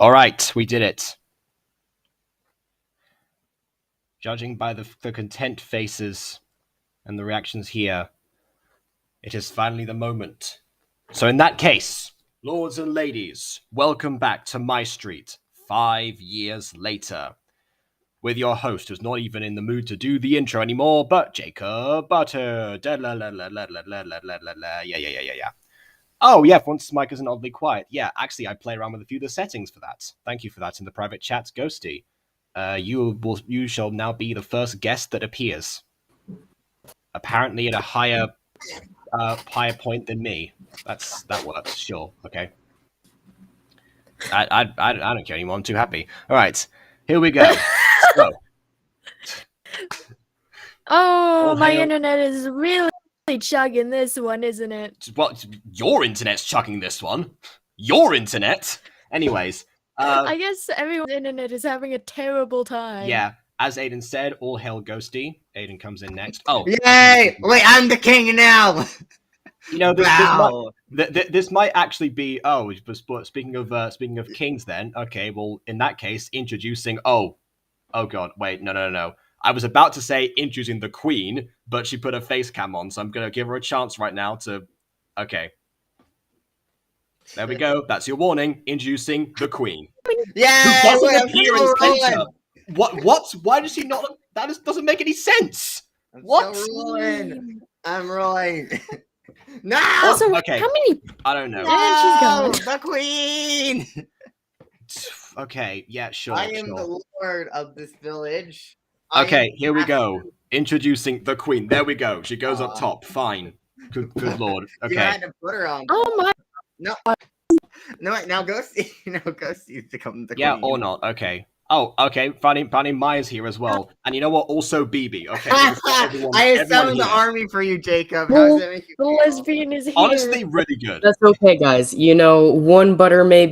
All right, we did it. Judging by the content faces and the reactions here, it is finally the moment. So in that case, lords and ladies, welcome back to MyStreet 5 years later. With your host, who's not even in the mood to do the intro anymore, but Jacob Butter. Yeah. Oh, yeah, for once his mic isn't oddly quiet. Yeah, actually, I played around with a few of the settings for that. Thank you for that in the private chat, Ghosty. You shall now be the first guest that appears. Apparently at a higher point than me. That works, sure, okay. I don't care anymore, I'm too happy. Alright, here we go. So. Oh, my internet is really chugging this one, isn't it? Well, your internet's chugging this one. Your internet? Anyways. I guess everyone's internet is having a terrible time. Yeah, as Aiden said, all hail Ghosty. Aiden comes in next. Oh, yay! Wait, I'm the king now. You know, this might actually be. Oh, speaking of kings, then okay. Well, in that case, introducing. Oh God, wait, no. I was about to say introducing the queen, but she put a face cam on, so I'm gonna give her a chance right now to. Okay. There we go. That's your warning. Introducing the queen. Yeah. Who doesn't appear in center. What? Why does he not? That doesn't make any sense. What? I'm rolling. No. Also, okay. How many? I don't know. No, the queen. Okay. Yeah. Sure. I am the lord of this village. Okay. Here we go. Introducing the queen. There we go. She goes up top. Fine. Good lord. Okay. You had to put her on. Oh my. No. Now Ghosty. Ghosty to come the queen. Yeah, or not. Okay. Oh, okay. Finding Maya's here as well. And you know what? Also BB. Okay. I assembled the army for you, Jacob. How does that make you feel? The lesbian is here. Honestly, really good. That's okay, guys. You know, one butter may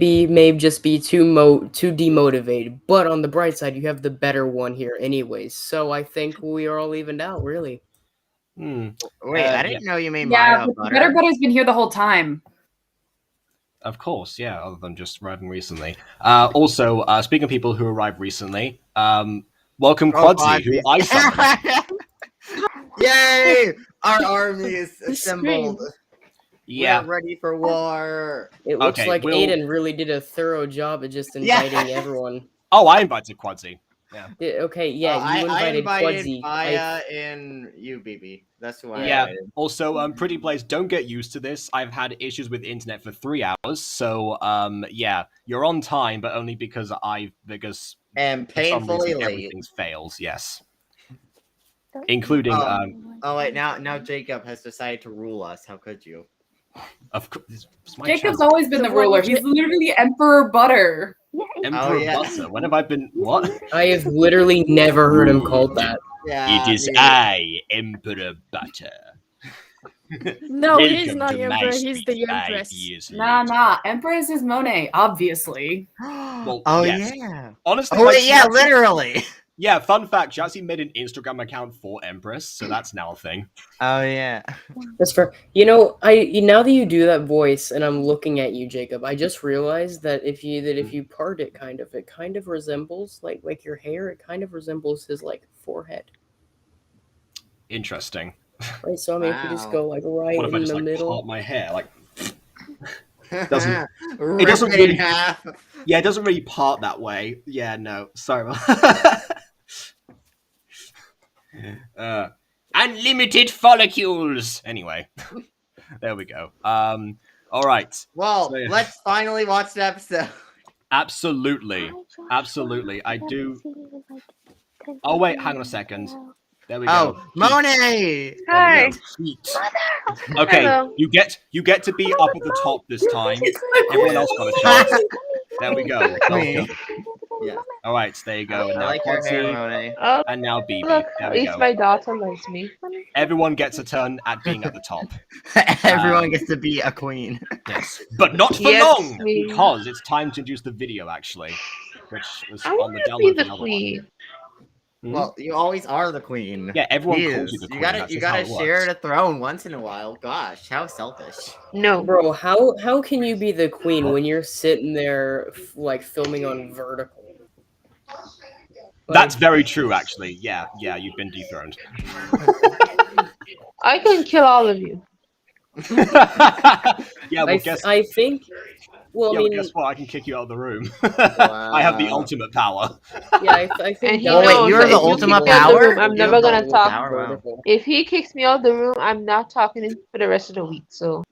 just be too demotivated, but on the bright side, you have the better one here anyways. So I think we are all evened out, really. Wait, I didn't know you made Maya butter. The better butter's been here the whole time. Of course, yeah, other than just arriving recently. Also, speaking of people who arrived recently, welcome Quadzi, who I summoned. Yay! Our army is assembled. Yeah. We're ready for war. It looks like Aiden really did a thorough job of just inviting everyone. Oh, I invited Quadzi. Yeah. Okay, yeah, you invited Quadzi. Maya and you, BB. That's why. Yeah. Also, Pretty Blaze, don't get used to this. I've had issues with internet for 3 hours, so yeah, you're on time, but only because and painfully late. Everything's fails. Yes. Including Oh wait, now Jacob has decided to rule us. How could you? Of course. Jacob's always been the ruler. He's literally Emperor Butter. Emperor Butter. When have I been? What? I have literally never heard him called that. Yeah, it is I, Emperor Butter. No, he's not the emperor. He's the empress. Nah. Empress is Monet, obviously. Well, yes. Yeah. Honestly, literally. Yeah, fun fact, she actually made an Instagram account for Empress, so that's now a thing. Oh, yeah. That's fair. You know, now that you do that voice, and I'm looking at you, Jacob, I just realized that if you part it kind of resembles, like your hair, it kind of resembles his, forehead. Interesting. Right, so I mean, if you just go, right what if in I just, the middle. Part my hair, it doesn't really half. Yeah, it doesn't really part that way. Yeah, no. Sorry about unlimited follicles. Anyway, there we go. All right. Well, let's finally watch the episode. Absolutely. I do. Oh wait, hang on a second. There we go. Oh, Monet! Hi. Okay, hello. you get to be up at the top this time. Everyone else got a chance. There we go. Yeah. All right, there you go. And now your hair, Monet. And now BB. Look, there at we least go. my daughter likes me. Everyone gets a turn at being at the top. Everyone gets to be a queen. Yes, but not for long, because it's time to introduce the video actually, which was I on the want to be download. the queen. Well, you always are the queen. Yeah, everyone He calls you is. the queen. You That's just gotta how it share works. the throne once in a while. Gosh, how selfish. No. Bro, how can you be the queen when you're sitting there like filming on vertical? That's very true, actually. Yeah, you've been dethroned. I can kill all of you. Yeah, well, guess. I think. Well, Yeah, I well, mean, guess what? I can kick you out of the room. I have the Wow. ultimate power. yeah, I think. And he Oh, wait, knows you're that the if you ultimate kick me out of the room, power? I'm You're never the gonna ultimate talk. power, wow. vertical. If he kicks me out of the room, I'm not talking to him for the rest of the week. So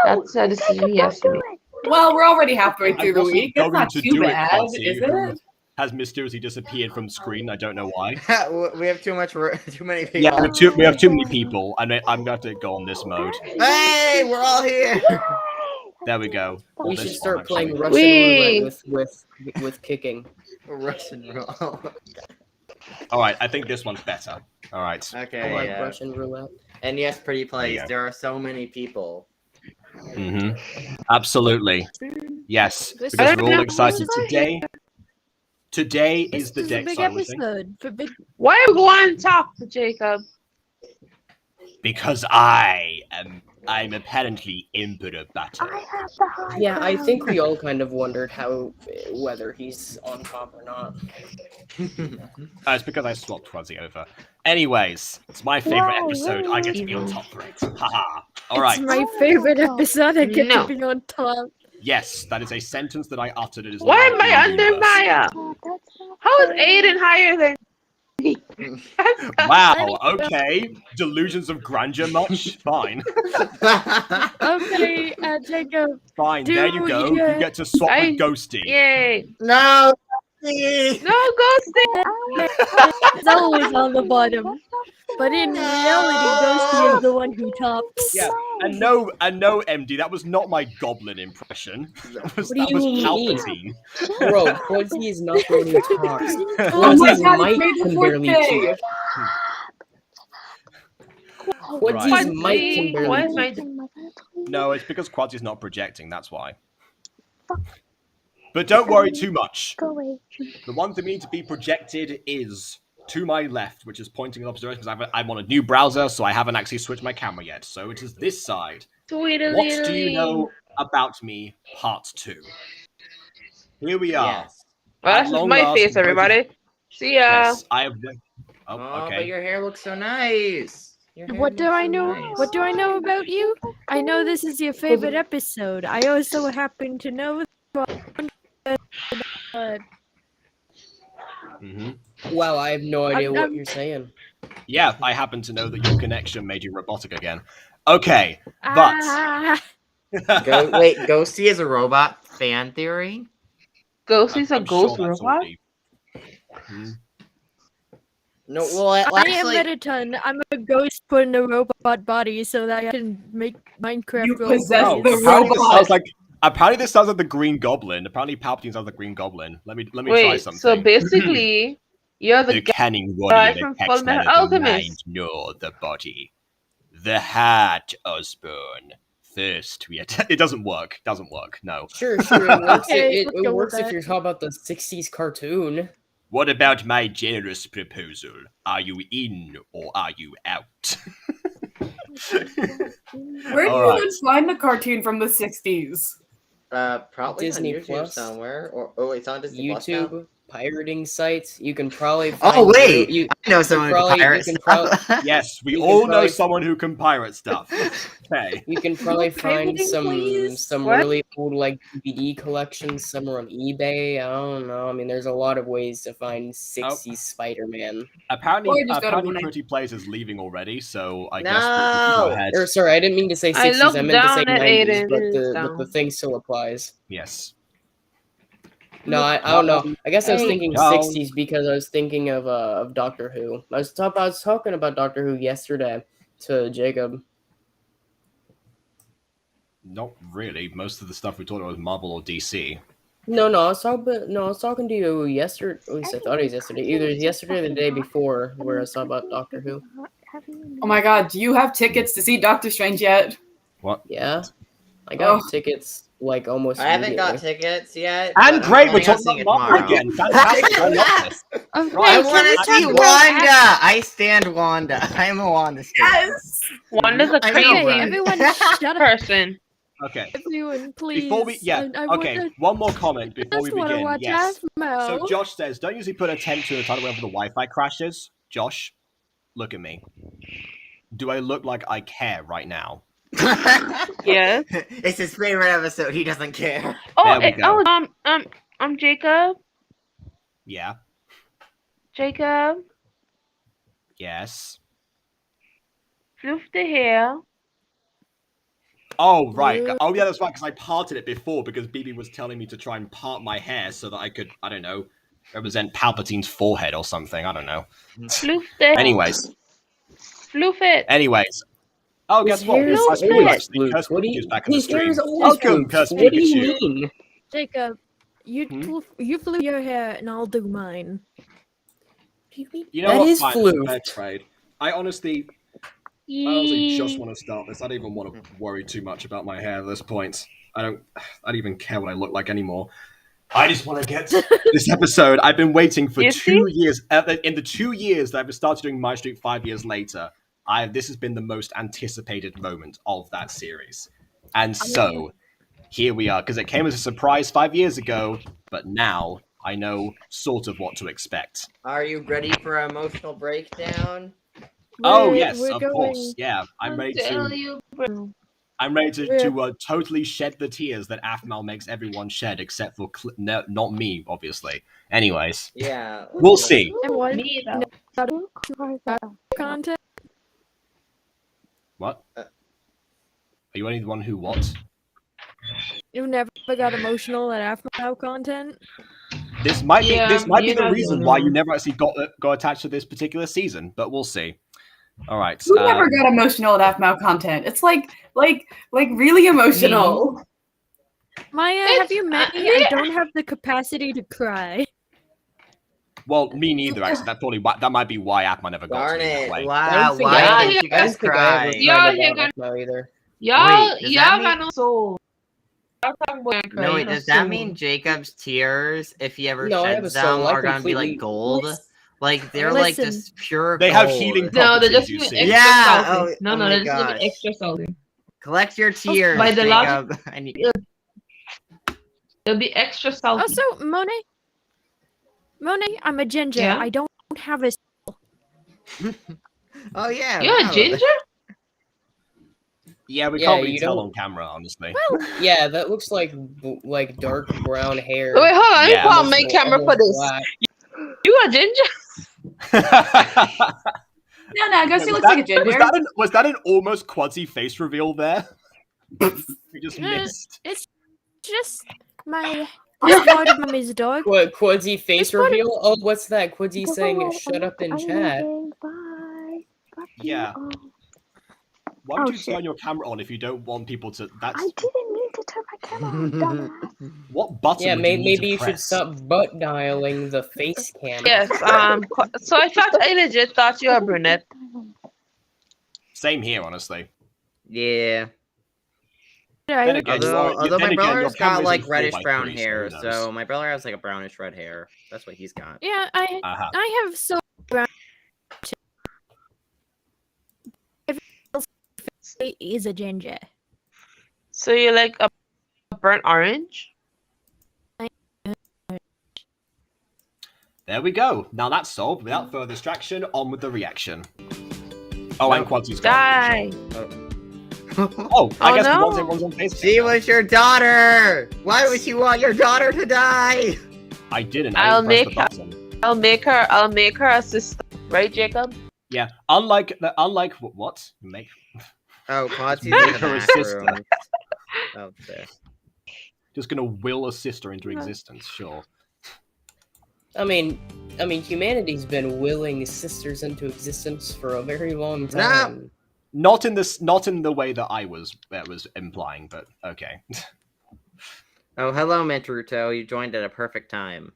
that's a decision he has to make. Well, we're already halfway I through the wasn't week. That's going not to too do it, bad, Quancy, is who it? has mysteriously disappeared from screen. I don't know why. We have too many people. Yeah, we have too many people. I'm going to have to go on this mode. Hey, we're all here. There we go. We This should one, start actually. playing Russian Whee! roulette with kicking. Russian roll. All right, I think this one's better. All right. Okay, I like yeah. Russian roulette. And yes, pretty place. go. There are so many people. Mm-hmm. Absolutely. Yes, This because is we're all a- excited this is a- today. Today This is the is day. a big Sorry, what was I saying? episode for big. Why are we going to talk to Jacob? Because I'm apparently Emperor Butter. Yeah, I think we all kind of wondered whether he's on top or not. It's because I swapped Quasi over. Anyways, it's my favorite episode. I get to be on top for it. Haha. All right. It's my favorite episode. I get No. to be on top. Yes, that is a sentence that I uttered. It is Why now am I in the under universe. Maya? How is Aiden higher than me? Wow, okay. Delusions of grandeur much? Fine. Okay, Jacob. Fine, there you go. Do You you- get to swap with Ghosty. Yay. No. No, Ghosty! It's always on the bottom. But in reality, Ghosty is the one who tops. Yeah, and no, MD, that was not my goblin impression. That was, What do that was you mean? Palpatine. Bro, Quincy is not the one who talks. Oh my Quincy's god, mic it's made the can fourth barely day. keep. Quincy's Right. mic can Quincy, why barely is keep. my... No, it's because Quadsy's not projecting, that's why. But don't worry too much. The one thing we need to be projected is to my left, which is pointing in opposite direction, because I'm on a new browser, so I haven't actually switched my camera yet. So it is this side. What do you know about me, part 2? Here we are. Yes. Well, that's At just long my last, face, everybody. See ya. Yes, I have. Oh, Oh, okay. but your hair looks so nice. Your hair What do looks I so know? nice. What do I know about you? I know this is your favorite episode. I also happen to know. Mm-hmm. Wow, I have no idea what I'm- you're saying. Yeah, I happen to know that your connection made you robotic again. Okay, but Ah, Wait, Ghosty is a robot fan theory? Ghosty's a I'm ghost sure that's robot? already- Hmm. No, well, I am actually, Metaton. I'm a ghost put in a robot body so that I can make Minecraft You robots. possess Oh, the apparently this robot. sounds like. Apparently this sounds like the Green Goblin. Apparently Palpatine sounds like the Green Goblin. Let me try Wait, something. so basically, you're The the guy canning guy warrior from that attacks Fullmetal neither the Alchemist. mind nor the body. The heart, Osborne. First, it doesn't work. Doesn't work. No. Sure, it works. Okay, it let's go with works if that. you're talking about the '60s cartoon. What about my generous proposal? Are you in or are you out? Where do All you right. even find the cartoon from the 60s? probably Disney on YouTube Plus. somewhere. Or it's on Disney Plus now? YouTube, pirating sites. You can probably find Oh, wait! You, I know someone who probably- can pirate you can stuff. Yes, we You can all know probably- someone who can pirate stuff. Okay. you can probably find pirating, some please? What? really old like DVD collections somewhere on eBay. I don't know. I mean, there's a lot of ways to find '60s Spider-Man. Apparently, Or you just gotta apparently buy- Pretty Plays is leaving already, so I No! guess we'll go ahead. Or sorry, I didn't mean to say I 60s. I, looked meant to say down at 90s, Aiden, but it's the down. thing still applies. Yes. No, I don't know. I guess I was Hey. thinking Down. 60s because I was thinking of Doctor Who. I was talking about Doctor Who yesterday to Jacob. Not really. Most of the stuff we talked about was Marvel or DC. No, I was talking to you yesterday. At least I thought it was yesterday. Either yesterday or the day before, where I was talking about Doctor Who. Oh my god, do you have tickets to see Doctor Strange yet? What? Yeah, I got Oh. tickets. like almost. I haven't got immediately. tickets yet. And but great, I'm we're planning on talking seeing about it Marvel tomorrow. again. Fantastic, I love this. Okay, Right, I can want we to talk see about Wanda. I stand Wanda. I'm a Wanda stan. Yes. Wanda's a I know, crazy Okay, right? everyone shut up. person. Okay. Everyone, please. Before we, I okay. wanna, One more comment before we just wanna begin. watch Yes. Aphmau. So Josh says, "Don't usually put a 10-2 in the title whenever the Wi-Fi crashes." Josh, look at me. Do I look like I care right now? Yes. It's his favorite episode. He doesn't care. Oh, There we go. Jacob. Yeah. Jacob, Yes. floof the hair. Oh, right. Yeah. Oh, yeah, that's right, because I parted it before because BB was telling me to try and part my hair so that I could, I don't know, represent Palpatine's forehead or something. I don't know. Floof the hair. Anyways. Floof it. Oh, His guess what? hair is Kirsty always Pikachu actually. fluked. Kirsty What do you? Pikachu's back in the His hair stream. is always Welcome, fluked. Kirsty What do you Pikachu. mean? Jacob, you flew your hair and I'll do mine. You know That what? is Fine, fluked. fair trade. I honestly just want to start this. I don't even want to worry too much about my hair at this point. I don't even care what I look like anymore. I just want to get this episode. I've been waiting for You 2 years. In the 2 years that I've started doing MyStreet 5 years later, this has been the most anticipated moment of that series. And so, here we are, because it came as a surprise 5 years ago, but now I know sort of what to expect. Are you ready for an emotional breakdown? Oh We're- yes, we're of going- course. Yeah, I'm ready to. I'm ready to totally shed the tears that Aphmau makes everyone shed, except for no, not me, obviously. Anyways, Yeah. we'll see. And what Me though. content? What? Are you anyone who what? You never got emotional at Aphmau content? This might be Yeah, the you're not the reason only why one. you never actually got attached to this particular season, but we'll see. All right. Who never got emotional at Aphmau content? It's like really emotional. Maya, have you met me? I don't have the capacity to cry. Well, me neither. Actually, that might be why Aphmau never got Darn to me that it. way. I Wow. don't think Why I didn't ever- you I don't guys think I cry? ever Y'all cried here about Aphmau either. Y'all does that got mean- no soul. Y'all talking about No, crying, wait, no does that soul. mean Jacob's tears, if he ever No, I have sheds a soul. them, I are gonna be like completely- gold? Like, they're like Listen. just pure They gold. have healing No, they're properties, just you gonna be see. extra Yeah, salty. oh No, my they're just gonna gosh. be extra salty. Collect your tears, by the Jacob. I need... They'll be extra salty. Also, Monet, I'm a ginger. Yeah? I don't have a. Oh, yeah. You're a wow. ginger? Yeah, we Yeah, can't really you tell don't- on camera, honestly. Yeah, that looks like dark brown hair. Wait, hold on. Let me Yeah. put on my camera for this. Black. You a ginger? No, Ghosty Was looks like a ginger. Was that an almost quadsy face reveal there? We just missed. It's just my. This part of my is dog. What, Quidzy face It's part of- reveal? Oh, what's that? Quidzy saying shut up in chat. Yeah. Why would you turn your camera on if you don't want people to? That's I didn't mean to turn my camera on, dumbass. what button. Yeah, would you need maybe to you should press? stop butt dialing the face cam. Yes. So I legit thought you were a brunette. Same here, honestly. Yeah. Then again, Although my brother's got like reddish reddish brown hair, so my brother has like a brownish red hair. That's what he's got. Yeah, Uh-huh. I have so brown. Is a ginger. So you're like a burnt orange? There we go. Now that's solved. Without further distraction, on with the reaction. Oh, and Quadsy's gone. Die. Oh, I Oh, guess no. everyone's on Facebook. She was your daughter. Why would you want your daughter to die? I didn't. I'll I didn't make press the button. I'll make her a sister. Right, Jacob? Yeah. Unlike what? Make Oh, Quadsy's Make in the her a back sister. room. Oh, there. just gonna will a sister into existence. Sure. I mean, humanity's been willing sisters into existence for a very long time. Not in the way that I was implying, but okay. Oh, hello, Metruto. You joined at a perfect time.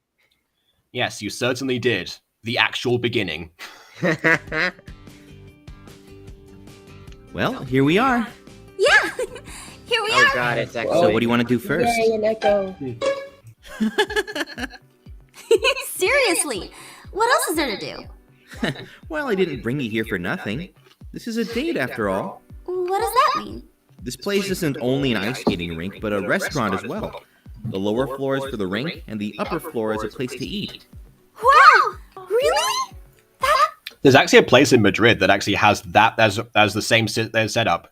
Yes, you certainly did. The actual beginning. Well, here we are. Yeah, Here we Oh are. god, it's Oh, Echo. So what do you want to do first? Yay, an echo. Seriously, what else is there to do? Well, I didn't bring you here for nothing. This is a date after all. What does that mean? This place isn't only an ice skating rink, but a restaurant as well. The lower floor is for the rink, and the upper floor is a place to eat. Wow! Really? There's actually a place in Madrid that actually has that as the same setup.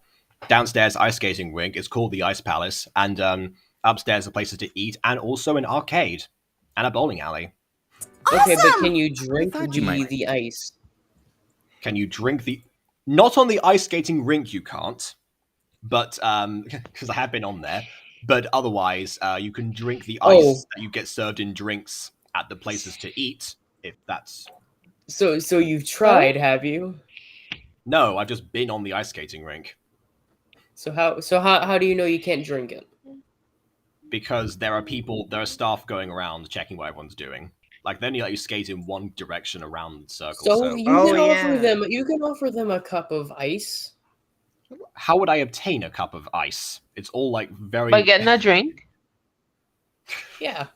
Downstairs ice skating rink. It's called the Ice Palace, and upstairs are places to eat, and also an arcade and a bowling alley. Okay, but Awesome! can you drink thought you might. the ice? Can you drink the? Not on the ice skating rink, you can't. But because I have been on there. But otherwise, you can drink the ice that you get served in drinks at the places to eat. If that's So you've tried, have you? no, I've just been on the ice skating rink So how do you know you can't drink it? because there are staff going around checking what everyone's doing. Like they only let you skate in one direction around the circle. So you Oh, can offer yeah. them a cup of ice. How would I obtain a cup of ice? It's all like very. By getting a drink. Yeah.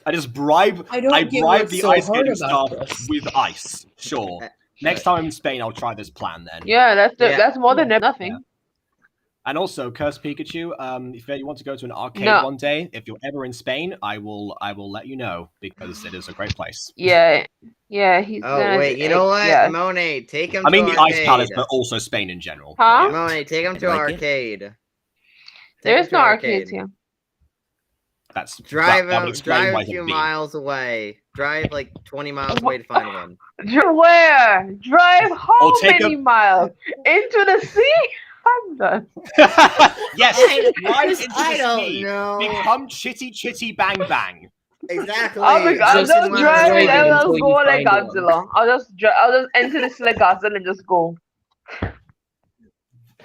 I just bribe. I don't get bribe what's the so ice hard skating about staff this. with ice. Sure. Next time I'm in Spain, I'll try this plan then. Yeah, Yeah. that's more than nothing. Yeah. And also, Curse Pikachu, if you want to go to an arcade No. one day, if you're ever in Spain, I will let you know because it is a great place. Yeah, he's. Oh gonna, wait, you know what? Yeah. Monet, take him I mean to the arcade. Ice Palace, but also Spain in general. Huh? Yeah. Monet, take him to Like it? arcade. Take There's him to no arcades here. That's Drive that would him, explain drive why a the few B. miles away. Drive like 20 miles away to find one. Where? Drive how Or take many a- miles? Into the sea? I'm done. Yes, drive into I the don't sea. know. Become chitty chitty bang bang. Exactly. I'll Just just Wow. drive it and until I'll you go like find one. Godzilla. I'll just enter the sea like Godzilla and just go.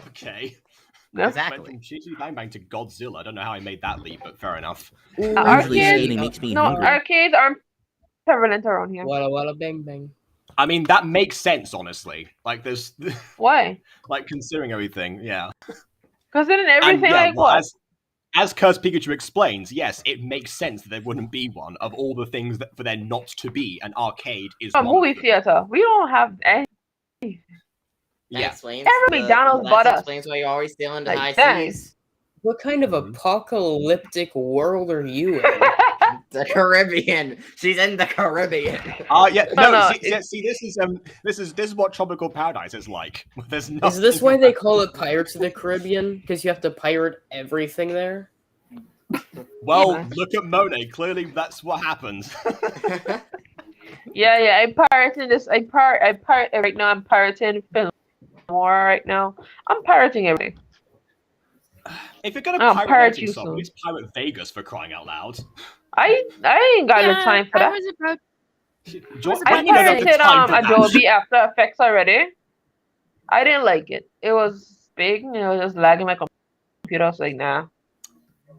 Okay. Yeah. Went Exactly. from chitty bang bang to Godzilla. I don't know how I made that leap, but fair enough. Usually Arcades- skating makes me No, hungry. arcades aren't prevalent around here. Walla walla bang bang. I mean, that makes sense, honestly. Like, there's, Why? like, considering everything, yeah. Because then And everything yeah, like well, what? as Curse Pikachu explains, yes, it makes sense that there wouldn't be one of all the things that for there not to be. An arcade is A one movie of them. theater. We don't have any. That Yeah. explains Every McDonald's that bought us. explains why you always sail into Like high that. seas. What kind of Mhm. apocalyptic world are you in? The Caribbean. She's in the Caribbean. Yeah, no, No, see, this is what tropical paradise is like. There's Is nothing this why about they it. call it Pirates of the Caribbean? Because you have to pirate everything there? Well, Yeah. look at Monet. Clearly, that's what happens. Yeah. I'm pirating this. I pirate right now. I'm pirating film more right now. I'm pirating everything. If you're gonna I'll pirate pirate anything, you so soon. it's Pirate Vegas for crying out loud. I ain't got no time for I that. was about I When you don't have the pirated time for that. Adobe After Effects already. I didn't like it. It was big and it was just lagging my computer. I was like, nah.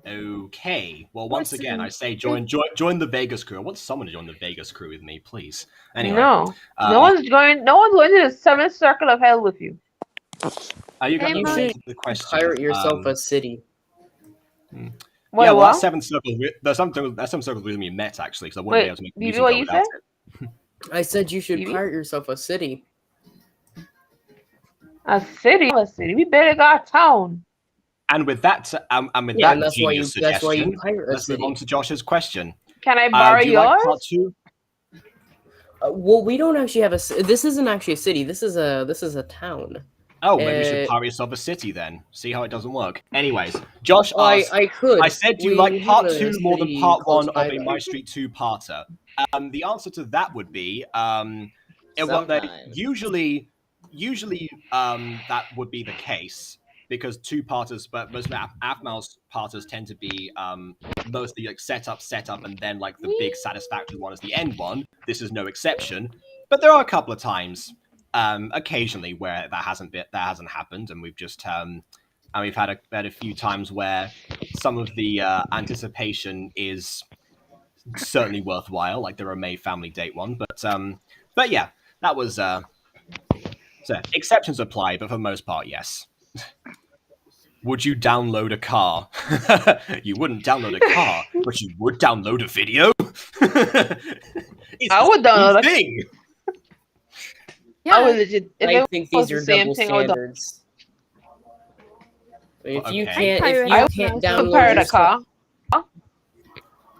Okay. Well, once Listen. again, I say join the Vegas crew. I want someone to join the Vegas crew with me, please. Anyway, No. uh, No one's going to the seventh circle of hell with you. are you going Hey, to Mo. answer the question? Pirate yourself a city. Wait, yeah, well, what? that's seven circles. There's some circles with me met actually, because I wouldn't be able to make Wait, music what go you without said? it. I said you should Phoebe? pirate yourself a city. A city. We better got a town. And with that, and with Yeah, that and that's why you genius that's why you suggestion, pirate a let's move city. on to Josh's question. Can I borrow Do you yours? like part two? Well, we don't actually have this isn't actually a city. This is a town. Oh, maybe you should Uh, pirate yourself a city then. See how it doesn't work. Anyways, Josh Well, asked, I could. I said, do you We like have part a 2 more than city part close 1 of by a there. MyStreet 2-parter? The answer to that would be Sometimes. usually that would be the case because 2-parters, but most AFMAL's parters tend to be mostly like setup, and then like the big satisfactory one is the end one. This is no exception, but there are a couple of times, occasionally, where that hasn't happened, and we've just and we've had a few times where some of the anticipation is certainly worthwhile, like the Romay family date one. But yeah, that was so exceptions apply, but for the most part, yes. Would you download a car? You wouldn't download a car, but you would download a video? I would download a thing. I would legit. If I it think was these are the same double thing, I would standards. If you Okay. can't download compare the yourself, car.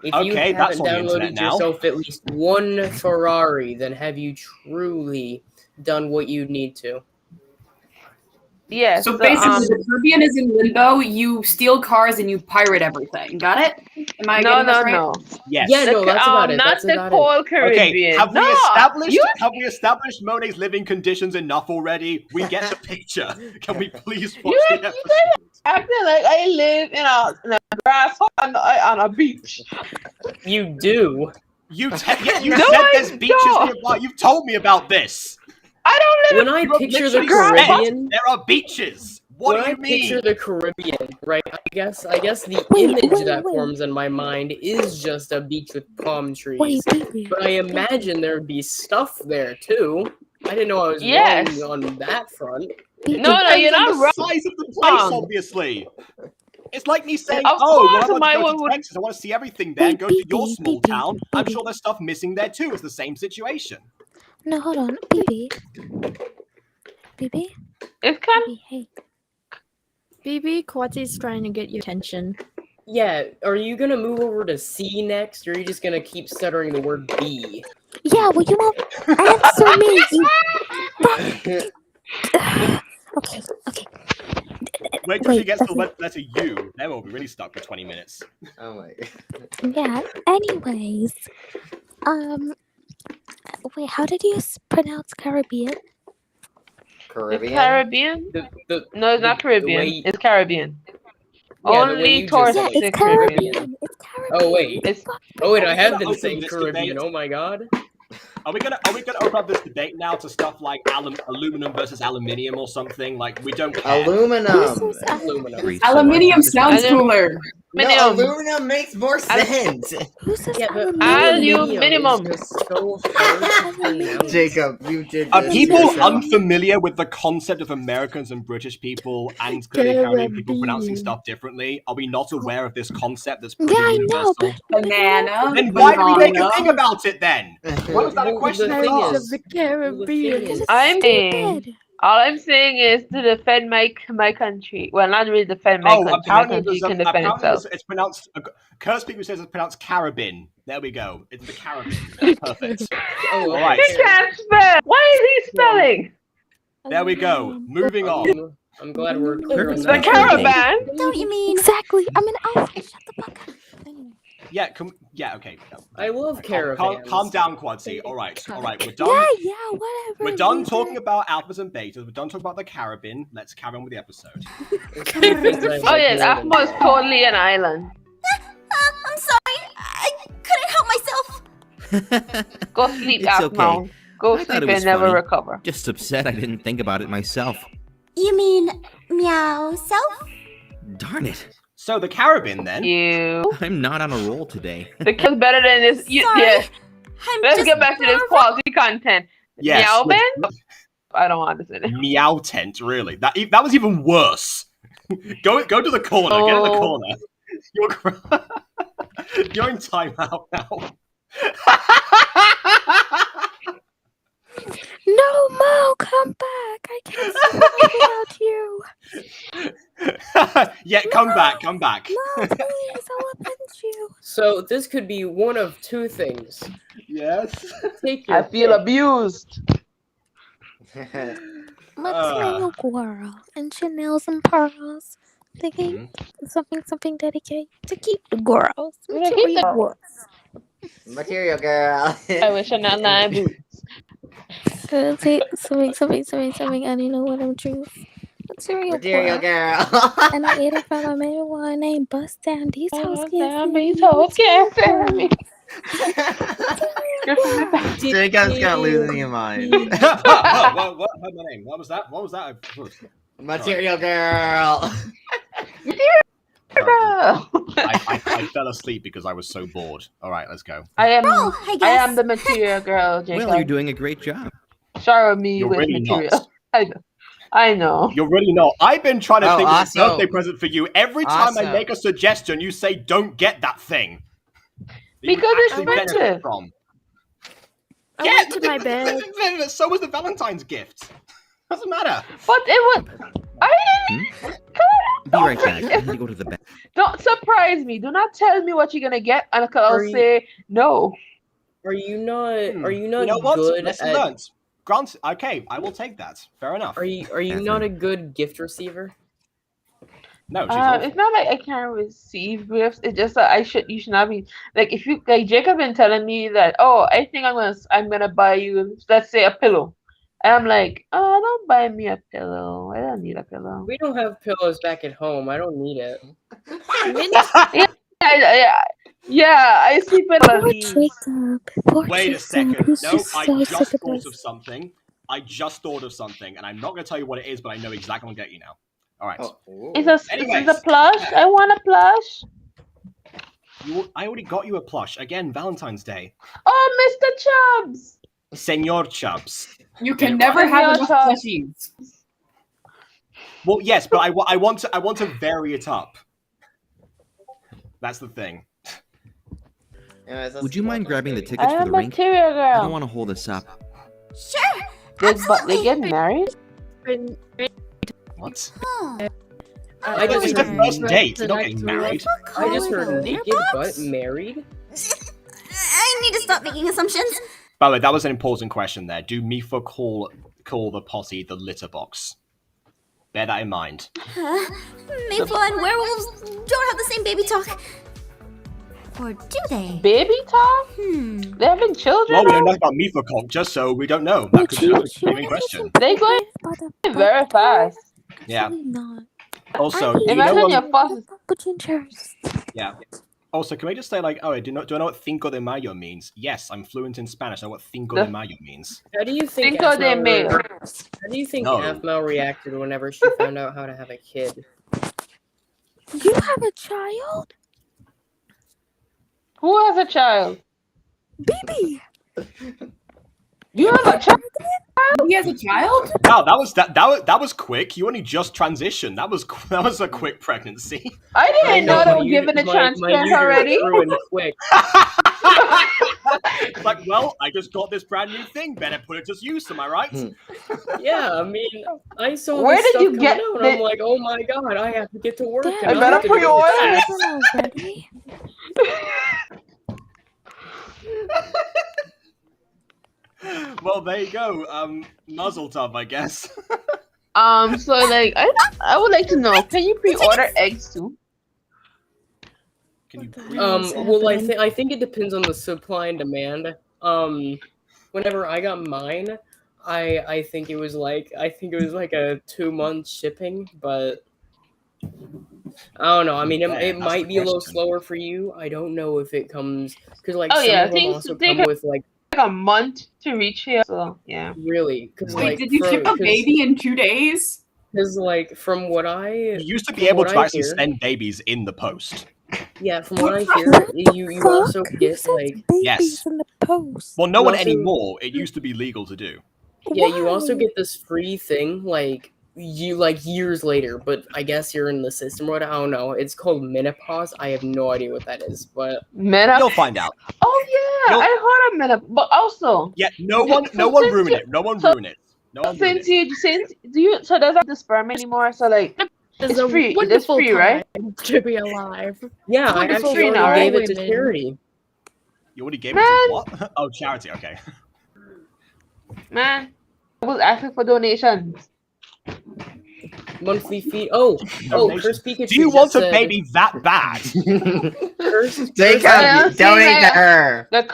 if you Okay, that's haven't on the internet downloaded now. yourself at least one Ferrari, then have you truly done what you need to? Yes. So basically, the Caribbean is in limbo. You steal cars and you pirate everything. Got it? Am I no, getting this no, right? no. Yes. Yeah, no, that's about it. Not That's the about whole it. Caribbean. Okay, have no, we established Monet's living conditions enough already? We get the picture. Can we please watch the episode? acting like I live in a grass on a beach. You do. You No, said I there's beaches don't. nearby. You've told me about this. I don't live. When I You have picture the literally said Caribbean, there are beaches. What when do I you mean? picture the Caribbean, right? I guess the Wait, image that wait. forms in my mind is just a beach with palm trees. Wait, baby. But I imagine there'd be stuff there too. I didn't know I was Yes. wrong on that front. No, you're not wrong. Size of the place, obviously. It's like me saying, Of "Oh, course, well, I my want to go one to Texas. I want to see everything there. And go to Wait, your baby, small baby, town. I'm baby. sure there's stuff missing there too. It's the same situation." No, hold on, BB. BB? It's kind BB, hey. BB, Quatsy's trying to get your attention. Yeah, are you gonna move over to C next, or are you just gonna keep stuttering the word B? Yeah, well, you won't answer me. Okay. Wait till she Wait, gets to okay. the letter U. Then we'll be really stuck for 20 minutes. Oh my. Yeah, anyways. Wait, how did you pronounce Caribbean? Caribbean. Caribbean. No, it's not the Caribbean. way- It's Caribbean. Yeah, the way Only you just tourists said Yeah, it. it's in Caribbean. Caribbean. It's Caribbean. Oh wait. It's Oh wait, I have Open been saying this Caribbean. debate. Oh my god. Are we gonna open up this debate now to stuff like aluminum versus aluminium or something? Like we don't care. Aluminum. Who says Aluminum. Great, so Aluminium I thought sounds I don't- cooler. No, Minimum. aluminum makes more sense. Who says Yeah, but aluminium? Minimum. is just so hard to pronounce. Jacob, you did. Are this people yourself. unfamiliar with the concept of Americans and British people and clearly Caribbean people pronouncing Caribbean. stuff differently? Are we not aware of this concept that's pretty Yeah, I know, universal? but Banana. Then why do we make a banana. thing about it then? Why was that a Well, question the for thing us? is- the Caribbean. Because I'm saying. Stupid. All I'm saying is to defend my country. Well, not really defend my Oh, country. My apparently, country there's can defend itself. it's pronounced. Curse people says it's pronounced Caribbean. There we go. It's the Caribbean. Perfect. Oh, All right. He can't spell. Why is he spelling? There we go. Moving on. I'm glad we're clear on The that. caravan. Don't you mean? Exactly. I'm an alpha. Shut the fuck up. Anyway. Yeah. Okay. I love caravans. Calm down, Quadzy. All right. We're done. Yeah, whatever. We're done Lisa. talking about alphas and betas. We're done talking about the Caribbean. Let's carry on with the episode. Oh yeah, Afma is totally an island. I'm sorry. I couldn't help myself. Go sleep, It's Afma. okay. Go I thought sleep it was and never funny. recover. Just upset I didn't think about it myself. You mean meow self? Darn it. So the Caribbean then. You. I'm not on a roll today. The kid's better than this. Sorry. Yeah. I'm Let's just get back to this nervous. quality content. Yes. Meow Ben? I don't understand it. Meow tent. Really. That was even worse. Go to the corner. Get in the Oh. corner. You're in timeout now. No, Mo, come back. I can't survive without you. Yeah, come back. No, please, I'll avenge you. So this could be one of two things. Yes. Take your I feel pick. abused. Material girl and Chanel's and pearls. Thinking something dedicated to keep the girls. Material girls. Material girl. I wish I not lying boots. Something. I didn't know what I'm choosing. Material Material girl. girl. And I ate it from a man one named Bust Down. These hoes can't These hoes can't stand me. Jacob's got losing your mind. What my name? What was that? Material girl. I fell asleep because I was so bored. All right, let's go. I am. Oh, I I guess. am the material girl, Jacob. Well, you're doing a great job. Shower me You're with really material. not. I know. I know. You're really not. I've been trying to Oh, think of a also- birthday present for you. Every time I also- make a suggestion, you say, "Don't get that thing." that you would Because it's actually benefit expensive. from. I went to my bed. So was the Valentine's gift. Doesn't matter. But it was. I didn't. Be right back. I need to go to the bathroom. Don't surprise me. Do not tell me what you're gonna get, and I'll Are you- say no. Are you not? Are you not You know what? good Lesson at? learned. Grant. Okay, I will take that. Fair enough. Are you not a good gift receiver? No, she's awful. It's not like I can't receive gifts. It's just that you should not be like if you like Jacob been telling me that I think I'm gonna buy you, let's say, a pillow, and I'm like, oh, don't buy me a pillow. I don't need a pillow. We don't have pillows back at home. I don't need it. I sleep in Poor a Jacob. Poor Wait a Jacob. second. He's No, just I so just thought of sympathetic. something. And I'm not going to tell you what it is, but I know exactly what I'm going to get you now. All right. It's a plush. I want a plush. I already got you a plush. Again, Valentine's Day. Oh, Mr. Chubbs. Senor Chubbs. You can never have enough plushies. Well, yes, but I want to vary it up. That's the thing. Would you mind grabbing the tickets for I'm the a rink? material I girl. don't want to hold this up. Sure. But they get married? What? I just It's the heard first date. You're not getting married. I just heard naked but married. I need to stop making assumptions. By the way, that was an important question there. Do Mifa call the posse the litter box? Bear that in mind. Mayfly and werewolves don't have the same baby talk. Or do they? Baby talk? They're having children? Well, we don't know about Mifa culture, so we don't know. That could be a saving question. They go very fast. Yeah. Not. Also, you Imagine know your boss. Yeah. Also, can we just say, like, do I know what Cinco de Mayo means? Yes, I'm fluent in Spanish. I know what Cinco de Mayo means. How do you think Cinco de Mayo. How do you think No. Aphmau reacted whenever she found out how to have a kid? You have a child? Who has a child? Baby. You have a child? He has a child? Wow, that was quick. You only just transitioned. That was a quick pregnancy. I didn't know they my were giving a my transplant uterus already. grew in quick. It's like, well, I just got this brand new thing. Better put it to use. Am I right? Yeah, I mean, I saw Where this did stuff you coming get out, and I'm like, oh my god, I have to get to work. Damn, and I better have to put do your this. order. Already? Well, there you go. Muzzle tub, I guess. So like I would like to know, can you pre-order eggs too? Can you? Well, I think it depends on the supply and demand. Whenever I got mine, I think it was like a 2-month shipping, but I don't know. I mean, it might be a little slower for you. I don't know if it comes because some of them things also take come with like a month to reach here. So yeah. really because Wait, did you ship a baby in 2 days? Because like from what I You used to be able to actually hear, send babies in the post. yeah, from what I hear, you also get like Yes. in the post. Well, no You one also- anymore. It used to be legal to do. yeah, you also Why? get this free thing like years later, but I guess you're in the system or what. I don't know. It's called menopause. I have no idea what that is, but You'll find out. Oh yeah, You'll- I heard a minute, but also Yeah, no one since ruin you- it. No one so- ruin it. No one ruin since do you so doesn't have the sperm anymore? So like it's a free. It's wonderful free, right? To be alive. yeah, I Wonderful actually free now, already right? gave it to Women. charity. You already gave it to what? Oh, charity. Okay. Man, I was asking for donations. Monthly fee. Oh, Curse Pikachu. Do you just want a said- baby that bad? Curse, Jacob, Curse- donate to her. The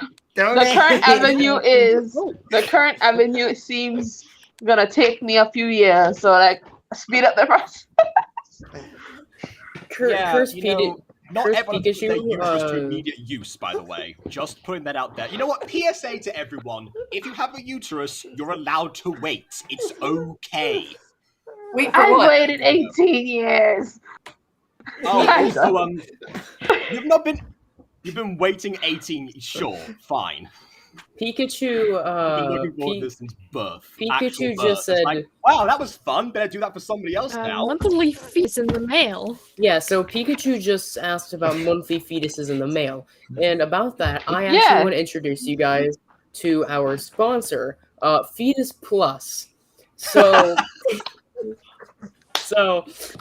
current avenue seems gonna take me a few years, so like speed up the process. Curse you know, Pikachu. not Curse everyone puts their Pikachu, uterus to immediate use, by the way. Just putting that out there. You know what? PSA to everyone. If you have a uterus, you're allowed to wait. It's okay. Wait for I what? waited 18 years. Oh, Yes. also, you've been waiting 18, sure, fine. Pikachu. I've been looking forward to this since birth. Actual Pikachu birth. just It's said, like, wow, that was fun. Better do that for somebody else now. Monthly fees in the mail. Yeah, so Pikachu just asked about monthly fetuses in the mail. And about that, I actually Yeah. want to introduce you guys to our sponsor, Fetus Plus. So,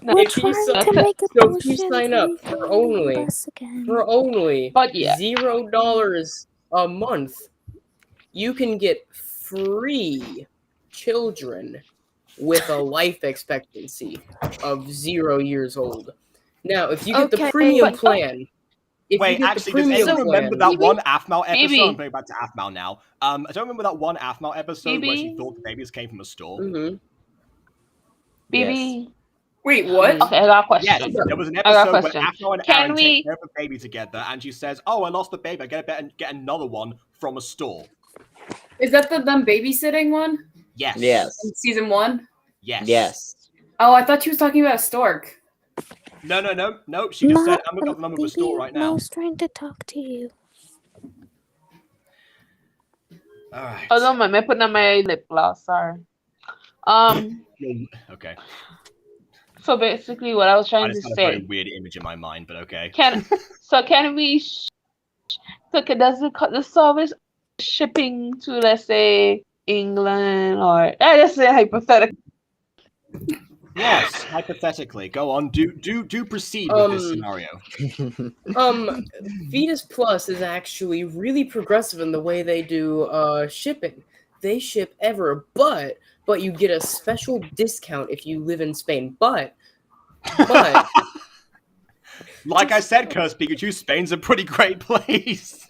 We're if you trying sign, to make a so if you potion sign so up we can for only reimburse again. But yeah. $0 a month, you can get free children with a life expectancy of 0 years old. Now, if you get the Okay, premium but- plan, Wait, actually, does anyone remember that one Aphmau episode? Phoebe. I'm going back to Aphmau now. I don't remember that one Aphmau episode where she Phoebe. thought the babies came from a store. Mm-hmm. BB. Wait, what? Okay, I got a question. Yes, there was an I got a episode where question. Aphmau and Can Aaron we- take care of a baby together, and she says, "Oh, I lost the baby. I get another one from a store." Is that the them babysitting one? Yes. In season 1? Yes. Oh, I thought she was talking about a stork. No. She just said, "I'm looking up the number of a store Baby, right now." Mo's trying to talk to you. All right. Oh, don't mind me. I put on my lip gloss. Sorry. Okay. So basically, what I was I trying to just had a very say. weird image in my mind, but okay. Can we? Does the service shipping to, let's say, England, or let's say hypothetical? Yes, hypothetically. Go on. Do proceed with this scenario. Fetus Plus is actually really progressive in the way they do shipping. They ship ever, but you get a special discount if you live in Spain. But like I said, Curse Pikachu, Spain's a pretty great place.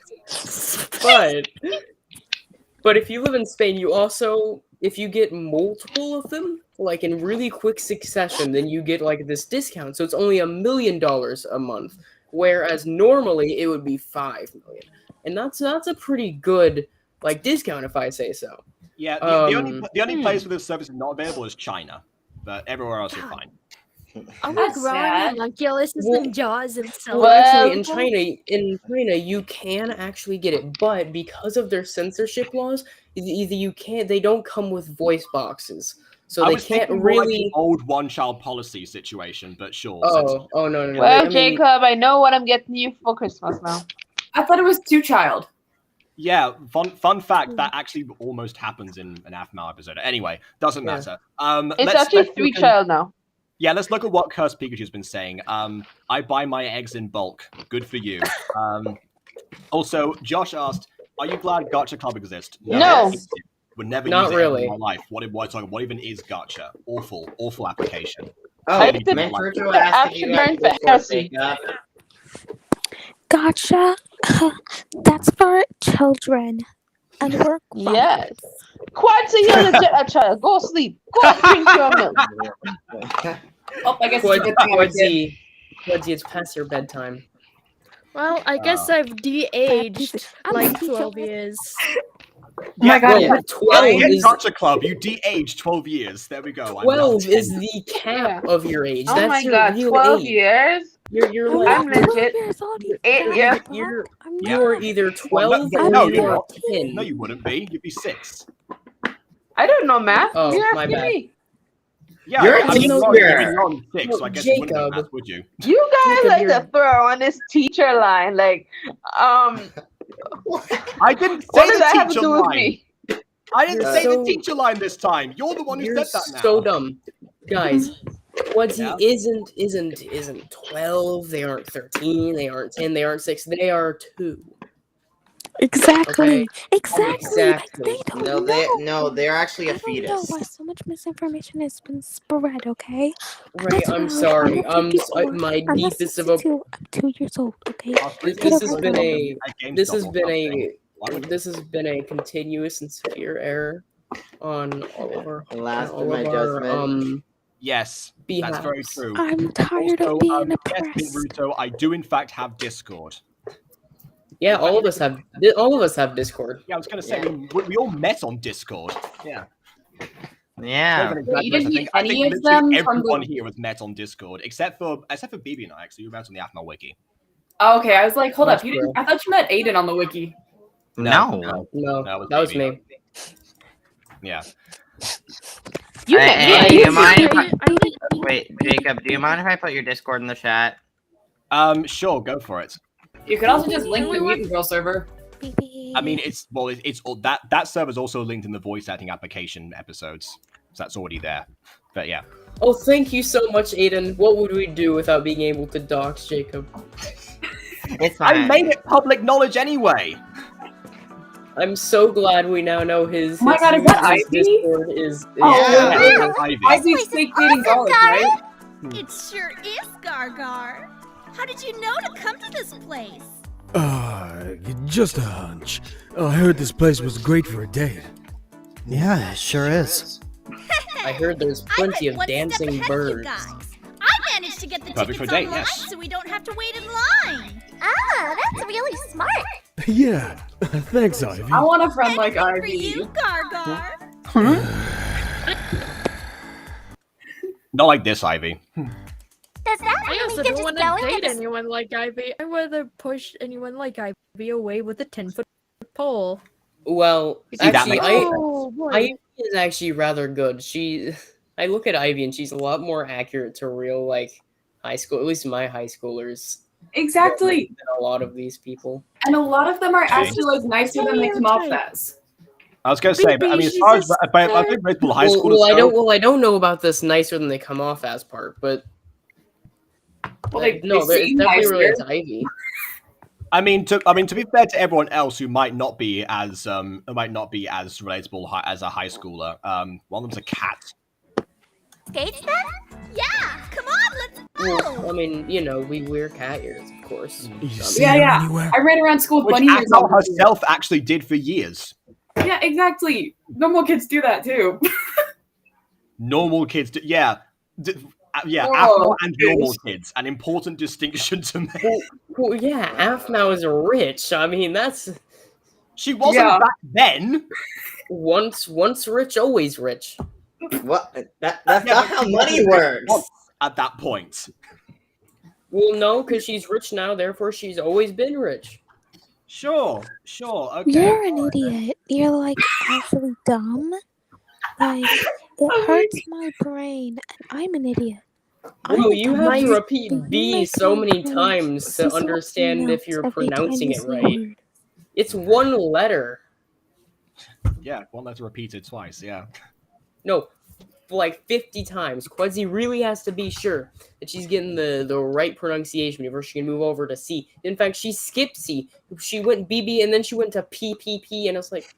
But if you live in Spain, you also, if you get multiple of them, like in really quick succession, then you get like this discount. So it's only $1 million a month, whereas normally it would be $5 million, and that's a pretty good like discount if I say so. Yeah, the only place where this service is not available is China, but everywhere else you're fine. Are we That's growing sad. homunculus Well- and jaws and so Well, actually, in China, you can actually get it, but because of their censorship laws, you can't. They don't come with voice boxes, so I they was can't thinking more like really. the old one-child policy situation, but sure. Oh, no. Well, I mean, Jacob, I know what I'm getting you for Christmas now. I thought it was 2-child. Yeah, fun fact, that actually almost happens in an Aphmau episode. Anyway, doesn't matter. It's actually 3-child now. Yeah, let's look at what Cursed Pikachu's been saying. I buy my eggs in bulk. Good for you. Also, Josh asked, "Are you glad Gacha Club exists?" No. Would never Not use it really. in my life. What even is Gacha? Awful application. Oh, I Really think don't like Metro it. asked if you After had learn fantasy. Gotcha. That's for children. And we're Yes. Quincy, you're legit a child. Go sleep. Go drink your milk. Oh, I guess it's bedtime again. Quadzy, it's past your bedtime. Well, I guess I've de-aged like 12 years. Yeah, God, yeah. 12 in is Gacha Club, you de-age 12 years. There we go. I'm now 12 10. is the cap of your age. Oh That's my your god, real 12 age. years? You're I'm like I'm not 12 legit years old. You 8 guys, years. you're I'm you're not. either Well, 12 no, or no, you're you're not. 10. No, you wouldn't be. You'd be 6. I don't know math. Oh, You're my asking bad. me. Yeah, You're I a mean, teacher. you're on 6, so I Well, guess you wouldn't know Jacob. math, would you? You guys Jacob, like you're- to throw on this teacher line. Like, I didn't say what does the that have to teacher do with line. me? I didn't You're say the so- teacher line this time. You're the one who You're said that now. so dumb. Guys, Quadzy Yeah. isn't 12, they aren't 13, they aren't 10, they aren't 6, they are 2. Exactly. Okay. Exactly. Exactly. They don't know. They're actually a I don't know fetus. why so much misinformation has been spread, okay? Right, That's I'm why sorry. I'm not 24. My I'm not deepest of a 62. I'm 2 years old, okay? this has been a this has been a GameStop continuous and severe error on all of our Last all of my of our judgment. Yes, that's very behalves. true. I'm tired of Also, being yes, oppressed. Ruto, I do in fact have Discord. Yeah, all of us have Discord. Yeah, I was gonna say Yeah. we all met on Discord. Yeah. Yeah. Wait, you didn't meet I any think of literally them from everyone the- here was met on Discord, except for BB and I. Actually, we met on the Aphmau wiki. Oh, okay, I was like, hold That's up. I thought you met Aiden on the wiki. No. No, that was me. Yeah. You Hey, can, hey, do you mind if I... Baby. Wait, Jacob, do you mind if I put your Discord in the chat? Sure, go for it. You could also just link the Mutant Girl server. I mean, it's all that server's also linked in the voice acting application episodes, so that's already there. But yeah. Oh, thank you so much, Aiden. What would we do without being able to dox Jacob? It's fine. I made it public knowledge anyway. I'm so glad we now know his. Oh my god, is that Ivy? Discord is Yeah. Ivy. Ivy's fake dating Garlic, right? It sure is, Gargar. How did you know to come to this place? Just a hunch. I heard this place was great for a date. Yeah, it sure is. I heard there's plenty of dancing birds. I managed to get the Perfect for tickets a date, online yes. so we don't have to wait in line. Ah, that's really smart. Yeah, thanks, Ivy. I want a friend like For Ivy. you, Gargar. Not like this, Ivy. Does that I mean also we can don't just want go to into date this? anyone like Ivy. I rather push anyone like Ivy away with a 10-foot pole. Well, See, that actually, makes Oh boy. Ivy is actually rather good. I look at Ivy and she's a lot more accurate to real high school, at least my high schoolers. Exactly. Than a lot of these people. And a lot of them are Okay. actually nicer than they come off as. I was gonna say, but I mean, as far as I think Red Bull High School I don't know about this nicer than they come off as part, but Well, it's definitely related to Ivy. I mean, to be fair to everyone else who might not be as relatable as a high schooler, one of them's a cat. Skates then? Yeah, come on, let's Well, go. I mean, we wear cat ears, of course. You see Yeah, him yeah. anywhere? I ran around school with Which bunny ears. Axel herself actually did for years. Yeah, exactly. Normal kids do that too. Normal kids do, yeah. Yeah, Whoa, Afro and normal kids. An important distinction to make. Well, yeah, Afnau is rich. I mean, that's She wasn't Yeah. back then. once rich, always rich. What? That's not how money works. At that point. Well, no, because she's rich now, therefore she's always been rich. Sure, okay. You're an idiot. You're like actually dumb. Like it hurts my brain, and I'm an idiot. Bro, you have to dumb. repeat You B make so my many brain times to sizzle understand if nuts you're every time pronouncing you it say a right. word. It's one letter. Yeah, one letter repeated twice, yeah. No, like 50 times. Quedzi really has to be sure that she's getting the right pronunciation before she can move over to C. In fact, she skipped C. She went BB and then she went to PPP, and I was like,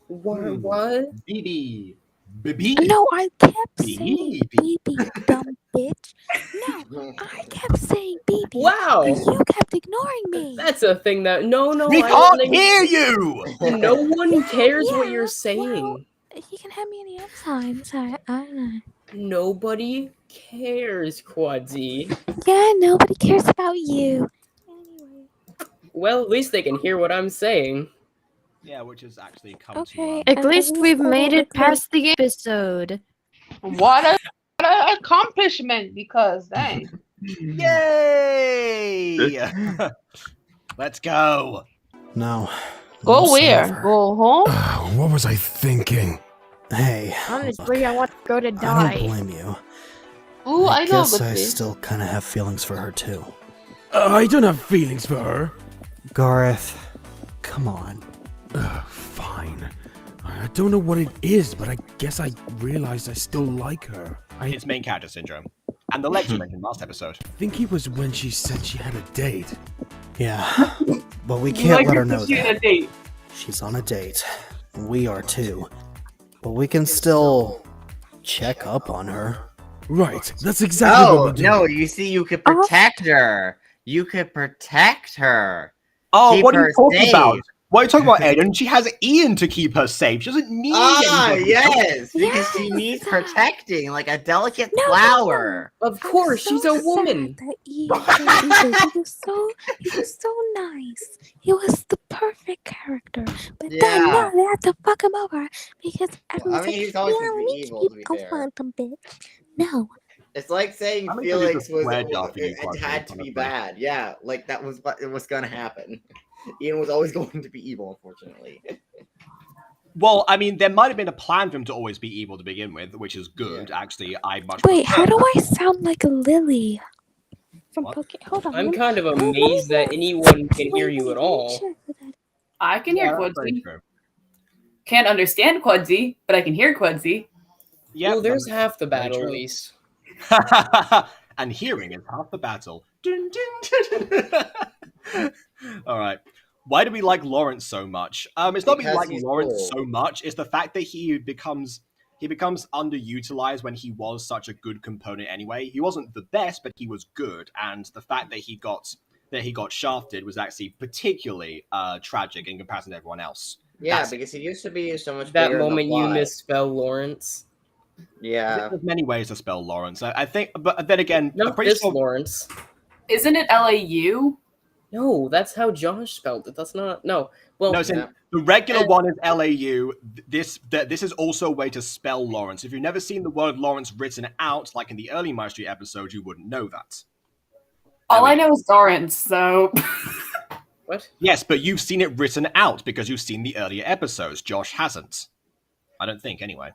what? BB. BB. No, I kept saying BB. BB, dumb bitch. No, I kept saying BB. Wow. You kept ignoring me. That's a thing that no, We I can't don't think- hear you! No one cares what Yeah, you're saying. well, you can have me any other time. Sorry, Nobody cares, Quadzi. Yeah, nobody cares about you. Anyway. Well, at least they can hear what I'm saying. Yeah, which has actually come Okay. to and At least then we've we'll made it record- past the episode. What a accomplishment, because dang. Yay! Let's go. No. Go no where? silver. Go home? What was I thinking? Hey, Honestly, I want to go to I die. don't blame you. Ooh, I know, guess but I see. still kind of have feelings for her too. I don't have feelings for her. Gareth, come on. Fine. I don't know what it is, but I guess I realized I still like her. I It's main character syndrome. And the lecture mentioned last episode. think it was when she said she had a date. Yeah, but we You can't like let her her know to shoot that. a date. She's on a date. We are too. But we can still check up on her. Right, that's exactly what Oh, we'll do. no, you see, you could protect her. You could protect her. Oh, Keep what are her you talking safe. about? What are you talking about, Aiden? She has Ian to keep her safe. She doesn't need Ah, anybody. yes, because Yes. she needs protecting, like a delicate No, no, flower. Of course, I'm she's so a woman. sad that he was so nice. He was the perfect character. But then Yeah. now they have to fuck him over because everyone's mean, like, he's always yeah, been we need evil, to to be keep fair. quantum, bitch. No. It's like saying I'm gonna do Felix the square was job for you, it Quattro, had to be honestly. bad. Yeah, like that was what it was gonna happen. Ian was always going to be evil, unfortunately. Well, I mean, there might have been a plan for him to always be evil to begin with, which is good. Actually, I much. Wait, prefer how do that. I sound like a Lily? From What? Pokemon. Hold on. I'm let me- kind of let me amazed that anyone can hear you at all. I can hear That's very Quudzy. true. Can't understand Quudzy, but I can hear Quudzy. Yeah, Well, there's half the battle at true. least. And hearing is half the battle. Dun, dun, dun. All right. Why do we like Lawrence so much? It's not we Because like he's Lawrence cool. so much. It's the fact that he becomes underutilized when he was such a good component anyway. He wasn't the best, but he was good, and the fact that he got shafted was actually particularly tragic in comparison to everyone else. Yeah, That's because he used to be so much That bigger in the moment you plot. misspell Lawrence. Yeah. There's many ways to spell Lawrence. I think, but then again, I'm Not pretty this sure Lawrence. Isn't it LAU? No, that's how Josh spelled it. That's not. No. Well, no, the regular one is LAU. This is also a way to spell Lawrence. If you've never seen the word Lawrence written out, like in the early MyStreet episodes, you wouldn't know that. All I know is Lawrence, so. What? Yes, but you've seen it written out because you've seen the earlier episodes. Josh hasn't. I don't think, anyway.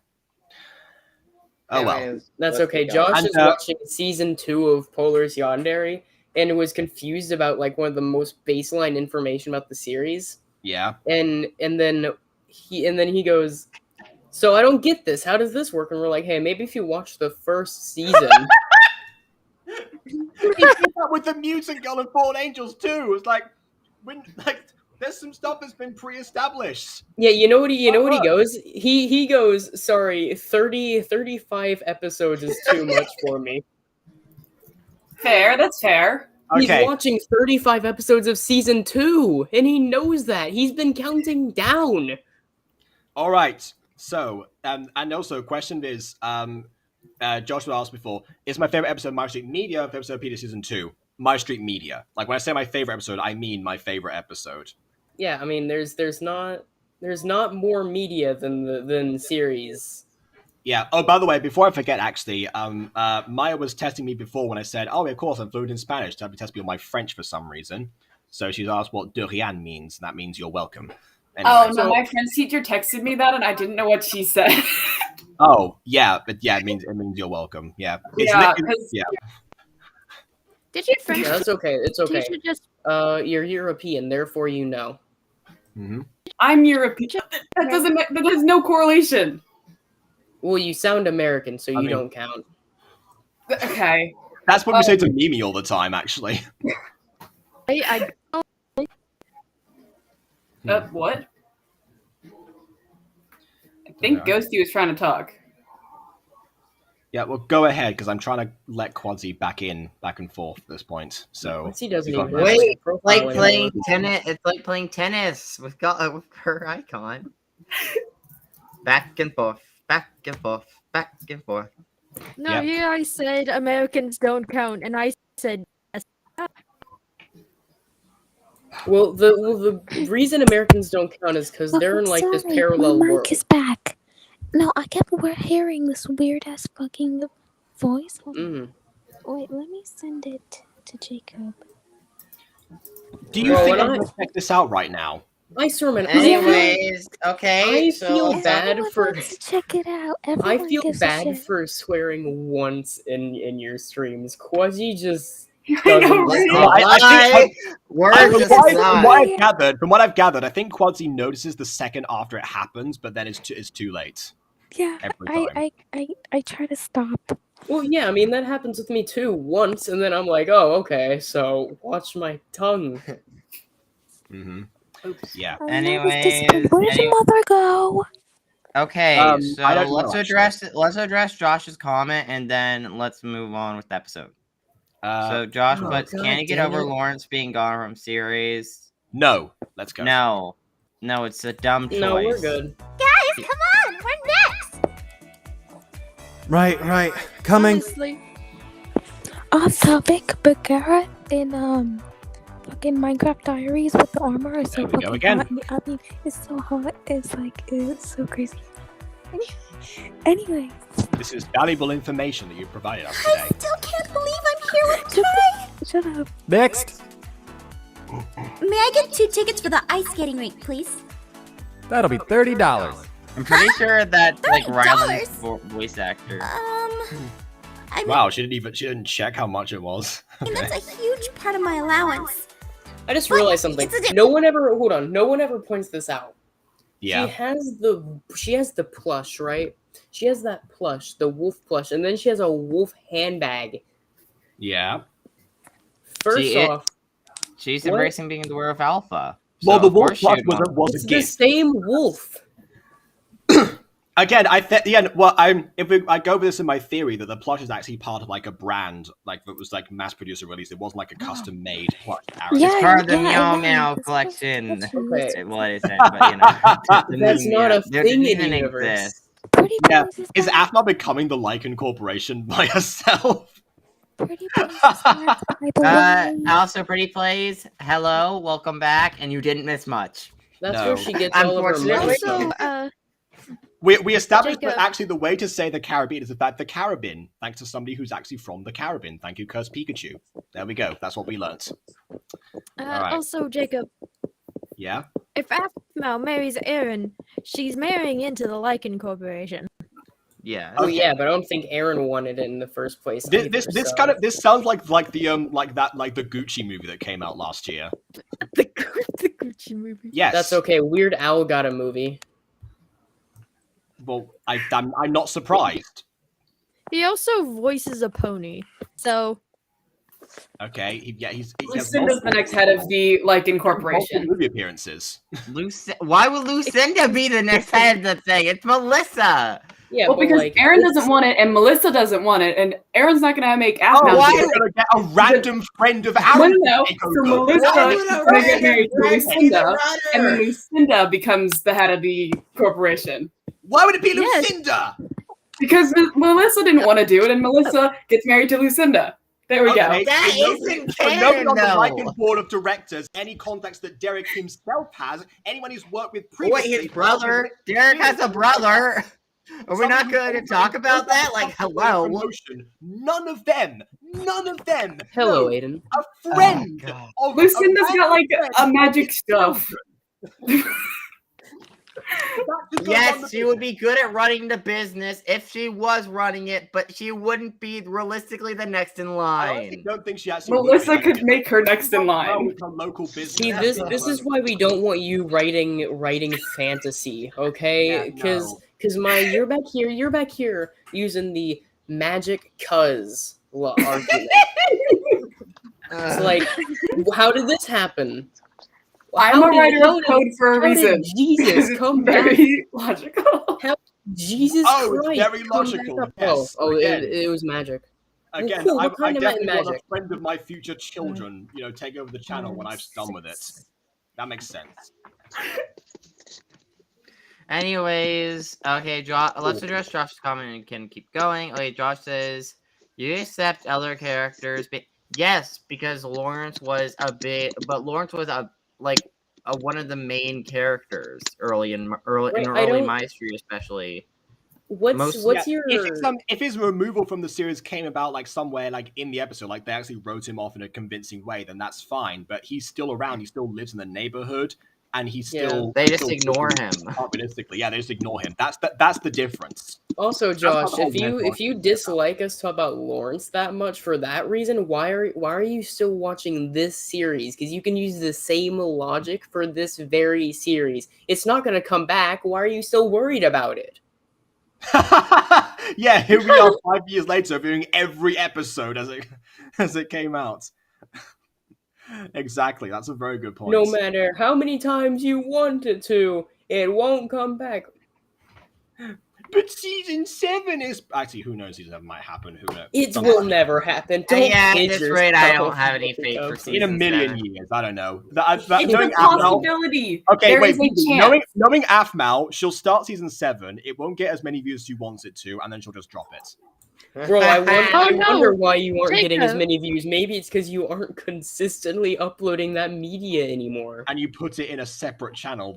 Oh well. Anyways, That's let's okay. keep going. Josh And, is watching season 2 of Polar's Yandere and was confused about like one of the most baseline information about the series. Yeah. And then he goes, "So I don't get this. How does this work?" And we're like, "Hey, maybe if you watch the first season." He did that with the mutant girl and Fallen Angels too. It's like there's some stuff that's been pre-established. Yeah, you know what he goes? He goes, "Sorry, 35 episodes is too much for me." Fair, that's fair. Okay. He's watching 35 episodes of season 2, and he knows that. He's been counting down. All right. So, and also, question is, Joshua asked before, is my favorite episode of MyStreet Media, favorite episode of Peter Season 2? MyStreet Media. Like, when I say my favorite episode, I mean my favorite episode. Yeah, I mean, there's not more media than series. Yeah. Oh, by the way, before I forget, actually, Maya was testing me before when I said, "Oh, of course, I'm fluent in Spanish." To test me on my French for some reason. So she's asked what de rien means. And that means you're welcome. Anyway, Oh no, my friend's teacher texted me that, and I didn't know what she said. Oh yeah, but yeah, it means you're welcome. Yeah. Yeah, yeah. Did you French? Yeah, that's okay. It's okay. Teacher just You're European, therefore you know. Mm-hmm. I'm European. That has no correlation. Well, you sound American, so you don't count. Okay. That's what we say to Mimi all the time, actually. I What? I think Ghosty was trying to talk. Yeah, well, go ahead, because I'm trying to let Quadzy back and forth at this point. So Quadzy doesn't even Wait, it's like playing tennis. It's like playing tennis with her icon. Back and forth, back and forth, back and forth. No, Yep. you guys said Americans don't count, and I said yes. Well, the reason Americans don't count is because they're in like this Sorry, parallel my world. mic is back. No, I kept hearing this weird ass fucking voice. Wait, let me send it to Jacob. Do you Well, think when I'm going to check this out right now? Sermon. Anyways, okay. I so feel bad for. Check it out. I Everyone feel gives a bad shit. for swearing once in your streams. Quasi just I know, doesn't. right? From what I've gathered, I think Quadzy notices the second after it happens, but then it's too late. Yeah, I try to stop. Well, yeah, I mean that happens with me too once, and then I'm like, oh, okay, so watch my tongue. Mm-hmm. Yeah. Anyways, Where'd your mother go? Okay, I so don't know, let's address Josh's comment, and then let's move on with the episode. So Josh puts, "Can you get over Lawrence being gone from series?" No. Let's go. No, it's a dumb choice. No, we're good. Guys, come on, we're next. Right. Coming. Honestly, Off topic, but Garrett in fucking Minecraft Diaries with the armor is so There we go fucking again. hot. I mean, it's so hot. It's so crazy. Anyway, This is valuable information that you provided us today. Still can't believe I'm here with Trey. shut up. Next. may I get 2 tickets for the ice skating rink, please? That'll be $30. I'm pretty sure that's like $30? Ryland's voice actor. I mean, Wow, she didn't check how much it was. that's a huge part of my allowance. I just realized something. No one ever points this out. Yeah. She has the plush, right? She has that plush, the wolf plush, and then she has a wolf handbag. Yeah. First off, she's embracing being the werewolf alpha. Well, So the of wolf course she plush would want- was it's a the gift. same wolf. Again, I go with this in my theory that the plush is actually part of like a brand, like that was like mass producer released. It wasn't like a custom made plush. It's part of the Meow Meow collection. Okay. What is it? But you know, That's not a there thing in doesn't the universe. exist. Yeah, is Aphmau becoming the Lycan Corporation by herself? Also, Pretty Plays, hello, welcome back, and you didn't miss much. That's where she gets all of her money. Also, We established that Jacob. actually the way to say the Caribbean is in fact the Caribbean, thanks to somebody who's actually from the Caribbean. Thank you, Curse Pikachu. There we go. That's what we learnt. Alright. Also, Jacob, Yeah. if Aphmau marries Aaron, she's marrying into the Lycan Corporation. Yeah. Oh yeah, but I don't think Aaron wanted it in the first place. This sounds like the Gucci movie that came out last year. The Gucci movie. Yes. That's okay. Weird Al got a movie. Well, I'm not surprised. He also voices a pony, so Okay. He has Lucinda's the next head of the Lycan Corporation. movie appearances. Why would Lucinda be the next head of the thing? It's Melissa. Yeah, well, but because like, Aaron doesn't want it, and Melissa doesn't want it, and Aaron's not going to make Aphmau. why do are it. we gonna get a random friend of No, ours? no. So Melissa is going to get married to Lucinda, and then Lucinda becomes the head of the corporation. Why would it be Lucinda? Because Melissa didn't want to do it, and Melissa gets married to Lucinda. There we go. That isn't canon, on the though. Lycan board of directors, any contacts that Derek himself has, anyone he's worked with previously. Wait, his brother? Derek has a brother. Are we not going to talk about that? Like, hello. Promotion. None of them. hello, No, Aiden. a friend. Of Lucinda's a got like friend. a magic stuff. Yes, she would be good at running the business if she was running it, but she wouldn't be realistically the next in I line. don't think she actually. Melissa could make her next in line. With a local business. See, this is why we don't want you writing fantasy, okay? Because you're back here using the magic cuz argument. It's like, how did this happen? I'm a writer of code for a how did reason. Jesus come back? Very logical. How, Jesus it's Christ! very come logical. back up. Yes. Oh, Again. it was magic. Again, Cool, I what kind of definitely want magic? a friend of my future children, take over the channel when I've done with it. That makes sense. Anyways, okay, let's address Josh's comment and can keep going. Okay, Josh says, you accept other characters, but yes, because Lawrence was Lawrence was one of the main characters early in MyStreet, especially. What's your if his removal from the series came about like somewhere like in the episode, like they actually wrote him off in a convincing way, then that's fine. But he's still around. He still lives in the neighborhood, and he's still. They just ignore him. Realistically, yeah, they just ignore him. That's the difference. Also, Josh, if you dislike us talk about Lawrence that much for that reason, why are you still watching this series? Because you can use the same logic for this very series. It's not going to come back. Why are you still worried about it? Yeah, here we are 5 years later, viewing every episode as it came out. Exactly, that's a very good point. No matter how many times you want it to, it won't come back. But season 7 is actually, who knows? Season 7 might happen. Who knows? It will never happen. Don't at kid this rate, I yourself. don't have any faith for season in a million 7. years. I don't know. It's a possibility. Okay, There wait. is a chance. Knowing Aphmau, she'll start season 7. It won't get as many views as she wants it to, and then she'll just drop it. Bro, I wonder no. why you aren't getting as Jacob. many views. Maybe it's because you aren't consistently uploading that media anymore. And you put it in a separate channel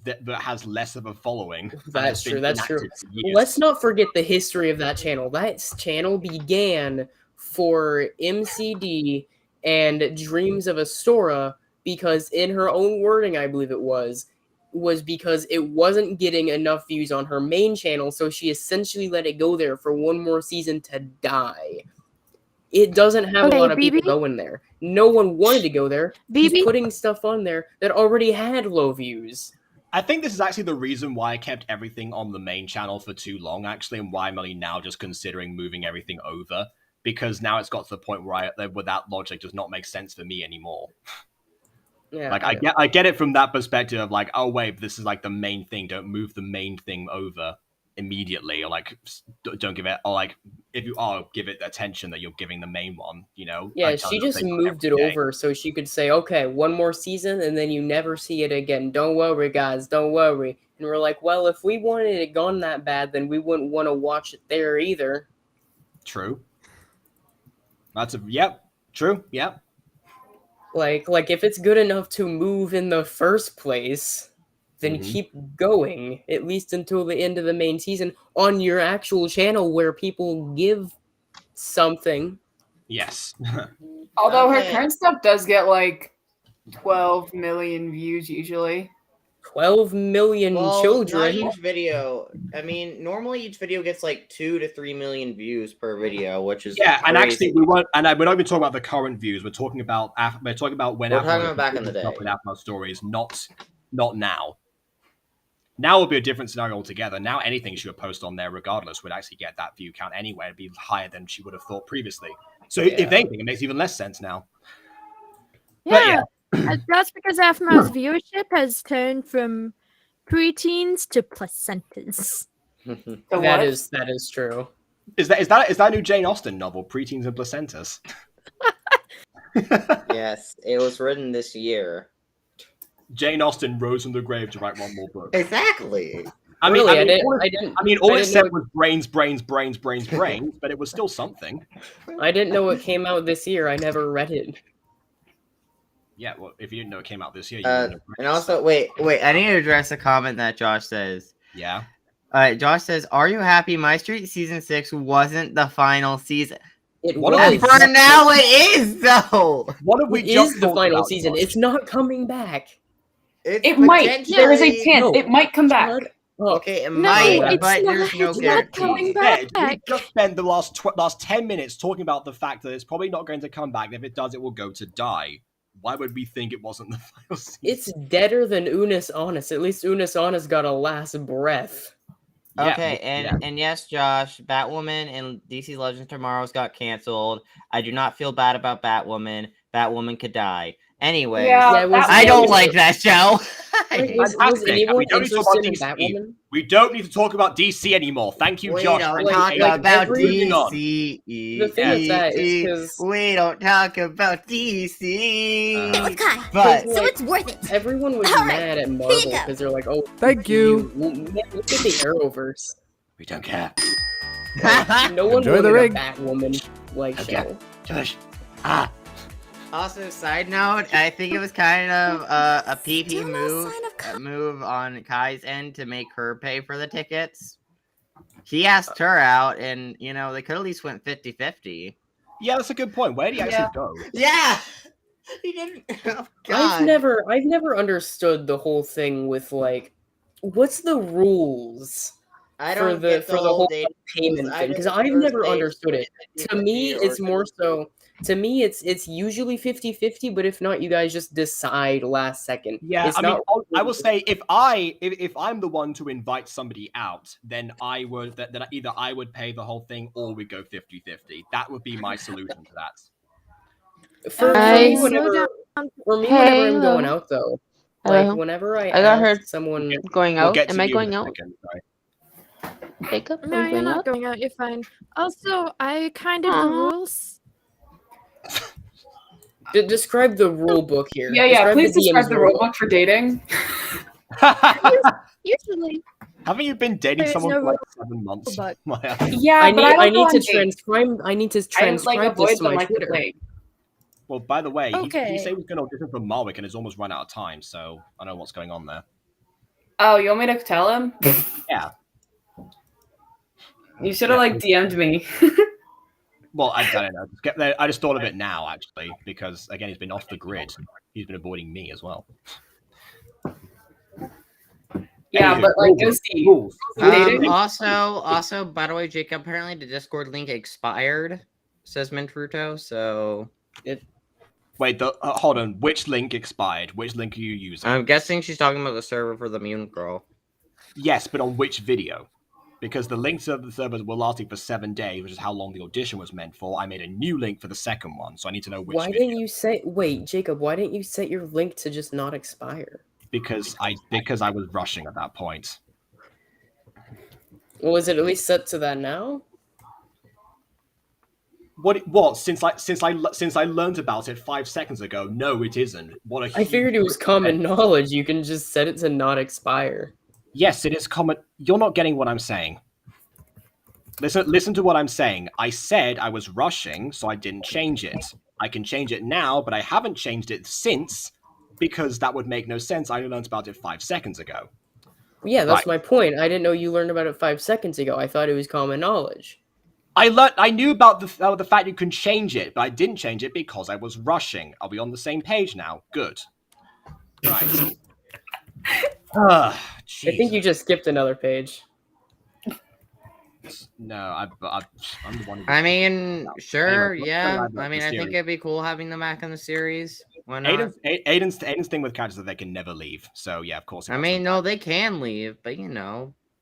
that has less of a following. That's true. That's true. For years. Let's not forget the history of that channel. That channel began for MCD and Dreams of Astora because in her own wording, I believe it was because it wasn't getting enough views on her main channel, so she essentially let it go there for one more season to die. It doesn't have a lot of people going there. No one wanted to go there. She's putting stuff on there that already had low views. I think this is actually the reason why I kept everything on the main channel for too long, actually, and why I'm only now just considering moving everything over, because now it's got to the point where that logic does not make sense for me anymore. Yeah, like I get it from that perspective of like, oh wait, this is like the main thing. Don't move the main thing over immediately, or like don't give it, or like if you give it the attention that you're giving the main one, you know. Yeah, she just moved it over so she could say, okay, one more season, and then you never see it again. Don't worry, guys, don't worry. And we're like, well, if we wanted it gone that bad, then we wouldn't want to watch it there either. True. True. Yep. Like if it's good enough to move in the first place, then keep going, at least until the end of the main season on your actual channel where people give something. Yes. Although her current stuff does get like 12 million views usually. 12 million children. Not each video. I mean, normally each video gets like 2 to 3 million views per video, which is crazy. And actually we're not even talking about the current views. We're talking about when we're talking about back in the day with Aftermath stories, not now. Now would be a different scenario altogether. Now anything she would post on there, regardless, would actually get that view count anyway. It'd be higher than she would have thought previously. So if anything, it makes even less sense now. Yeah. That's because Aftermath's viewership has turned from preteens to placentas. That is true. Is that a new Jane Austen novel, Preteens and Placentas? Yes, it was written this year. Jane Austen rose from the grave to write one more book. Exactly. I mean, all it said was brains, but it was still something. I didn't know it came out this year. I never read it. Yeah, well, if you didn't know it came out this year, you and also, wait, I need to address a comment that Josh says. Yeah. Josh says, "Are you happy? MyStreet season 6 wasn't the final season." It was. For now, it is though. What have we It is the final season. It's not coming back. It might. There is a chance. It might come back. Okay, it might, but there's no guarantee. We just spent the last 10 minutes talking about the fact that it's probably not going to come back. And if it does, it will go to die. Why would we think it wasn't the final season? It's deader than Unis Honest. At least Unis Honest got a last breath. Okay, and yes, Josh, Batwoman and DC Legends Tomorrow's got canceled. I do not feel bad about Batwoman. Batwoman could die. Anyway, I don't like that show. Was anyone interested in Batwoman? We don't need to talk about DC anymore. Thank you, Josh. We don't talk about DC. The thing is that is because we don't talk about DC. With Kai, so it's worth it. Everyone was mad at Marvel because they're like, "Oh, thank you." Look at the Arrowverse. We don't care. No one Enjoy wanted the ring. a Batwoman like show. Josh. Also, side note, I think it was kind of a PP move on Kai's end to make her pay for the tickets. He asked her out, and, you know, they could at least went 50-50. Yeah, that's a good point. Where did he actually go? Yeah! He didn't... Oh, God. I've never understood the whole thing with, like, what's the rules for the whole payment thing? Because I've never understood it. To me, it's more so... To me, it's usually 50-50, but if not, you guys just decide last second. Yeah, I will say if I'm the one to invite somebody out, then either I would pay the whole thing or we go 50-50. That would be my solution to that. For me, whenever I'm going out though, like whenever I got heard someone going out. Am I going out? Jacob, no, you're not going out. You're fine. Also, I kind of the rules. Describe the rule book here. Yeah. Please describe the rule book for dating. Usually. Haven't you been dating someone for like 7 months? Yeah, I need to transcribe. I need to transcribe this to my Twitter. Well, by the way, he said he was going to audition for Marwick and has almost run out of time, so I don't know what's going on there. Oh, you want me to tell him? Yeah. You should have DM'd me. Well, I don't know. I just thought of it now, actually, because again, he's been off the grid. He's been avoiding me as well. Yeah, Anywho, but like rules, Ghosty. rules. Also, by the way, Jacob, apparently the Discord link expired, says Mintruto, so Wait, hold on. Which link expired? Which link are you using? I'm guessing she's talking about the server for the Mune Girl. Yes, but on which video? Because the links of the servers were lasting for 7 days, which is how long the audition was meant for. I made a new link for the second one, so I need to know which Why didn't you say... Wait, Jacob, why didn't you set your link to just not expire? Because I was rushing at that point. Well, is it at least set to that now? What? Since I learned about it 5 seconds ago. No, it isn't. What a I figured it was common knowledge. You can just set it to not expire. Yes, it is common. You're not getting what I'm saying. Listen to what I'm saying. I said I was rushing, so I didn't change it. I can change it now, but I haven't changed it since, because that would make no sense. I learned about it 5 seconds ago. Yeah, that's my point. I didn't know you learned about it 5 seconds ago. I thought it was common knowledge. I knew about the fact you can change it, but I didn't change it because I was rushing. Are we on the same page now? Good. Right. I think you just skipped another page. No, I'm the one. I mean, sure, Anyway, yeah. I I mean, I think it'd be cool having them back in the series. Why not? Aiden's thing with characters that they can never leave. So yeah, of course. I mean, no, they can leave, but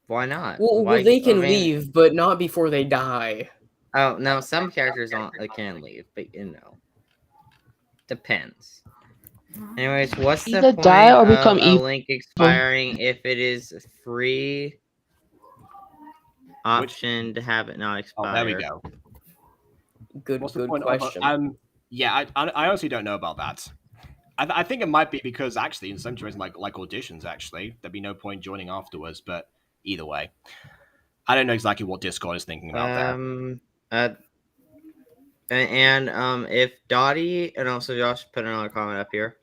why not? Well, Why, they can leave, but not before they die. Oh no, some characters can leave, but depends. Anyways, what's the Either point die or of become a evil. link expiring if it is free option to have it not expire? Oh, there we go. Good question. Yeah, I honestly don't know about that. I think it might be because actually in some situations like auditions, actually there'd be no point joining afterwards. But either way, I don't know exactly what Discord is thinking about there. If Dottie, and also Josh put another comment up here.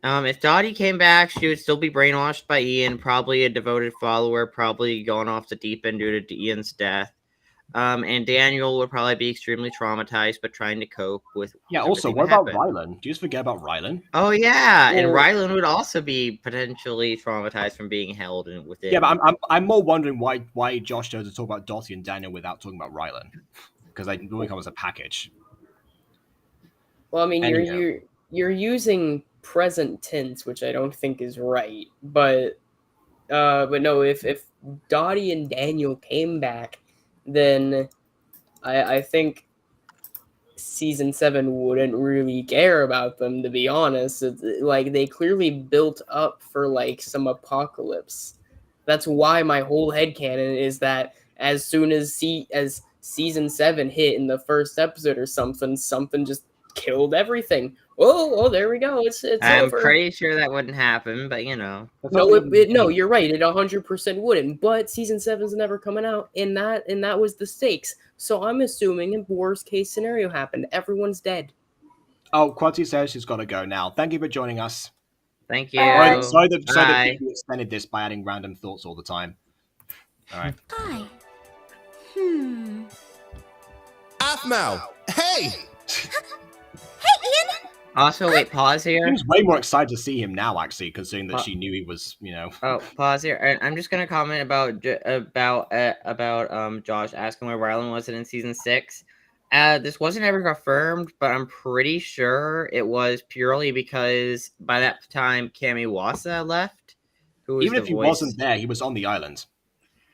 If Dottie came back, she would still be brainwashed by Ian, probably a devoted follower, probably gone off the deep end due to Ian's death. And Daniel would probably be extremely traumatized, but trying to cope with. Yeah. Also, what about Rylan? Do you just forget about Rylan? Oh yeah, and Rylan would also be potentially traumatized from being held within. Yeah, but I'm more wondering why Josh chose to talk about Dottie and Daniel without talking about Rylan, because they really come as a package. Well, I mean, you're using present tense, which I don't think is right. But no, if Dottie and Daniel came back, then I think season 7 wouldn't really care about them, to be honest. Like, they clearly built up for like some apocalypse. That's why my whole headcanon is that as soon as season 7 hit in the first episode or something just killed everything. Oh, there we go. It's I'm over. pretty sure that wouldn't happen, but No, you're right. It 100% wouldn't. But season 7's never coming out, and that was the stakes. So I'm assuming a worst case scenario happened. Everyone's dead. Oh, Quanti says she's got to go now. Thank you for joining us. Thank you. Sorry that you extended this by adding random thoughts all the time. All right. Hi. Aphmau, hey! Hey, Ian! Also, wait, pause here. Seems way more excited to see him now, actually, considering that she knew he was, Oh, pause here. I'm just gonna comment about Josh asking where Rylan was in season 6. This wasn't ever confirmed, but I'm pretty sure it was purely because by that time Kami Wasa left. Who was even if he wasn't there, he was on the island.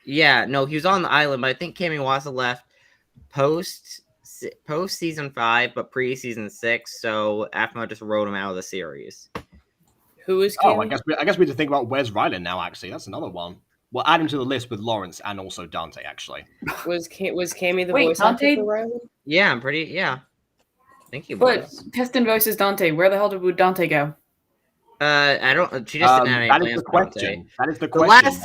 Yeah, no, he was on the island, but I think Kami Wasa left post season 5, but pre season 6. So Aphmau just wrote him out of the series. Who is Kami? I guess we have to think about where's Rylan now. Actually, that's another one. We'll add him to the list with Lawrence and also Dante. Actually, was Kami the voice actor for Rylan? Yeah, I think he but was. Keston voices Dante. Where the hell would Dante go? I don't. She just didn't have any that plans is the for question. Dante. That is the Last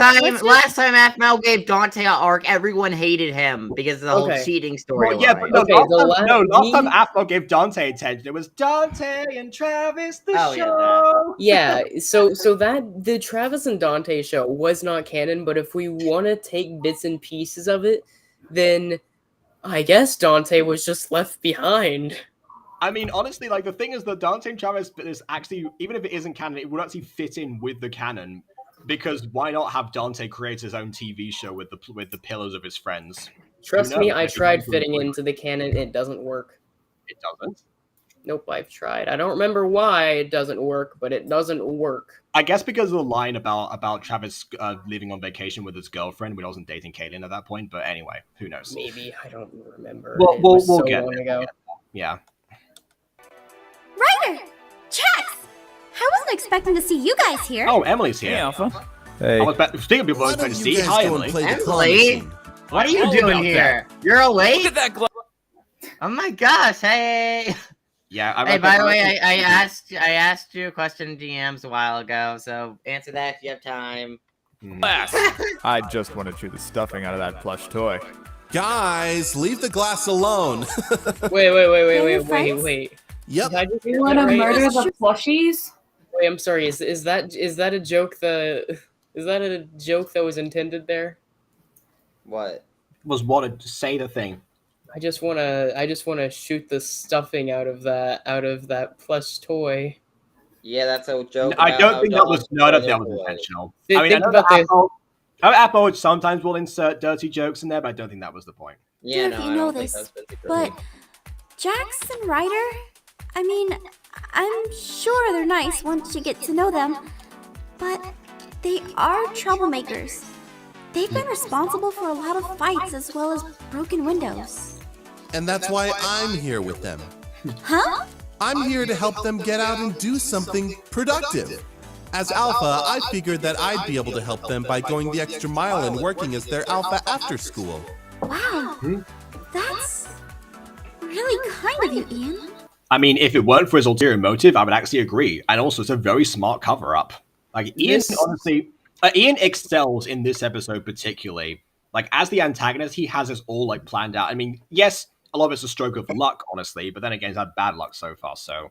question. time Aphmau gave Dante an arc, everyone hated him because of the whole cheating story. Well, yeah, but last time Aphmau gave Dante attention, it was Dante and Travis the show. Yeah, so that the Travis and Dante show was not canon, but if we want to take bits and pieces of it, then I guess Dante was just left behind. I mean, honestly, like the thing is that Dante and Travis is actually, even if it isn't canon, it would actually fit in with the canon. Because why not have Dante create his own TV show with the pillows of his friends? Trust me, I Maybe tried Dante fitting would- into the canon. It doesn't work. It doesn't. Nope, I've tried. I don't remember why it doesn't work, but it doesn't work. I guess because of the line about Travis leaving on vacation with his girlfriend when he wasn't dating Caitlyn at that point. But anyway, who knows? Maybe, I don't remember. We'll It was we'll so get long there. ago. Yeah. Ryder! Jax! I wasn't expecting to see you guys here. Oh, Emily's here. Hey, Alpha. I was speaking of people I was Why going to don't you see. guys Hi, go and Emily. play the claw Emily? machine? What are you All doing about here? You're awake? Look at that glove. Oh my gosh! Hey. Yeah. Hey, by the way, I asked you a question in DMs a while ago, so answer that if you have time. Glass. I just want to chew the stuffing out of that plush toy. Guys, leave the glass alone. Wait. Yep. Did I just You hear want that to right? murder the plushies? Wait, I'm sorry. Is that a joke? Is that a joke that was intended there? What? Was wanted to say the thing. I just wanna shoot the stuffing out of that plush toy. Yeah, that's a joke. I don't think that was intentional. I mean, I know that Apple sometimes will insert dirty jokes in there, but I don't think that was the point. Yeah, if you know this, but Jax and Ryder, I mean, I'm sure they're nice once you get to know them, but they are troublemakers. They've been responsible for a lot of fights as well as broken windows. And that's why I'm here with them. Huh? I'm here to help them get out and do something productive. As Alpha, I figured that I'd be able to help them by going the extra mile and working as their Alpha after school. Wow, that's really kind of you, Ian. I mean, if it weren't for his ulterior motive, I would actually agree. And also, it's a very smart cover-up. Like, Ian, honestly, Ian excels in this episode particularly. Like, as the antagonist, he has this all, like, planned out. I mean, yes, a lot of it's a stroke of luck, honestly, but then again, he's had bad luck so far, so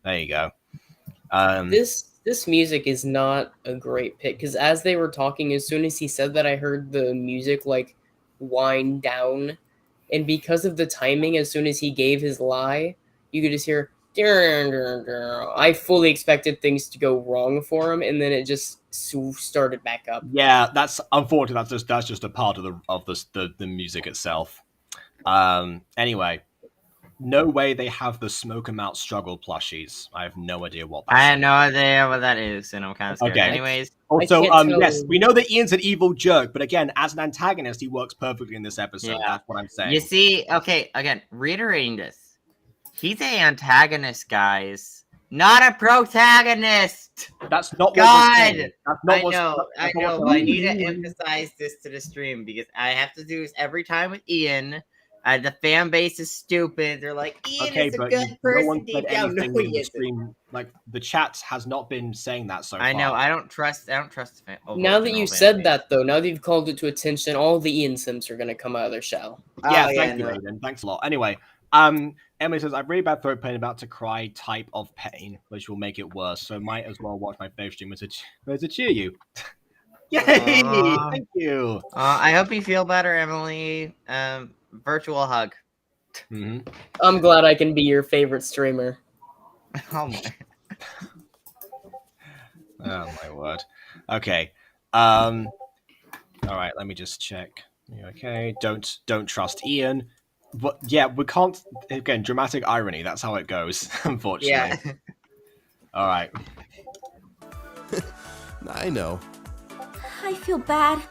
there you go. This music is not a great pick, because as they were talking, as soon as he said that, I heard the music, like, wind down. And because of the timing, as soon as he gave his lie, you could just hear, I fully expected things to go wrong for him, and then it just started back up. Yeah, that's unfortunately that's just a part of the music itself. Anyway, no way they have the smoke 'em out struggle plushies. I have no idea what that is. I have no idea what that is, and I'm kind of scared. Okay. Anyways, Also, yes, we know that Ian's an evil jerk, but again, as an antagonist, he works perfectly in this episode. Yeah. That's what I'm saying. You see, okay, again, reiterating this. He's an antagonist, guys. Not a protagonist! That's not what God! we're saying. That's not I what's- know, that's I not know, what's but I need to happening. emphasize this to the stream because I have to do this every time with Ian. The fan base is stupid. They're like, Ian Okay, is a but good no person one said deep down. No, anything in he the isn't. stream. Like, the chat has not been saying that so far. I know, I don't trust the fan. Now that you said that, though, now that you've called it to attention, all the Ian Sims are going to come out of their shell. Yeah, thank you, Aiden. Thanks a lot. Anyway, Emily says, I've really bad throat pain, about to cry type of pain, which will make it worse, so might as well watch my favorite streamer to cheer you. Yay! Thank you! I hope you feel better, Emily. Virtual hug. Mm-hmm. I'm glad I can be your favorite streamer. Oh my. Oh my word. Okay. All right, let me just check. Okay, don't trust Ian. But yeah, we can't. Again, dramatic irony. That's how it goes. Unfortunately. Yeah. All right. I know. I feel bad.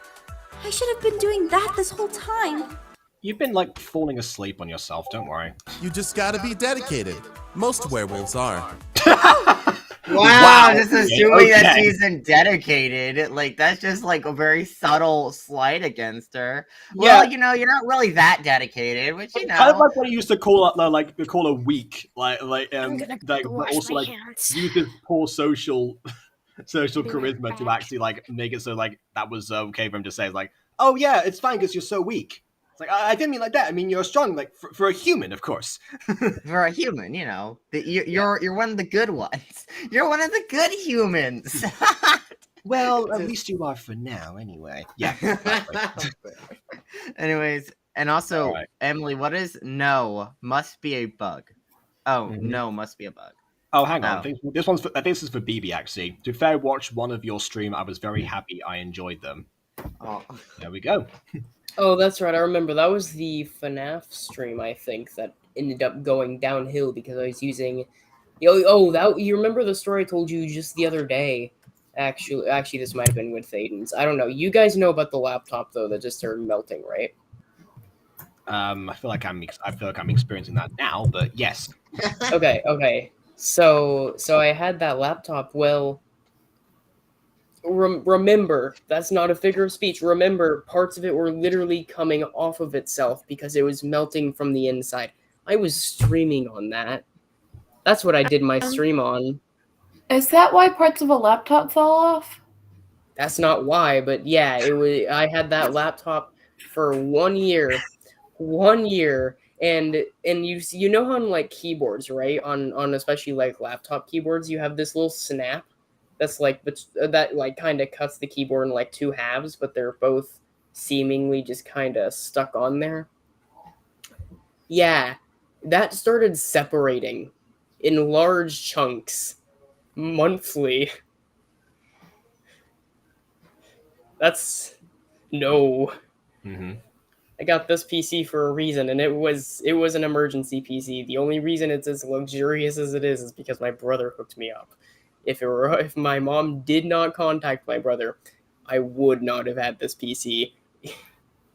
I should have been doing that this whole time. You've been like falling asleep on yourself. Don't worry. You just gotta be dedicated. Most werewolves are. Wow, just assuming that okay. she's dedicated. Like, that's just like a very subtle slight against her. Yeah. Well, you know, you're not really that dedicated, which, you know. Kind of like what he used to call a weak, but wash also my like hands. use his poor social charisma to actually like make it so like that was okay for him to say like, oh yeah, it's fine because you're so weak. It's like I didn't mean like that. I mean you're strong, like for a human, of course. For a human, you know, you're one of the good ones. You're one of the good humans. Well, at least you are for now, anyway. Yeah. Anyways, And also, Alright. Emily, what is no must be a bug? Oh, Mhm. no must be a bug. Oh, hang on. Oh. I think this one's. I think this is for BB actually. To be fair, I watched one of your stream. I was very happy. I enjoyed them. Oh. There we go. Oh, that's right. I remember that was the FNAF stream. I think that ended up going downhill because I was using. That you remember the story I told you just the other day? Actually, this might have been with Thaden's. I don't know. You guys know about the laptop though that just started melting, right? I feel like I'm experiencing that now, but yes. Okay. So I had that laptop. Well, remember, that's not a figure of speech. Remember, parts of it were literally coming off of itself because it was melting from the inside. I was streaming on that. That's what I did my stream on. Is that why parts of a laptop fall off? That's not why, but yeah, it was. I had that laptop for 1 year. 1 year. And you know how on like keyboards, right? On especially like laptop keyboards, you have this little snap that's like that like kind of cuts the keyboard in like two halves, but they're both seemingly just kind of stuck on there. Yeah, that started separating in large chunks monthly. That's no. Mm-hmm. I got this PC for a reason, and it was an emergency PC. The only reason it's as luxurious as it is because my brother hooked me up. If my mom did not contact my brother, I would not have had this PC.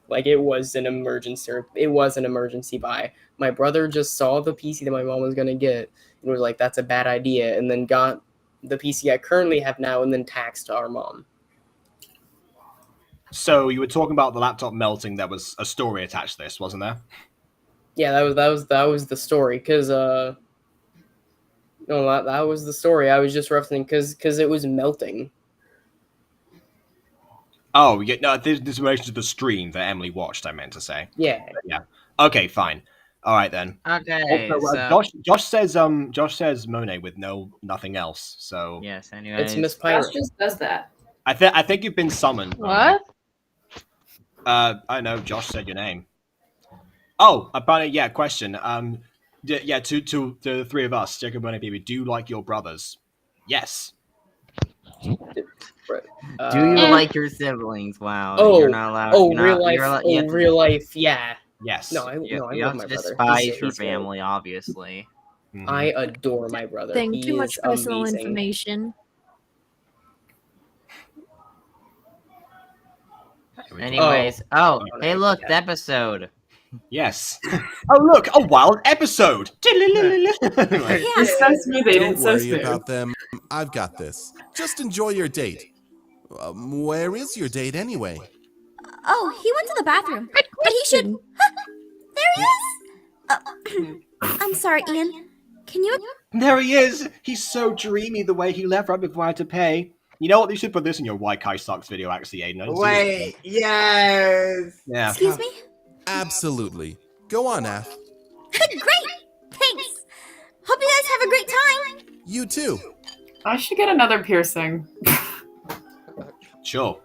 Like it was an emergency. It was an emergency buy. My brother just saw the PC that my mom was gonna get and was like, "That's a bad idea," and then got the PC I currently have now, and then taxed our mom. So you were talking about the laptop melting. There was a story attached to this, wasn't there? Yeah, that was the story. Cause no, that was the story. I was just referencing because it was melting. Oh, yeah. No, this is in relation to the stream that Emily watched. I meant to say. Yeah. Yeah. Okay, fine. All right then. Okay. Also, Josh says Monet with nothing else. So yes. Anyways, it's Miss Pirate. Josh just does that. I think you've been summoned. What? I know. Josh said your name. Oh, apparently, yeah. Question. Yeah. To the three of us, Jacob, Monet, BB, do you like your brothers? Yes. Do you like your siblings? Wow. Oh, you're not allowed. Oh, you're real not, life. You're Real life. Yeah. Yes. No, I you love don't my brother. despise your He's family, obviously. Mm-hmm. I adore my brother. Thank He too much is personal amazing. information. Anyways, hey, look, the episode. Yes. Oh, look, a wild episode. It's so smooth, Aiden. Don't So worry smooth. about them. I've got this. Just enjoy your date. Where is your date anyway? Oh, he went to the bathroom. But he should. There he is. I'm sorry, Ian. Can you? There he is. He's so dreamy the way he left right before I had to pay. You know what? You should put this in your Why Kai Sucks video, actually, Aiden. I didn't see this. Yes. Yeah. Excuse me? Absolutely. Go on, Af. Great! Thanks! Hope you guys have a great time! You too. I should get another piercing. Sure.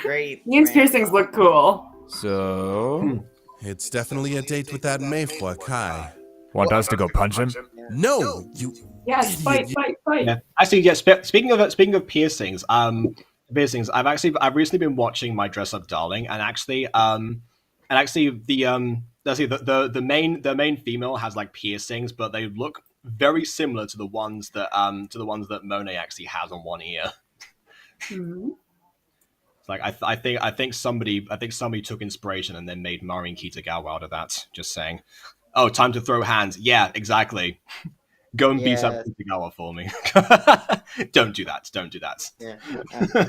Great. Ian's piercings look cool. So, It's definitely a date with that Mayflower Kai. want us to go punch him? No, you. Yes, fight. Yeah. Actually, yeah. Speaking of piercings, I've recently been watching My Dress Up Darling, and actually, the main female has like piercings, but they look very similar to the ones that Monet actually has on one ear. Mm-hmm. It's like I think somebody took inspiration and then made Marin Kitagawa out of that. Just saying. Oh, time to throw hands. Yeah, exactly. Go and beat up Kitagawa for me. Don't do that. Don't do that. Yeah.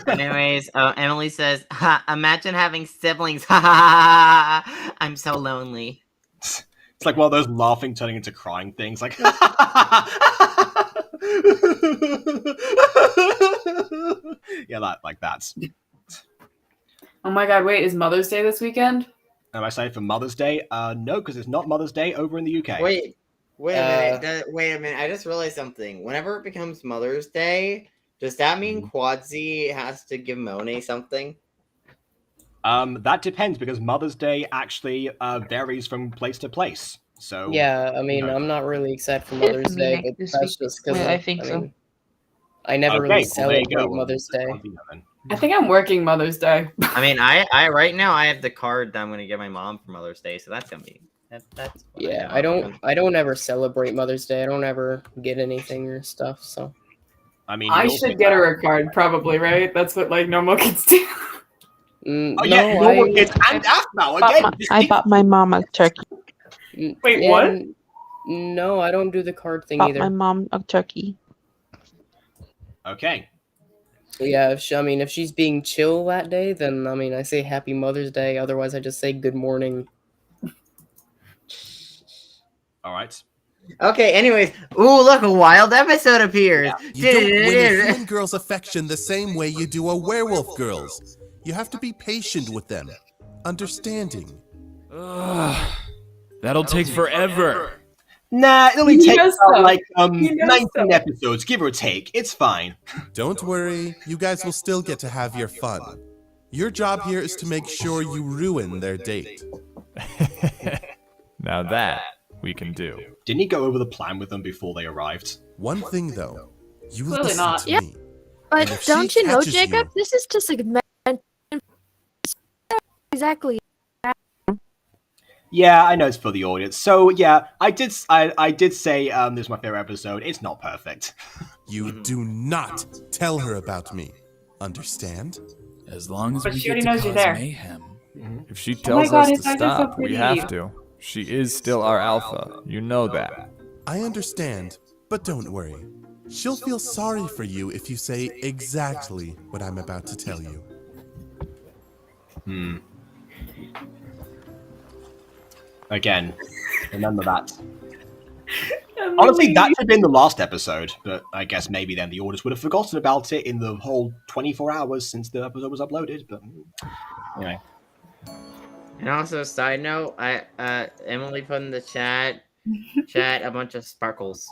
Anyways, Emily says, imagine having siblings. I'm so lonely. It's like one of those laughing turning into crying things. Like, yeah, that. Oh my god, wait, is Mother's Day this weekend? Am I saying for Mother's Day? No, because it's not Mother's Day over in the UK. Wait a minute. I just realized something. Whenever it becomes Mother's Day, does that mean Quadzi has to give Monet something? That depends because Mother's Day actually varies from place to place. So Yeah, I mean, you know. I'm not really excited for It's Mother's me Day, next but this that's week. just because I think so. mean, I never really Okay, well, there you celebrate go. Well, Mother's Day. I think I'm working Mother's Day. I mean, I right now I have the card that I'm gonna give my mom for Mother's Day, so that's gonna be that's what Yeah, I have. I don't ever celebrate Mother's Day. I don't ever get anything or stuff. So I mean, I should get her a card, probably, right? That's what like normal kids do. Oh yeah, normal kids and Aphmau again. I bought my mom a turkey. Wait, yeah, what? No, I don't do the card thing Bought either. my mom a turkey. Okay. Yeah, if she's being chill that day, then I mean, I say Happy Mother's Day. Otherwise, I just say Good morning. All right. Okay, anyways. Ooh, look, a wild episode appears. You don't win a human girl's affection the same way you do a werewolf girl's. You have to be patient with them. Understanding. That'll take forever. Nah, it only takes so. like 19 episodes, give or take. It's fine. Don't worry, you guys will still get to have your fun. Your job here is to make sure you ruin their date. Now that we can do. Didn't he go over the plan with them before they arrived? One thing though, you Clearly listen not. to Yeah. me. But And if she don't you know, catches Jacob? This is just segment. Exactly. Yeah, I know it's for the audience. So yeah, I did say this is my favorite episode. It's not perfect. You do not tell her about me. Understand? As long as But we she get already to knows you're cause there. mayhem. If she Oh my tells God, us his to eyes are so stop, we pretty. have to. She is still our alpha. You know that. I understand, but don't worry. She'll feel sorry for you if you say exactly what I'm about to tell you. Again, remember that. Honestly, that should have been the last episode, but I guess maybe then the audience would have forgotten about it in the whole 24 hours since the episode was uploaded, but anyway. And also, side note, Emily put in the chat a bunch of sparkles.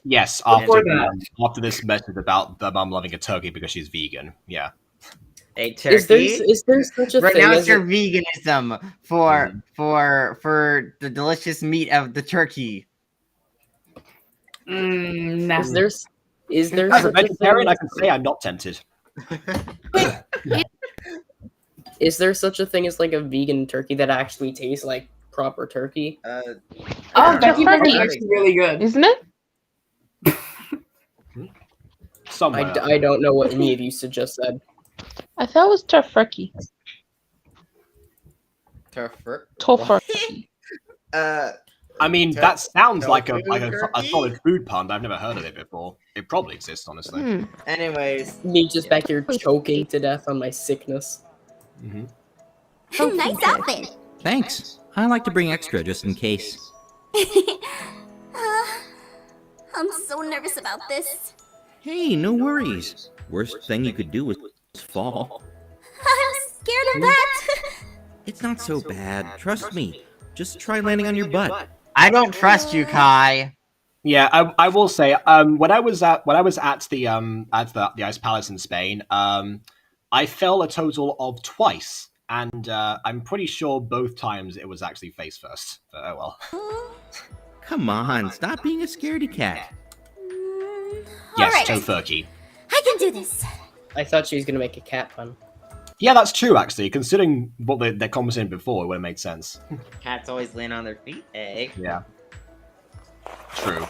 Yes, after this message about the mum loving a turkey because she's vegan. Yeah. A turkey. Is there such a thing Renounce as your veganism for the delicious meat of the turkey. Nah. Is there As a such a vegetarian, thing? I can say I'm not tempted. Is there such a thing as like a vegan turkey that actually tastes like proper turkey? Oh, Becky Burger is actually really good, isn't it? I don't know what any of you just said. I thought it was turkey. Tofurkey. I mean, that sounds like a solid food pun. I've never heard of it before. It probably exists, honestly. Anyways, Me just back here choking to death on my sickness. Nice outfit. Thanks. I like to bring extra just in case. I'm so nervous about this. Hey, no worries. Worst thing you could do is fall. I'm scared of that. It's not so bad. Trust me. Just try landing on your butt. I don't trust you, Kai. Yeah, I will say, when I was at the Ice Palace in Spain, I fell a total of twice, and I'm pretty sure both times it was actually face first. But oh well. Come on, stop being a scaredy cat. Yes, Alright. Tofurkey. I can do this. I thought she was gonna make a cat pun. Yeah, that's true, actually. Considering what their conversation before, it would have made sense. Cats always land on their feet, eh? Yeah. True.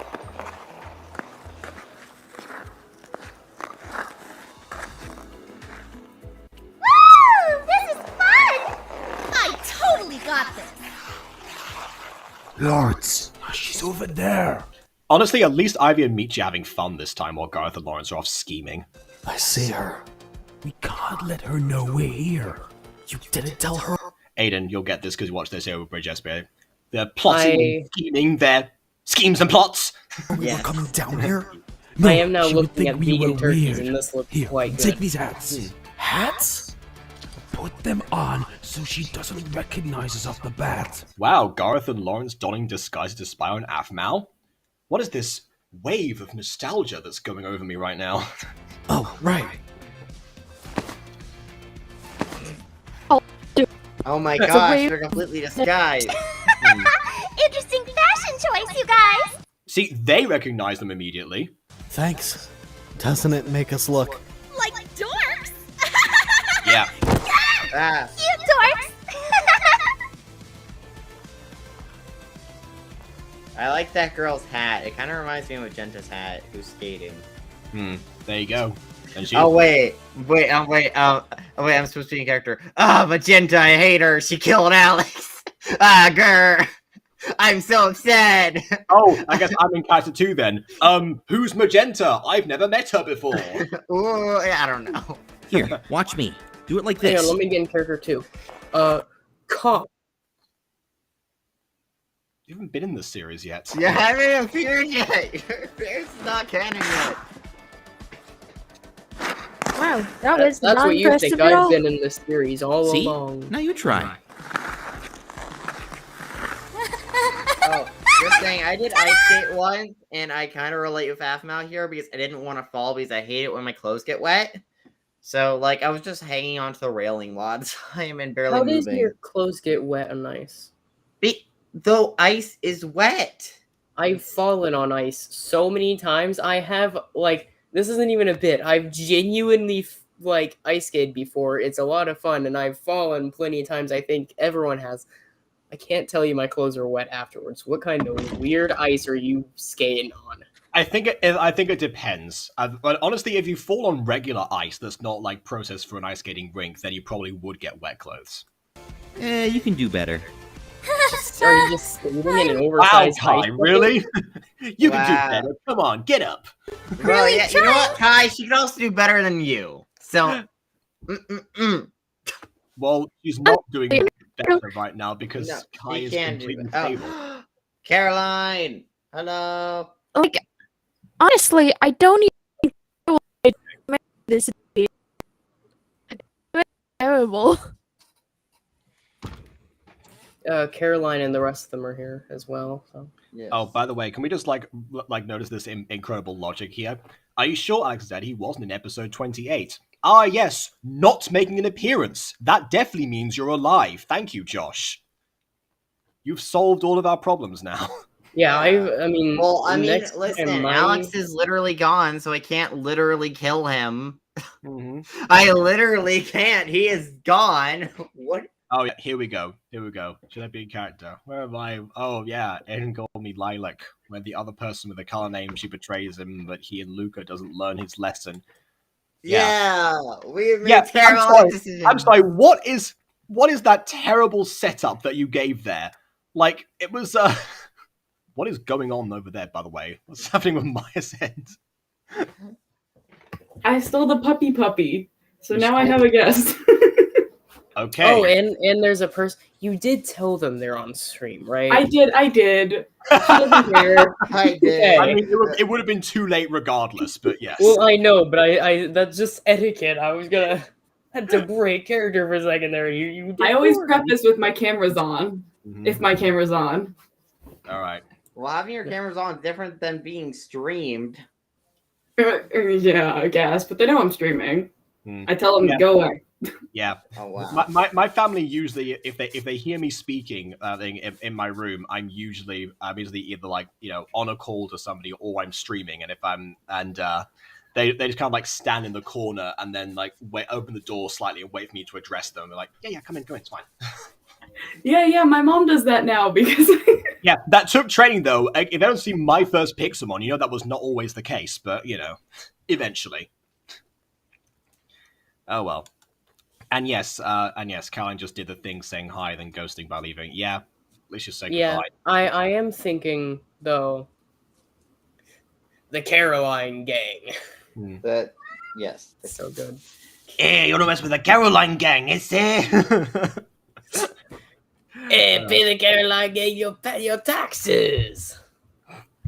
Woo! This is fun! I totally got this. Lords, she's over there. Honestly, at least Ivy and Michi are having fun this time while Gareth and Lawrence are off scheming. I see her. We can't let her know we're here. You didn't tell her. Aiden, you'll get this because you watched this over Bridge yesterday. They're plotting and scheming their schemes and plots. We were coming down here. I am now she would looking think at we vegan were turkeys, weird. and this looks Here, quite good. take these hats. Hats? Put them on so she doesn't recognize us off the bat. Wow, Gareth and Lawrence donning disguises to spy on Aphmau? What is this wave of nostalgia that's going over me right now? Oh, right. Oh my That's a gosh, weird- they're completely disguised. Interesting fashion choice, you guys. See, they recognize them immediately. Thanks. Doesn't it make us look? Like dorks. Yeah. Ah. Cute dorks. I like that girl's hat. It kind of reminds me of Magenta's hat, who's skating. There you go. And she. Oh wait, I'm supposed to be a character. Magenta, I hate her. She killed Alex. Grr. I'm so upset. Oh, I guess I'm in character 2 then. Who's Magenta? I've never met her before. Ooh, I don't know. Here, watch me. Do it like Hang this. on, let me get in character 2. Cop. You haven't been in this series yet. You haven't appeared yet. Your appearance is not canon yet. Wow, that was That's not what you impressive think. at I've all. been in this series all See? along. Now you try. Oh, just saying, I did ice skate once, and I kind of relate with Aphmau here because I didn't want to fall because I hate it when my clothes get wet. So, like, I was just hanging onto the railing while I am in barely How moving. does your clothes get wet on ice? Though ice is wet. I've fallen on ice so many times. I have, like, this isn't even a bit. I've genuinely, like, ice skated before. It's a lot of fun, and I've fallen plenty of times. I think everyone has. I can't tell you my clothes are wet afterwards. What kind of weird ice are you skating on? I think it depends. But honestly, if you fall on regular ice that's not like processed for an ice skating rink, then you probably would get wet clothes. You can do better. Are you just skating in an oversized Wow, Kai, ice really? You can Wow. do better. Come on, get up. Well, yeah, you know what, Kai? She can also do better than you. So, Well, she's not doing better right now because no, Kai she is can do completely it. stable. Oh. Caroline, hello. Like, honestly, I don't even know why I made this be terrible. Caroline and the rest of them are here as well. So. Yes. Oh, by the way, can we just like notice this incredible logic here? Are you sure Alex said he wasn't in episode 28? Ah, yes, not making an appearance. That definitely means you're alive. Thank you, Josh. You've solved all of our problems now. Yeah, I mean... Well, I mean, next listen, time Alex is literally gone, so I can't literally kill him. Mm-hmm. I literally can't. He is gone. What? Oh, yeah, here we go. Should I be a character? Where am I? Oh, yeah, Aiden called me Lilac. When the other person with the color name, she betrays him, but he and Luca doesn't learn his lesson. Yeah, we made terrible decisions. I'm sorry, what is that terrible setup that you gave there? Like, it was, what is going on over there, by the way? What's happening with Maya's end? I stole the puppy. So now I have a guess. Okay. Oh, and there's a person... You did tell them they're on stream, right? I did. I did. I mean, it would have been too late regardless, but yes. Well, I know, but I that's just etiquette. I was gonna... had to break character for a second there. You I always preface with my camera's on. If my camera's on. All right. Well, having your cameras on is different than being streamed. Yeah, I guess, but they know I'm streaming. I tell them to go away. Yeah. Oh wow. My family usually, if they hear me speaking in my room, I'm usually either like on a call to somebody or I'm streaming, and if they just kind of like stand in the corner and then like open the door slightly and wait for me to address them. They're like, yeah, come in, it's fine. Yeah, my mom does that now because Yeah, that took training though. If I don't see my first Pixelmon, that was not always the case, but eventually. Oh well. And yes, Caroline just did the thing saying hi, then ghosting by leaving. Yeah, let's just say Yeah, goodbye. I am thinking though. The Caroline gang. That yes, it's so good. Hey, you wanna mess with the Caroline gang, is it? Hey, pay the Caroline gang your taxes.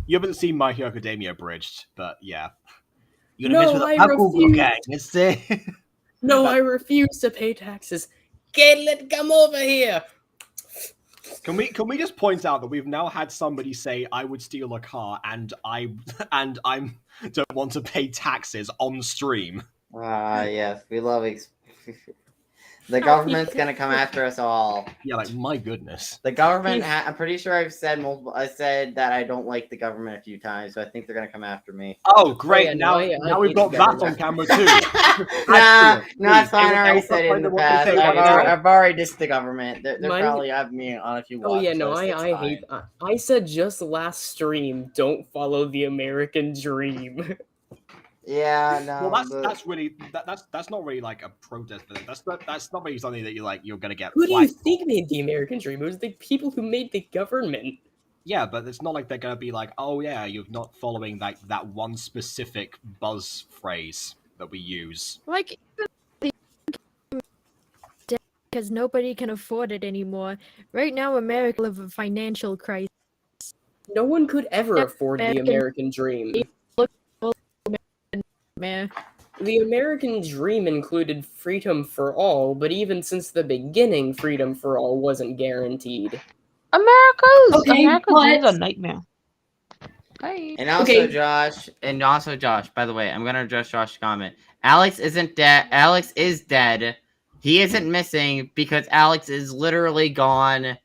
You haven't seen My Hero Academia abridged, but yeah. You No, mess with the I Google refuse. gang, is it? No, I refuse to pay taxes. Caitlin, come over here. Can we just point out that we've now had somebody say I would steal a car and I don't want to pay taxes on stream. yes, we love The government's gonna come after us all. Yeah, like my goodness. The government. I'm pretty sure I said that I don't like the government a few times, so I think they're gonna come after me. Oh, great! Now we've got that on camera too. No, it's fine. I already said it in the past. I've already dissed the government. They're probably have me on a few. Oh yeah, no, I hate. I said just last stream, don't follow the American dream. Yeah, no. Well, that's really that's not really like a protest for them. That's not really something that you're gonna get. Who do you think made the American dream? It was the people who made the government. Yeah, but it's not like they're gonna be like, oh yeah, you're not following like that one specific buzz phrase that we use. Like, because nobody can afford it anymore. Right now, America lives a financial crisis. No one could ever afford the American dream. The American dream included freedom for all, but even since the beginning, freedom for all wasn't guaranteed. America's dream's a nightmare. Hey. And also, Josh. By the way, I'm gonna address Josh's comment. Alex isn't dead. Alex is dead. He isn't missing because Alex is literally gone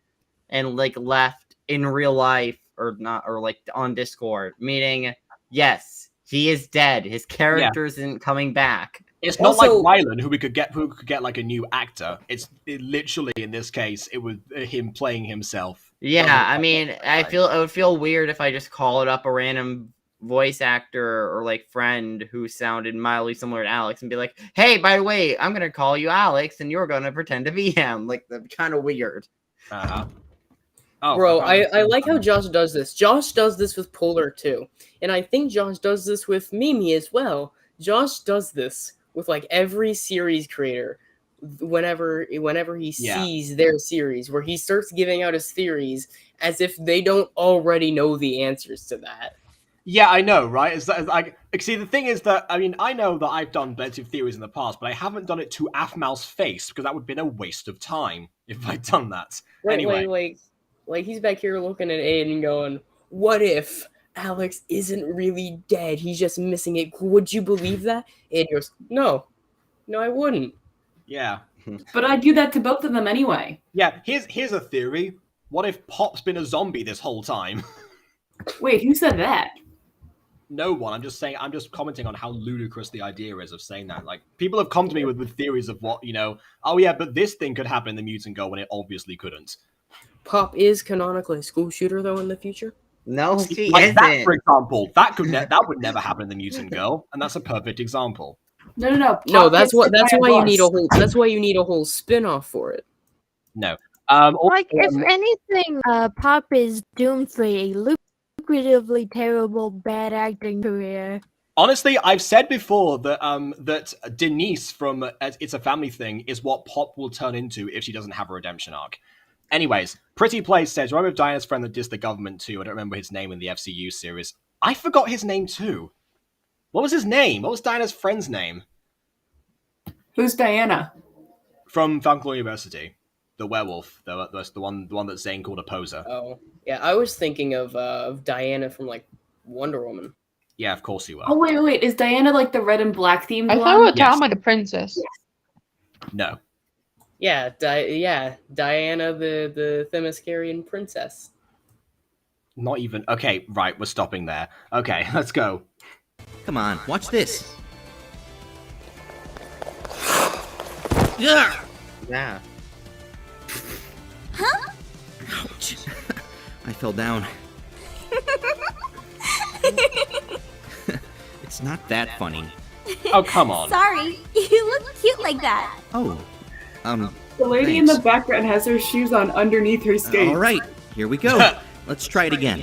and like left in real life or not, or like on Discord. Meaning, yes. He is dead. His character isn't coming back. It's not like Rylan, who could get like a new actor. It literally in this case, it was him playing himself. Yeah, I mean, it would feel weird if I just called up a random voice actor or like friend who sounded mildly similar to Alex and be like, "Hey, by the way, I'm gonna call you Alex, and you're gonna pretend to be him." Like, that's kind of weird. Oh, bro, I like how Josh does this. Josh does this with Polar too. And I think Josh does this with Mimi as well. Josh does this with like every series creator whenever he sees their series, where he starts giving out his theories as if they don't already know the answers to that. Yeah, I know, right? It's like, see, the thing is that, I mean, I know that I've done plenty of theories in the past, but I haven't done it to Aphmal's face, because that would have been a waste of time if I'd done that. Right, anyway. Like he's back here looking at Aiden going, what if Alex isn't really dead? He's just missing it. Would you believe that? Aiden goes, no, I wouldn't. Yeah. But I'd do that to both of them anyway. Yeah, here's a theory. What if Pop's been a zombie this whole time? Wait, who said that? No one. I'm just commenting on how ludicrous the idea is of saying that. Like, people have come to me with theories of what, oh yeah, but this thing could happen in the Mutant Go when it obviously couldn't. Pop is canonically a school shooter, though, in the future? No, she like isn't. That, for example, that would never happen in the Mutant Girl, and that's a perfect example. No. No, that's why you need a whole. That's why you need a whole spin-off for it. No. If anything, Pop is doomed for a lucratively terrible bad acting career. Honestly, I've said before that that Denise from It's a Family Thing is what Pop will turn into if she doesn't have a redemption arc. Anyways, Pretty Place says, remember Diana's friend that dissed the government too? I don't remember his name in the FCU series. I forgot his name too. What was his name? What was Diana's friend's name? Who's Diana? From Falcon University. The werewolf. The one that Zane called a poser. Oh, yeah. I was thinking of Diana from, like, Wonder Woman. Yeah, of course you were. Oh, wait. Is Diana, like, the red and black themed I one? thought we were talking about the princess. No. Yeah, Diana, the Themyscirian princess. Not even. Okay, right, we're stopping there. Okay, let's go. Come on, watch this. Yeah. Huh? Ouch. I fell down. It's not that funny. Oh, come on. Sorry, you look cute like that. Oh, the lady in the background has her shoes on underneath her skates. All right, here we go. Let's try it again.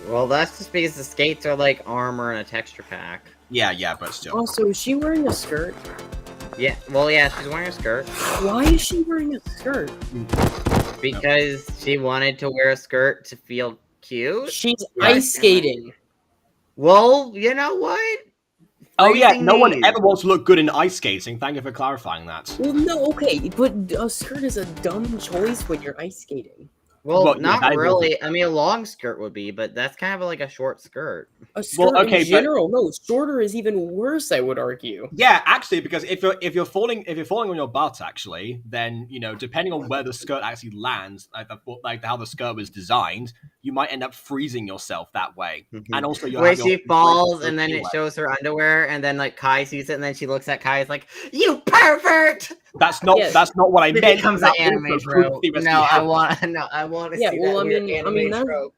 Well, that's just because the skates are like armor and a texture pack. Yeah, but still. Also, is she wearing a skirt? Yeah, well, yeah, she's wearing a skirt. Why is she wearing a skirt? Because she wanted to wear a skirt to feel cute. She's ice skating. Well, you know what? Oh yeah, no one ever wants to look good in ice skating. Thank you for clarifying that. Well, no, okay, but a skirt is a dumb choice when you're ice skating. Well, yeah, not that is also- really. I mean, a long skirt would be, but that's kind of like a short skirt. A skirt okay, in general, no, shorter is even worse. I would argue. Yeah, actually, because if you're falling on your butt, actually, then depending on where the skirt actually lands, like how the skirt was designed, you might end up freezing yourself that way. And also, you'll Where have your she falls and then it shows her underwear, and then like Kai sees it, and then she looks at Kai, is like, "You pervert!" That's not what I It meant. becomes That an anime also trope. continuously No, I happens. want to Yeah, see well, that I weird mean, anime trope.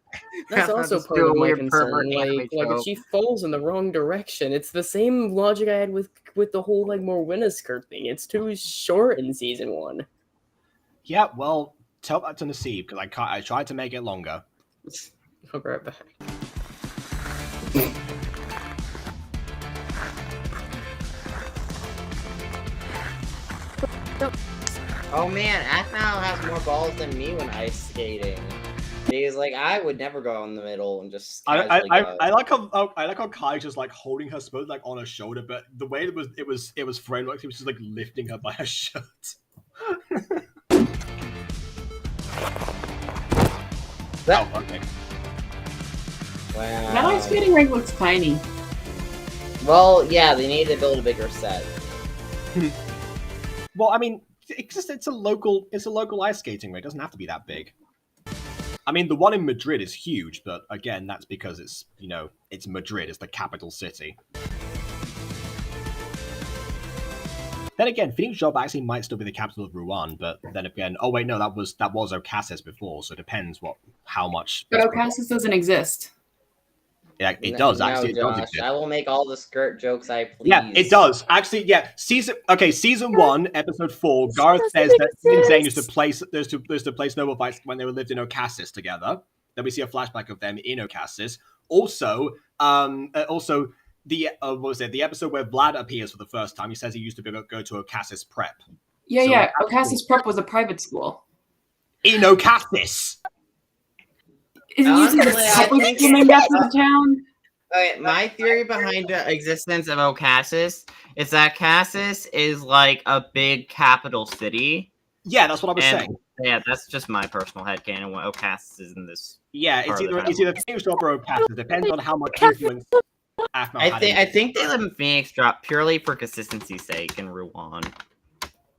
that's also Just part do of a my weird concern. pervert anime Like if trope. she falls in the wrong direction, it's the same logic I had with the whole like Morwenna skirt thing. It's too short in season 1. Yeah, well, tell that to Nasib because I tried to make it longer. I'll be right back. Oh man, Athmao has more balls than me when ice skating. He's like, I would never go in the middle and just. I casually go. like how Kai's just like holding her spoon like on her shoulder, but the way it was framed, like he was just like lifting her by her shirt. Oh, okay. Wow. That ice skating rink looks tiny. Well, yeah, they need to build a bigger set. Well, I mean, it's a local ice skating rink. It doesn't have to be that big. I mean, the one in Madrid is huge, but again, that's because it's it's Madrid. It's the capital city. Then again, Phoenix Job actually might still be the capital of Rouen, but then again, oh wait, no, that was Ocasys before, so it depends how much. But Ocasys doesn't exist. Yeah, it does No, actually. It does Josh, exist. I will make all the skirt jokes I please. Yeah, it does. Actually, yeah. Season 1, episode 4, Garth says that he and Zane used to play snowball fights when they were lived in Ocasys together. Then we see a flashback of them in Ocasys. Also, the what was it? The episode where Vlad appears for the first time. He says he used to go to Ocasys Prep. Yeah. Ocasys Prep was a private school. In Ocasys. Isn't using the public school named after the town? Okay, my theory behind the existence of Ocasys is that Cassis is like a big capital city. Yeah, that's what I was saying. Yeah, that's just my personal headcanon. What Ocasys is in this. Yeah, it's either Phoenix Drop or Ocasys. It depends on how much influence Athmao had. I think they live in Phoenix Drop purely for consistency's sake in Rouen.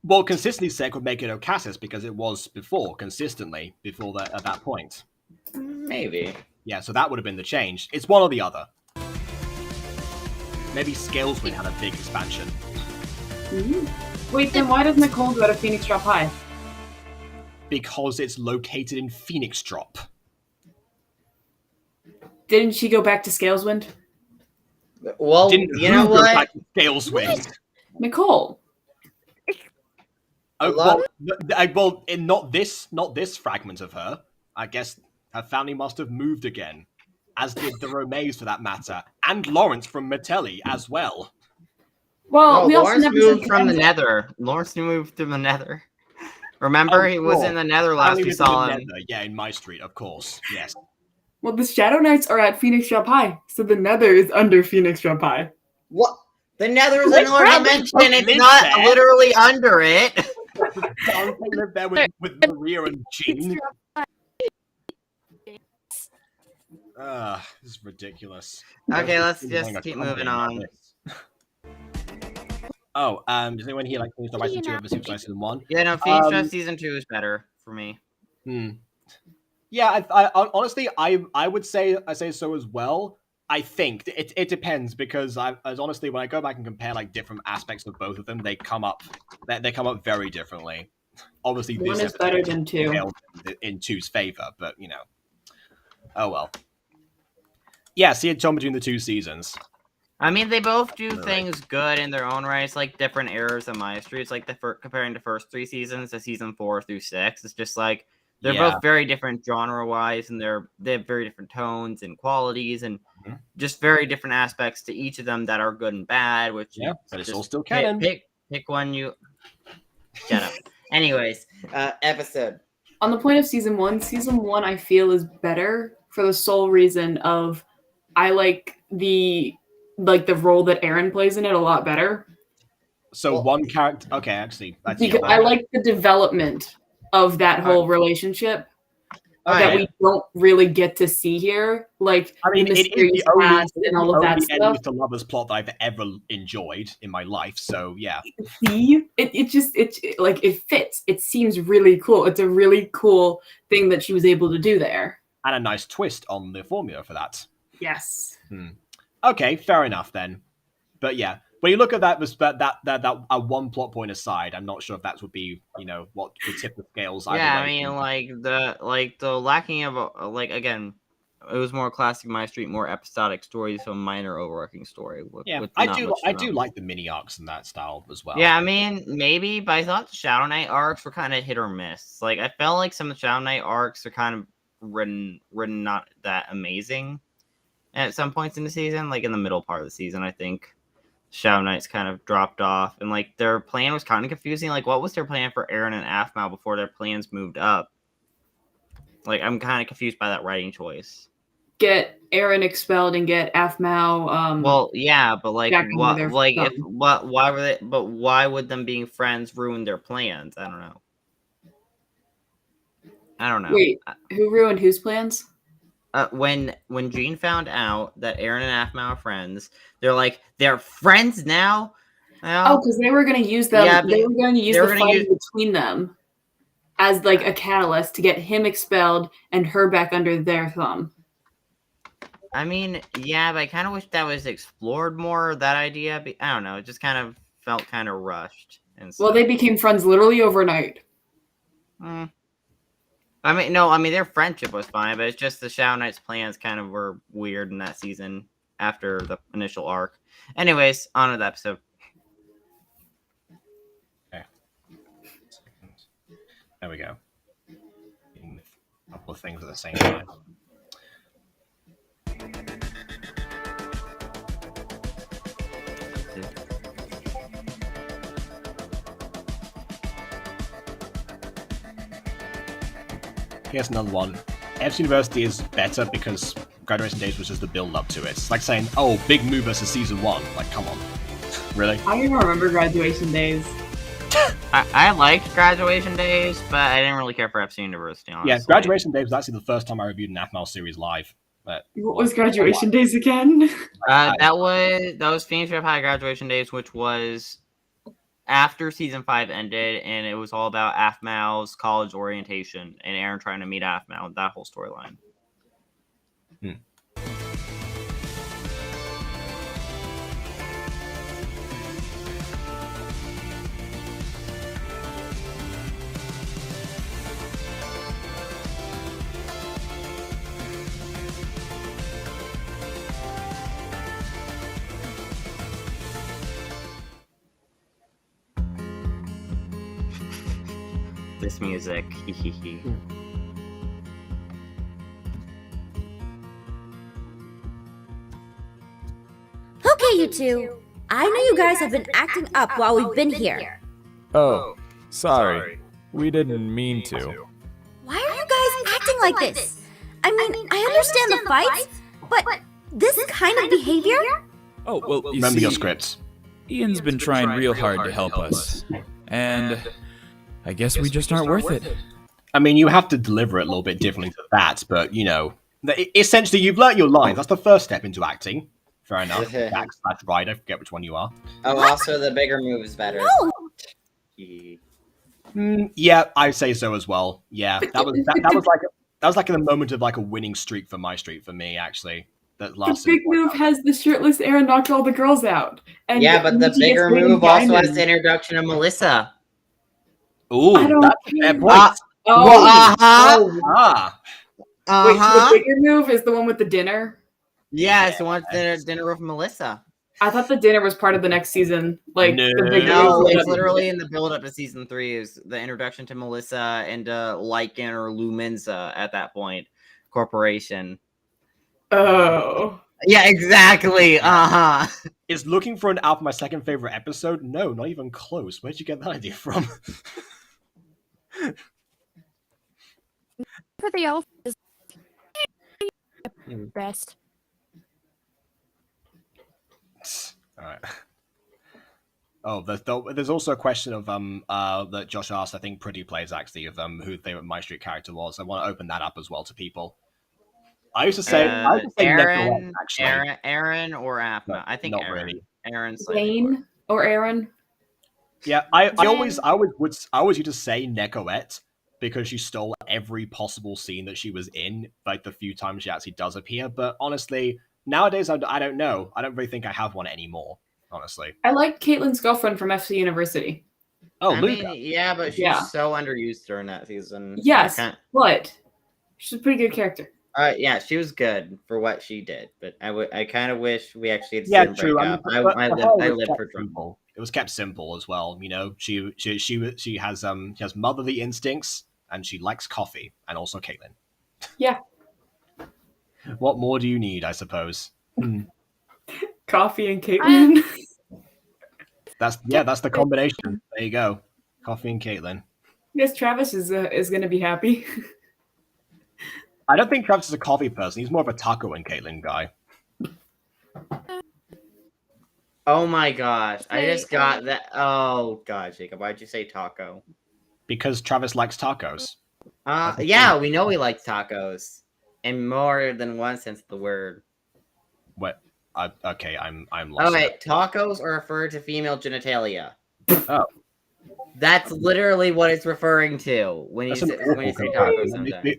Well, consistency's sake would make it Ocasys because it was consistently before that at that point. Maybe. Yeah, so that would have been the change. It's one or the other. Maybe Scaleswind had a big expansion. Mm-hmm. Wait, then why does Nicole go to Phoenix Drop High? Because it's located in Phoenix Drop. Didn't she go back to Scaleswind? Well, you know what? Back to Scaleswind? Nicole. Oh, well, in not this fragment of her. I guess her family must have moved again, as did the Romays for that matter, and Lawrence from Metelli as well. Well, we Lawrence also moved from the Nether. Lawrence moved to the Nether. Remember, he was in the Nether last we saw him. Yeah, in MyStreet, of course. Yes. Well, the Shadow Knights are at Phoenix Drop High, so the Nether is under Phoenix Drop High. What? The Nether is another dimension. It's not literally under it. Don't live there with Maria and Jean. This is ridiculous. Okay, let's just keep moving on. Oh, does anyone here like finish the Season 2 of Season 1? Yeah, no, Phoenix Season 2 is better for me. Yeah, I honestly, I would say so as well. I think it depends because as honestly, when I go back and compare like different aspects of both of them, they come up very differently. Obviously, one is better than 2 in 2's favor, but oh well. Yeah, see a tone between the 2 seasons. I mean, they both do things good in their own right. It's like different eras of MyStreet. It's like comparing the first 3 seasons to season 4 through 6. It's just like they're both very different genre-wise, and they have very different tones and qualities, and just very different aspects to each of them that are good and bad. Which but it's all still canon. Pick one you. Shut up. Anyways, episode. On the point of season 1 I feel is better for the sole reason of I like the role that Aaron plays in it a lot better. So one character. Okay, actually, because I like the development of that whole relationship. that we don't really get to see here, like I mean, the it is mysterious the only, past and all of that stuff. enemies to lovers plot that I've ever enjoyed in my life. So yeah. See, it fits. It seems really cool. It's a really cool thing that she was able to do there, and a nice twist on the formula for that. Yes. Okay, fair enough then. But yeah, when you look at that one plot point aside, I'm not sure if that would be, what would tip the scales. Yeah, either I way. mean, the lacking of again, it was more classic MyStreet, more episodic stories, so a minor overarching story. Yeah, with I not do much like the mini arcs in that style as well. Yeah, I mean, maybe, but I thought the Shadow Knight arcs were kind of hit or miss. Like, I felt like some of the Shadow Knight arcs are kind of written not that amazing at some points in the season. Like, in the middle part of the season, I think Shadow Knight's kind of dropped off. And, like, their plan was kind of confusing. Like, what was their plan for Eren and Aphmau before their plans moved up? Like, I'm kind of confused by that writing choice. Get Eren expelled and get Aphmau. Well, yeah, but like, back under their why were they? But why would them being friends ruin their plans? I don't know. Wait, who ruined whose plans? When Jean found out that Eren and Aphmau are friends, they're friends now. Oh, because they were going to use them. Yeah, they were going to use the fight between them as like a catalyst to get him expelled and her back under their thumb. I mean, yeah, but I kind of wish that was explored more, that idea. But I don't know. It just kind of felt kind of rushed. Well, they became friends literally overnight. I mean, no, I mean, their friendship was fine, but it's just the Shadow Knight's plans kind of were weird in that season after the initial arc. Anyways, on to the episode. Okay. There we go. A couple of things at the same time. Here's another one. F's University is better because Graduation Days was just the build-up to it. It's like saying, oh, big move versus Season 1. Like, come on. Really? I don't even remember Graduation Days. I liked Graduation Days, but I didn't really care for FC University, honestly. Yeah, Graduation Days was actually the first time I reviewed an Aphmau series live. But, what was Graduation Days again? That was Phoenix Rep High Graduation Days, which was after Season 5 ended, and it was all about Aphmau's college orientation and Eren trying to meet Aphmau, that whole storyline. This music, hehehe. Okay, you two. I know you guys have been acting up while we've been here. Oh, sorry. We didn't mean to. Why are you guys acting like this? I mean, I understand the fights, but this kind of behavior? Oh, well, you remember see, your scripts. Ian's been trying real hard to help us. And I guess we just aren't worth it. I mean, you have to deliver it a little bit differently to that, but, essentially, you've learnt your lines. That's the first step into acting. Fair enough. Jack/Ryder, forget which one you are. Oh, also the bigger move is better. Yeah, I'd say so as well. Yeah, that was like a moment of like a winning streak for MyStreet for me, actually. That lasted. The big move has the shirtless Eren knocked all the girls out. And yeah, but the bigger move also has the introduction of Melissa. Ooh, that's a fair point. Wait, so the bigger move is the one with the dinner? Yeah, it's the one with dinner with Melissa. I thought the dinner was part of the next season. Like the big no, it's literally in the build-up to Season 3 is the introduction to Melissa and Lycan or Lumenza at that point. Corporation. Oh. Yeah, exactly. Is looking for an album my second favorite episode? No, not even close. Where'd you get that idea from? For the elf is best. All right. Oh, there's also a question of that Josh asked. I think Pretty Plays actually of who the favorite MyStreet character was. I want to open that up as well to people. I used to say Aaron, Nicolette, actually. Aaron or Afna. No, I think not Aaron. really. Aaron's Zane or Aaron. Yeah, I always used to say Nicolette because she stole every possible scene that she was in, like the few times she actually does appear. But honestly, nowadays I don't know. I don't really think I have one anymore. Honestly, I like Caitlin's girlfriend from FC University. Oh, I Luca. mean, yeah, but she's so underused during that season. Yes, but she's a pretty good character. Yeah, she was good for what she did, but I kind of wish we actually had seen true. break up. I lived for drama. Simple. It was kept simple as well. You know, she has motherly instincts and she likes coffee, and also Caitlin. Yeah. What more do you need? I suppose. Coffee and Caitlin. That's the combination. There you go, coffee and Caitlin. Yes, Travis is going to be happy. I don't think Travis is a coffee person. He's more of a taco and Caitlin guy. Oh my gosh! I just got that. Oh god, Jacob, why'd you say taco? Because Travis likes tacos. Yeah, we know he likes tacos, in more than one sense of the word. What? Okay, I'm lost. Oh wait, tacos are referred to female genitalia. Oh. That's literally what it's referring to when you say tacos.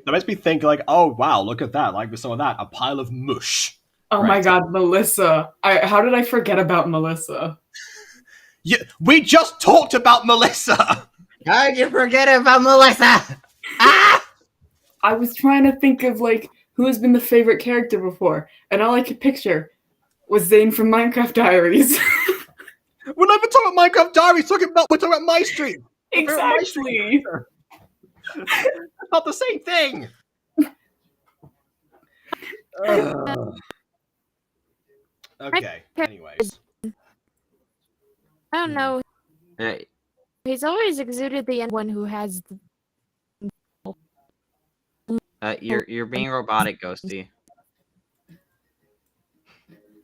That makes me think like, oh wow, look at that! Like with some of that, a pile of mush. Oh my god, Melissa! How did I forget about Melissa? Yeah, we just talked about Melissa. How did you forget about Melissa? I was trying to think of like who has been the favorite character before, and all I could picture was Zane from Minecraft Diaries. We're not even talking about Minecraft Diaries. We're talking about MyStreet. Exactly. It's not the same thing. Okay. Anyways, I don't know. He's always exuded the one who has. You're being robotic, Ghosty.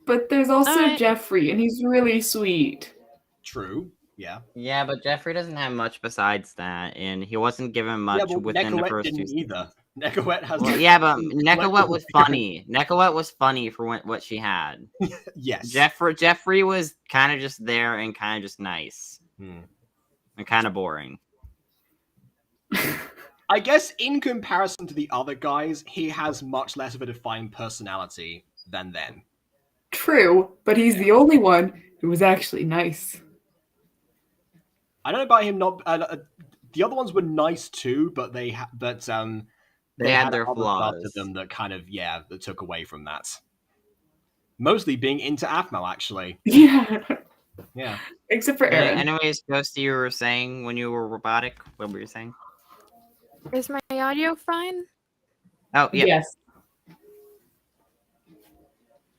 But there's also Jeffrey, and he's really sweet. True. Yeah. Yeah, but Jeffrey doesn't have much besides that, and he wasn't given much within the first two seasons. Either. Nicolette has. Well, yeah, but Nicolette was funny. Nicolette was funny for what she had. Yes. Jeffrey was kind of just there and kind of just nice. And kind of boring. I guess in comparison to the other guys, he has much less of a defined personality than them. True, but he's the only one who was actually nice. I don't know about him not. The other ones were nice too, but they had their other flaws stuff to them that kind of that took away from that. Mostly being into Aphmau, actually. Yeah. Yeah. Except for Aaron. Anyways, Ghosty, you were saying when you were robotic. What were you saying? Is my audio fine? Oh yeah. Yes.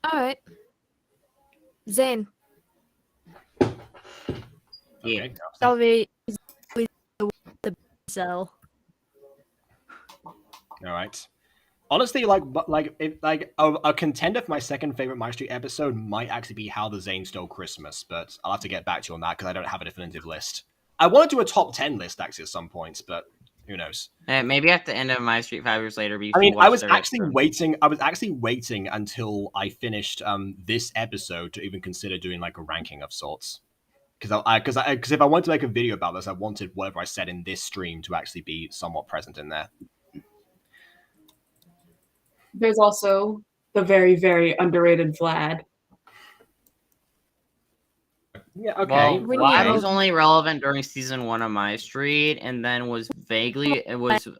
All right. Zane. Yeah. Salvi is the cell. All right. Honestly, a contender for my second favorite MyStreet episode might actually be How the Zane Stole Christmas, but I'll have to get back to you on that because I don't have a definitive list. I want to do a top 10 list actually at some points, but who knows? Maybe at the end of MyStreet 5 years later. I was actually waiting until I finished this episode to even consider doing like a ranking of sorts. Because if I wanted to make a video about this, I wanted whatever I said in this stream to actually be somewhat present in there. There's also the very, very underrated Vlad. Yeah, okay. Well, Vlad was only relevant during season 1 of MyStreet, and then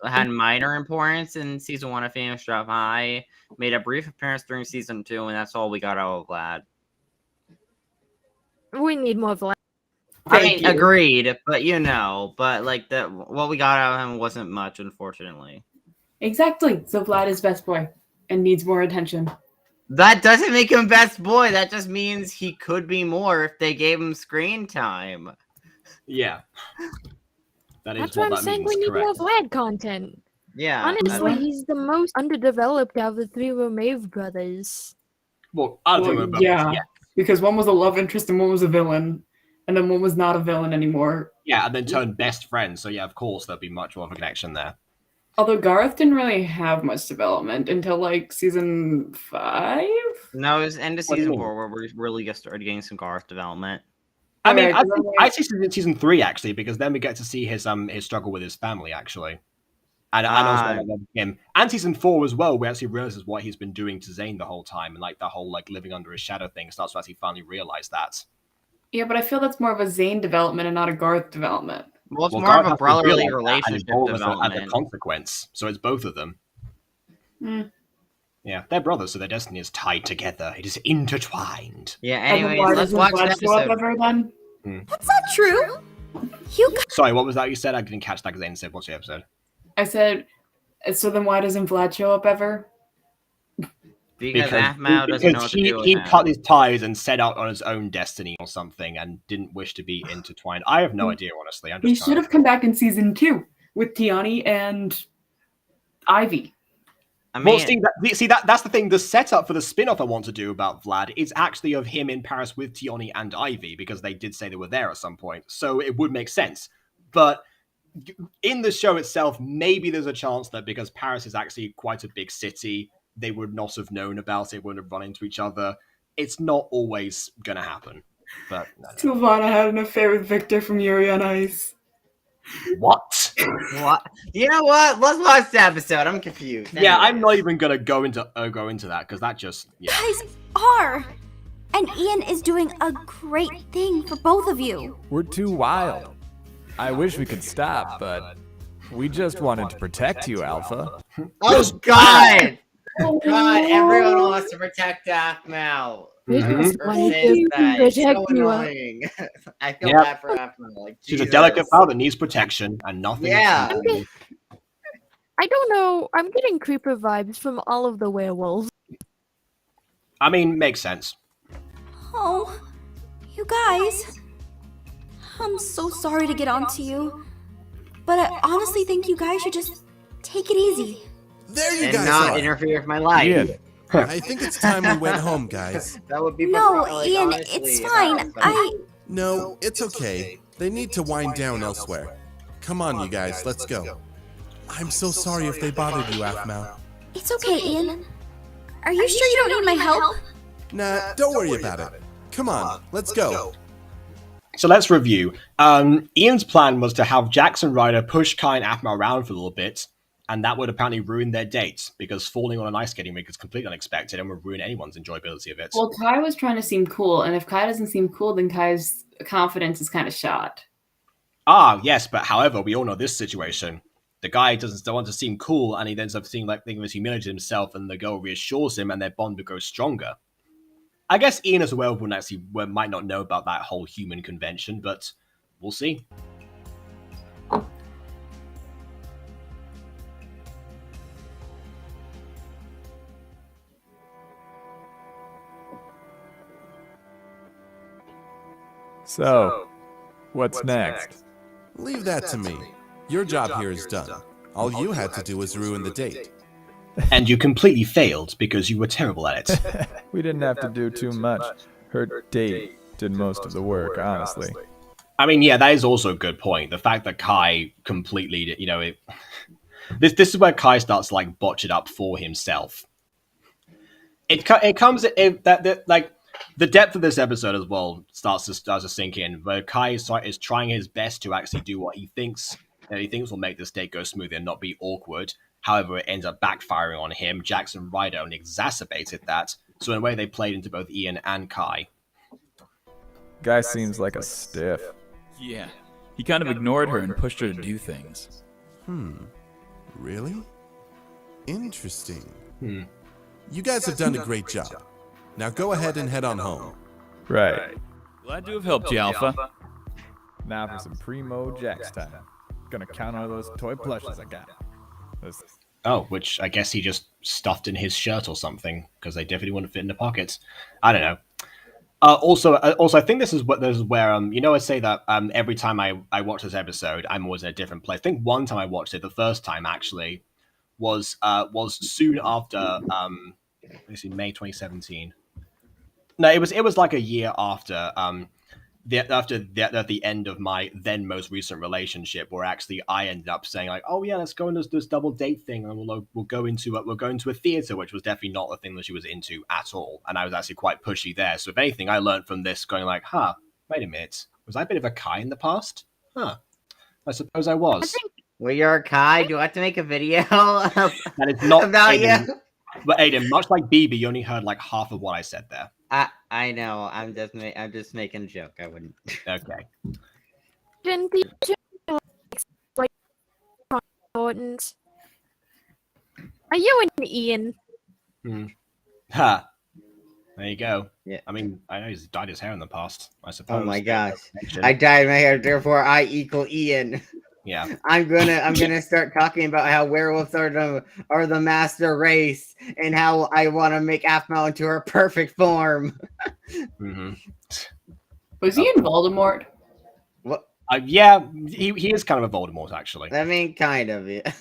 had minor importance in season 1 of Famous Drop High, made a brief appearance during season 2, and that's all we got out of Vlad. We need more Vlad. Agreed, but what we got out of him wasn't much, unfortunately. Exactly. So Vlad is best boy and needs more attention. That doesn't make him best boy. That just means he could be more if they gave him screen time. Yeah. That's why I'm saying we need more Vlad content. Yeah. Honestly, he's the most underdeveloped out of the 3 Romave brothers. Well, I don't know about yeah, because one was a love interest and one was a villain. and then one was not a villain anymore. Yeah, and then turned best friends. So yeah, of course there'd be much more of a connection there. Although Garth didn't really have much development until like season 5. No, it was end of What do you season mean? 4 where we really just started getting some Garth development. I mean, Okay, I 'cause think I'm I see season 3 actually, because then we get to see his struggle with his family actually, and also him. And season 4 as well, we actually realizes what he's been doing to Zane the whole time, and like the whole like living under his shadow thing starts to actually finally realize that. Yeah, but I feel that's more of a Zane development and not a Garth development. Well, it's more Garth of a has to brotherly realize that and relationship evolve as a development. consequence. So it's both of them. Mm. Yeah, they're brothers, so their destiny is tied together. It is intertwined. Yeah, And then anyways, why let's doesn't watch Vlad the show up episode. ever then? That's not true. You Sorry, what was that you said? I didn't catch that because Zane said, what's the episode? I said, so then why doesn't Vlad show up ever? Because Aphmau doesn't know what to do with he him. cut his ties and set out on his own destiny or something and didn't wish to be intertwined. I have no idea, honestly. I'm He just should have come back in season 2 with Tiani and Ivy. Well, that's the thing. The setup for the spin-off I want to do about Vlad is actually of him in Paris with Tiani and Ivy, because they did say they were there at some point. So it would make sense. But in the show itself, maybe there's a chance that because Paris is actually quite a big city, they would not have known about it, wouldn't have run into each other. It's not always going to happen. But Sylvana had an affair with Victor from Yuri on Ice. What? What? You know what? Let's watch the episode. I'm confused. Yeah, I'm not even gonna go into that because that just guys are. And Ian is doing a great thing for both of you. We're too wild. I wish we could stop, but we just wanted to protect you, Alpha. Oh God! God, everyone wants to protect Aphmau. Mhm. It's so Protect you. annoying. I feel Yeah. bad for Aphmau. Like, She's a Jesus. delicate fowl that needs protection and nothing. Yeah. I don't know. I'm getting creeper vibes from all of the werewolves. I mean, makes sense. Oh, you guys. I'm so sorry to get onto you. But I honestly think you guys should just take it easy. There you And guys not are. interfere with my life. Ian. I think it's time we went home, guys. That would be No, like, Ian, honestly, it's if fine. I No, it's okay. They need to wind down elsewhere. Come on, you guys, let's go. I'm so sorry if they bothered you, Aphmau. It's okay, Ian. Are you sure you don't need my help? Nah, don't worry about it. Come on, let's go. So let's review. Ian's plan was to have Jackson Ryder push Kai and Aphmau around for a little bit, and that would apparently ruin their date, because falling on an ice skating rink is completely unexpected and would ruin anyone's enjoyability of it. Well, Kai was trying to seem cool, and if Kai doesn't seem cool, then Kai's confidence is kind of shot. Ah, yes, but however, we all know this situation. The guy doesn't want to seem cool, and he ends up thinking he's humiliated himself, and the girl reassures him, and their bond will grow stronger. I guess Ian as well might not know about that whole human convention, but we'll see. So, what's next? Leave that to me. Your job here is done. All you had to do was ruin the date. And you completely failed because you were terrible at it. We didn't have to do too much. Her date did most of the work, honestly. I mean, yeah, that is also a good point. The fact that Kai completely, this is where Kai starts to like botch it up for himself. It comes that the depth of this episode as well starts to sink in. Where Kai is trying his best to actually do what he thinks will make this date go smoothly and not be awkward. However, it ends up backfiring on him. Jackson Ryder only exacerbated that. So in a way, they played into both Ian and Kai. Guy seems like a stiff. Yeah, he kind of ignored her and pushed her to do things. Really? Interesting. You guys have done a great job. Now go ahead and head on home. Right. Glad to have helped you, Alpha. Now for some primo Jax time. Gonna count all those toy plushes I got. Oh, which I guess he just stuffed in his shirt or something, because they definitely wouldn't fit in the pockets. I don't know. Also, I think this is where I say that every time I watch this episode, I'm always in a different place. I think one time I watched it, the first time actually, was soon after May 2017. No, it was like a year after at the end of my then most recent relationship, where actually I ended up saying like, oh yeah, let's go on this double date thing, and we'll go into a theater, which was definitely not the thing that she was into at all, and I was actually quite pushy there. So if anything, I learned from this, going like, wait a minute, was I a bit of a Kai in the past? I suppose I was. Well, you're a Kai. Do I have to make a video That is not about Aiden. you? But Aiden, much like BB, you only heard like half of what I said there. I know. I'm just making a joke. I wouldn't. Okay. Importance. Are you and Ian? Ha. There you go. Yeah. I mean, I know he's dyed his hair in the past, I suppose. Oh my gosh. I dyed my hair, therefore I equal Ian. Yeah. I'm gonna start talking about how werewolves are the master race and how I want to make Aphmau into her perfect form. Was he in Voldemort? What? Yeah, he is kind of a Voldemort, actually. I mean, kind of. Yeah.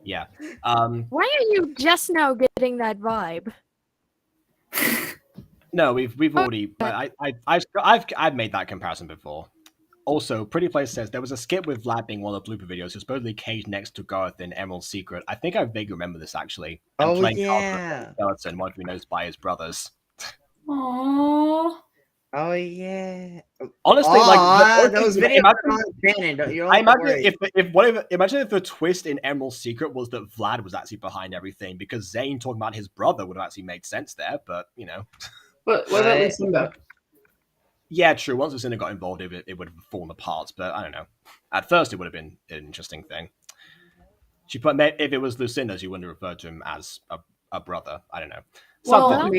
Yeah. Why are you just now getting that vibe? No, we've already. I've made that comparison before. Also, Pretty Place says there was a skit with Vlad being one of the blooper videos, who's supposedly caged next to Garth in Emerald's Secret. I think I vaguely remember this actually. And Oh playing yeah. Skeleton, one of who knows by his brothers. Aww. Oh yeah. Honestly, like those videos are not canon. I imagine imagine if the twist in Emerald's Secret was that Vlad was actually behind everything, because Zane talking about his brother would have actually made sense there. But you know, what about Lucinda? Yeah, true. Once Lucinda got involved, it would have fallen apart. But I don't know. At first, it would have been an interesting thing. She put if it was Lucinda, she wouldn't have referred to him as a brother. I don't know. Well,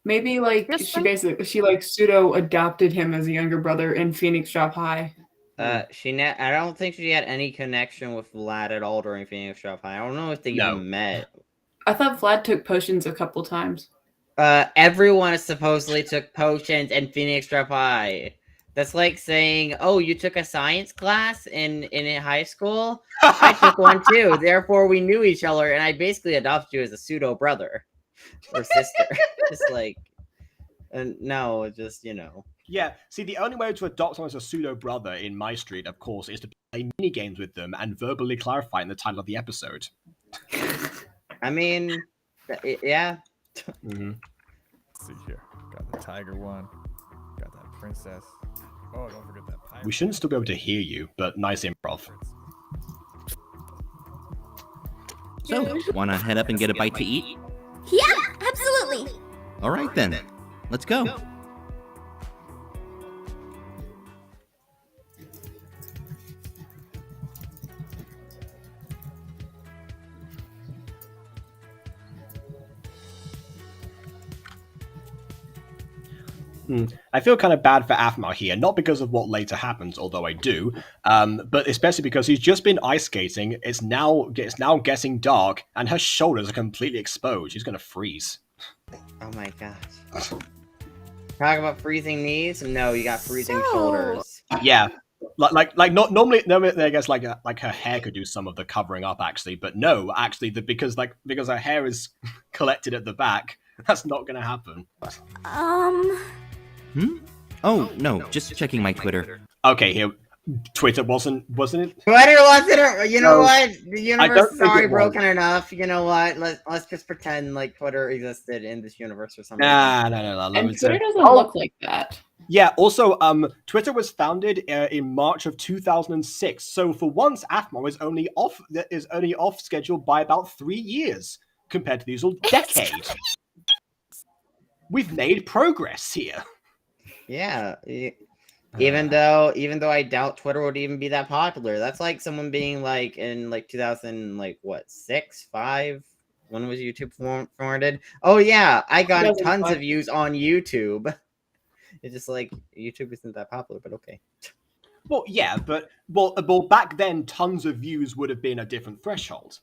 maybe like she like pseudo adopted him as a younger brother in Phoenix Drop High. I don't think she had any connection with Vlad at all during Phoenix Drop High. I don't know if they even met. I thought Vlad took potions a couple times. Everyone supposedly took potions in Phoenix Drop High. That's like saying, "Oh, you took a science class in high school? I took one too. Therefore, we knew each other, and I basically adopted you as a pseudo brother or sister." Just like, no, just Yeah, see, the only way to adopt someone as a pseudo brother in MyStreet, of course, is to play mini games with them and verbally clarify in the title of the episode. I mean, yeah. Let's see here. Got the tiger one. Got that princess. Oh, don't forget that pirate. We shouldn't still be able to hear you, but nice improv. So, wanna head up and get a bite to eat? Yeah, absolutely. All right then, let's go. I feel kind of bad for Aphmau here, not because of what later happens, although I do, but especially because he's just been ice skating. It's now getting dark, and her shoulders are completely exposed. She's gonna freeze. Oh my gosh! Talk about freezing knees? No, you got freezing shoulders. Yeah, like not normally. I guess like her hair could do some of the covering up actually, but no, actually because her hair is collected at the back, that's not gonna happen. Oh, no, just checking my Twitter. Okay, here. Twitter wasn't it? Twitter wasn't. You know No, what? The universe is already it was. broken enough. You know what? Let's just pretend like Twitter existed in this universe or something. No. And Twitter doesn't look like that. Yeah. Also, Twitter was founded in March of 2006. So for once, Aphmau is only off schedule by about 3 years compared to the usual decade. We've made progress here. Yeah. Even though I doubt Twitter would even be that popular. That's like someone being like in like 2006, 5. When was YouTube formed? Oh yeah, I got tons of views on YouTube. It's just like YouTube isn't that popular, but okay. Well, yeah, but well, back then, tons of views would have been a different threshold.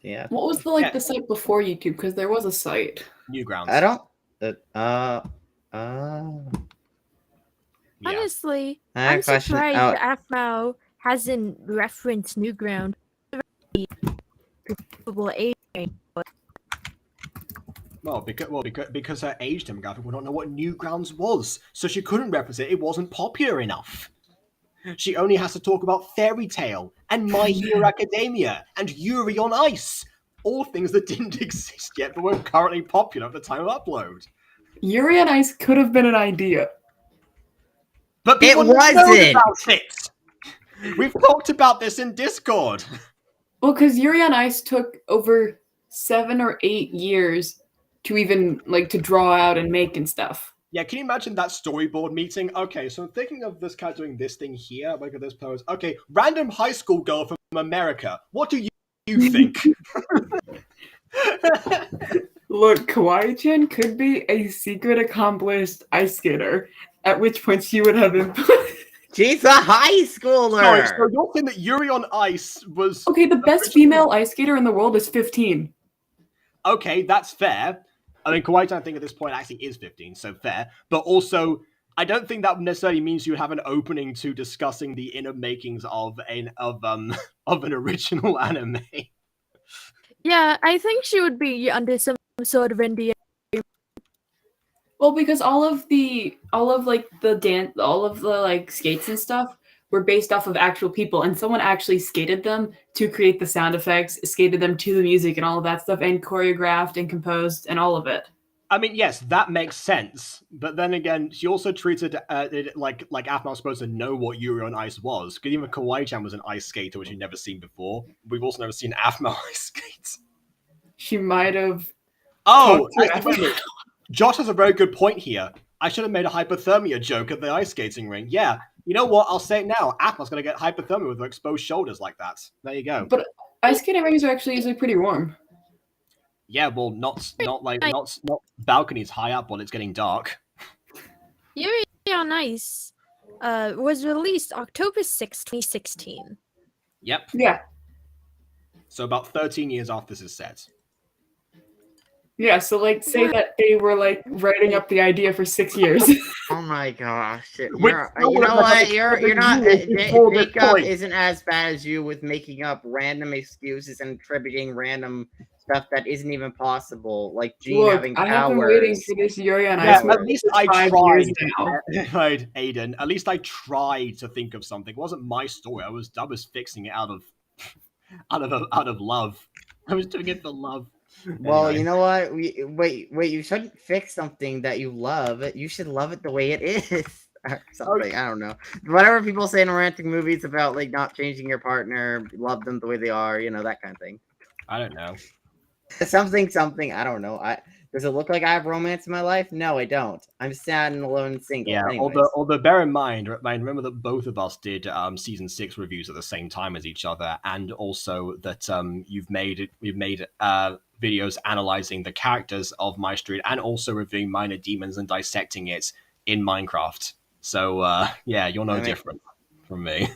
Yeah. What was the site before YouTube? Because there was a site. Newgrounds. I don't. Honestly, I I'm question- surprised Aphmau hasn't referenced Newground. Because her age demographic would not know what Newgrounds was, so she couldn't represent it. Wasn't popular enough. She only has to talk about Fairy Tail and My Hero Academia and Yuri on Ice, all things that didn't exist yet but were currently popular at the time of upload. Yuri on Ice could have been an idea. But It people know wasn't! about it! We've talked about this in Discord. Well, because Yuri on Ice took over 7 or 8 years to even, like, to draw out and make and stuff. Yeah, can you imagine that storyboard meeting? Okay, so I'm thinking of this guy doing this thing here. Look at this pose. Okay, random high school girl from America. What do you think? Look, Kawaii-chan could be a secret accomplished ice skater, at which point she would have been... She's a high schooler! Sorry, so you're saying that Yuri on Ice was... Okay, the best female ice skater in the world is 15. Okay, that's fair. I mean, Kawaii-chan, I think at this point actually is 15, so fair. But also, I don't think that necessarily means you have an opening to discussing the inner makings of an original anime. Yeah, I think she would be under some sort of NDA. Well, because all of the skates and stuff were based off of actual people, and someone actually skated them to create the sound effects, skated them to the music and all of that stuff, and choreographed and composed and all of it. I mean, yes, that makes sense. But then again, she also treated it like Aphmau was supposed to know what Yuri on Ice was. Because even Kawaii-chan was an ice skater, which we've never seen before. We've also never seen Aphmau ice skates. She might have... Oh! Wait a minute. Josh has a very good point here. I should have made a hypothermia joke at the ice skating ring. Yeah, you know what? I'll say it now. Aphmau's going to get hypothermia with her exposed shoulders like that. There you go. But ice skating rings are actually usually pretty warm. Yeah, well, not balconies high up while it's getting dark. Yuri on Ice was released October 6, 2016. Yep. Yeah. So about 13 years after this is set. Yeah, so like say that they were like writing up the idea for 6 years. Oh my gosh. You Wait, know what? You're not... Jacob isn't as bad as you with making up random excuses and attributing random stuff that isn't even possible, like Gene having powers. I have been waiting for this Yuri on Ice. At least I 5 tried. years now. Right, Aiden. At least I tried to think of something. It wasn't my story. I was fixing it out of love. I was doing it for love. Well, Anyway. you know what? Wait. You shouldn't fix something that you love. You should love it the way it is. Or something. I don't know. Whatever people say in romantic movies about like not changing your partner, love them the way they are. You know, that kind of thing. I don't know. Something. I don't know. Does it look like I have romance in my life? No, I don't. I'm sad and alone and single. Yeah, Anyways. although bear in mind, remember that both of us did season 6 reviews at the same time as each other, and also that we've made videos analyzing the characters of MyStreet and also reviewing Minor Demons and dissecting it in Minecraft. So yeah, you're no different from me.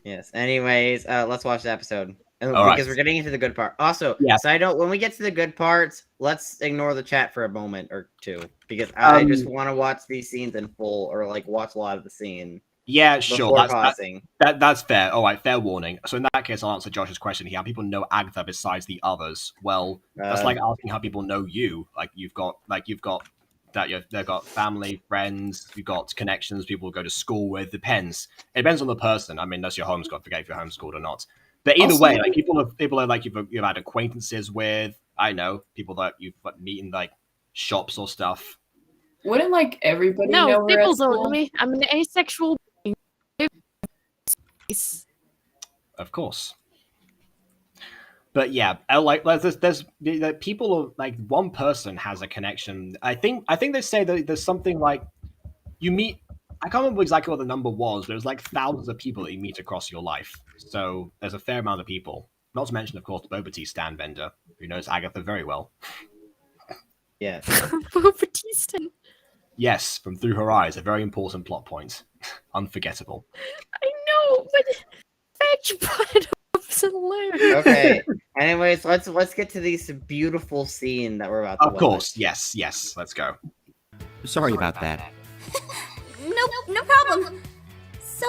Yes. Anyways, let's watch the episode. All Because we're getting into the good part. Also, side note, when we get to the good parts, let's ignore the chat for a moment or two. Because I just want to watch these scenes in full, or like watch a lot of the scene. Yeah, sure. Pausing. That's fair. All right, fair warning. So in that case, I'll answer Josh's question here. How people know Agatha besides the others? Well, that's like asking how people know you. Like they've got family, friends, you've got connections, people go to school with. Depends. It depends on the person. I mean, that's your homeschool. I forget if you're homeschooled or not. But either way, like people are like you've had acquaintances with. I know people that you've meet in like shops or stuff. Wouldn't like everybody know No, her people at school? don't know me. I'm an asexual being. Of course. But yeah, like there's people are, like one person has a connection. I think they say that there's something like you meet. I can't remember exactly what the number was, but it was like thousands of people that you meet across your life. So there's a fair amount of people. Not to mention, of course, the boba tea stand vendor who knows Agatha very well. Yeah. Boba tea stand. Yes, from Through Her Eyes, a very important plot point. Unforgettable. I know, but the fact you brought it up is hilarious. Okay. Anyways, let's get to this beautiful scene that we're about to watch. Of course, yes. Let's go. Sorry about that. No problem. So,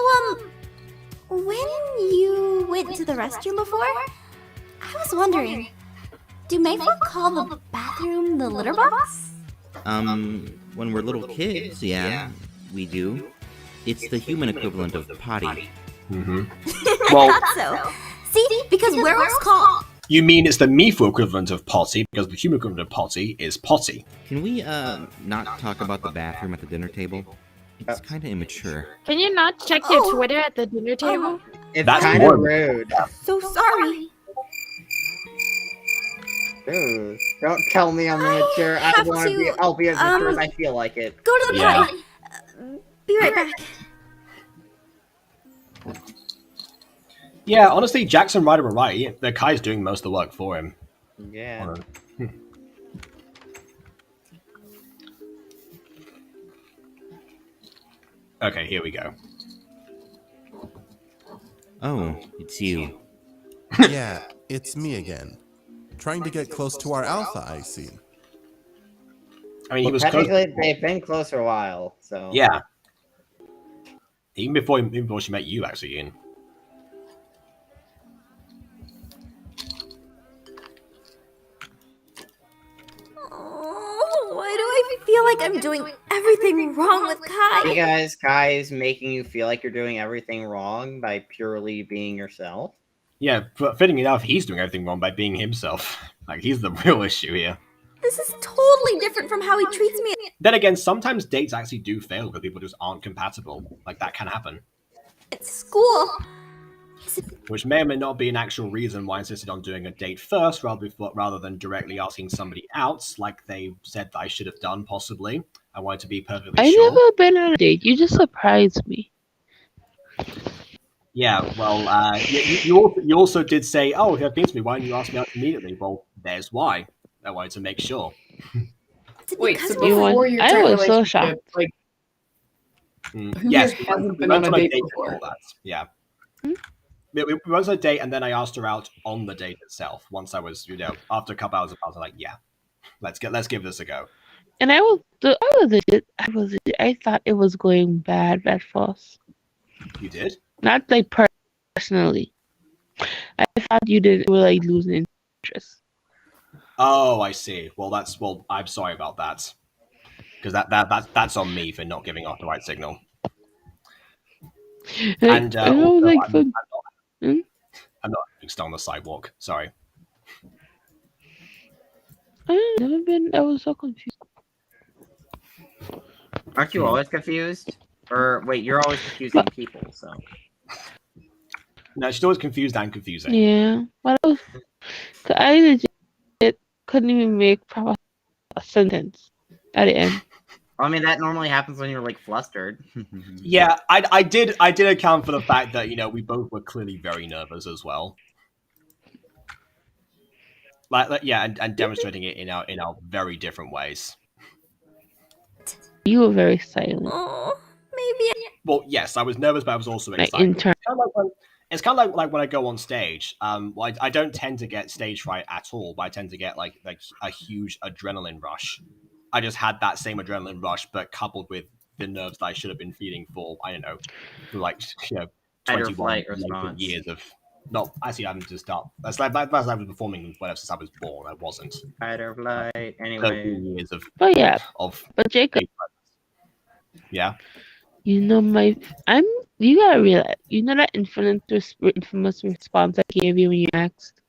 when you went to the restroom before, I was wondering, Do Mayfolk call the bathroom the litter box? When we're little kids, yeah, we do. It's the human equivalent of potty. Mm-hmm. I thought so. See, because werewolves call... You mean it's the Mifo equivalent of potty, because the human equivalent of potty is potty. Can we, not talk about the bathroom at the dinner table? It's kind of immature. Can you not check your Twitter at the dinner table? It's That's kind more of rude. So sorry. Ooh, don't tell me I'm immature. I have want to be. to, I'll be as mature as I feel like it. Go to the Yeah. potty. Be right back. Yeah, honestly, Jackson Ryder were right. The Kai's doing most of the work for him. Yeah. Okay, here we go. Oh, it's you. Yeah, it's me again. Trying to get close to our alpha, I see. I mean, he was close. Technically, they've been close for a while, so. Yeah. Even before she met you, actually, Ian. Oh, why do I feel like I'm doing everything wrong with Kai? Because Kai is making you feel like you're doing everything wrong by purely being yourself. Yeah, but fitting enough, he's doing everything wrong by being himself. Like, he's the real issue here. This is totally different from how he treats me. Then again, sometimes dates actually do fail because people just aren't compatible. Like, that can happen. At school. Which may or may not be an actual reason why I insisted on doing a date first rather than directly asking somebody out, like they said that I should have done, possibly. I wanted to be perfectly I sure. never been on a date. You just surprised me. Yeah, well, you also did say, oh, if you have been to me, why didn't you ask me out immediately? Well, there's why. I wanted to make sure. Wait, so You before want- your I tech was so relationship, shocked. like, who Yes, here hasn't we been went on a date before before? that. Yeah. We went on a date, and then I asked her out on the date itself. Once I was, after a couple hours, I was like, yeah, let's give this a go. And I thought it was going bad at first. You did? Not like personally. I thought you were like losing interest. Oh, I see. Well, I'm sorry about that, because that's on me for not giving off the right signal. And I was also, like, I'm not still on the sidewalk. Sorry. I've never been. I was so confused. Aren't you always confused? Or wait, you're always confusing people, so. No, she's always confused and confusing. Yeah, but I legit couldn't even make a sentence at the end. I mean, that normally happens when you're like flustered. Yeah, I did account for the fact that we both were clearly very nervous as well. Like yeah, and demonstrating it in our very different ways. You were very silent. Oh, maybe. Well, yes, I was nervous, but I was also Like, excited. in turn. It's kind of like when I go on stage. Well, I don't tend to get stage fright at all, but I tend to get like a huge adrenaline rush. I just had that same adrenaline rush, but coupled with the nerves that I should have been feeling for, I don't know, for like 21 years of. No, actually, I haven't just start. That's like I was performing whatever since I was born. I wasn't. Fight or flight. 13 Anyway. years of. But yeah, Of. But Jacob. Yeah. You gotta realize, that infamous response I gave you when you asked.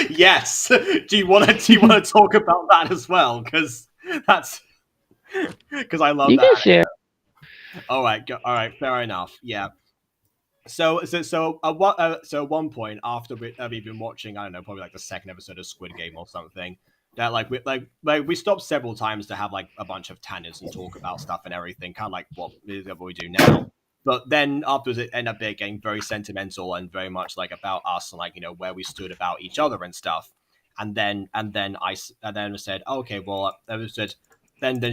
Yes. Do you want to talk about that as well? Because I love You that. can share. All right, fair enough. Yeah. So at one point after we've been watching, I don't know, probably like the second episode of Squid Game or something, that we stopped several times to have like a bunch of tangents and talk about stuff and everything, kind of like what we do now. But then afterwards, it ended up getting very sentimental and very much like about us and like where we stood about each other and stuff. And then I said, oh, okay, well, then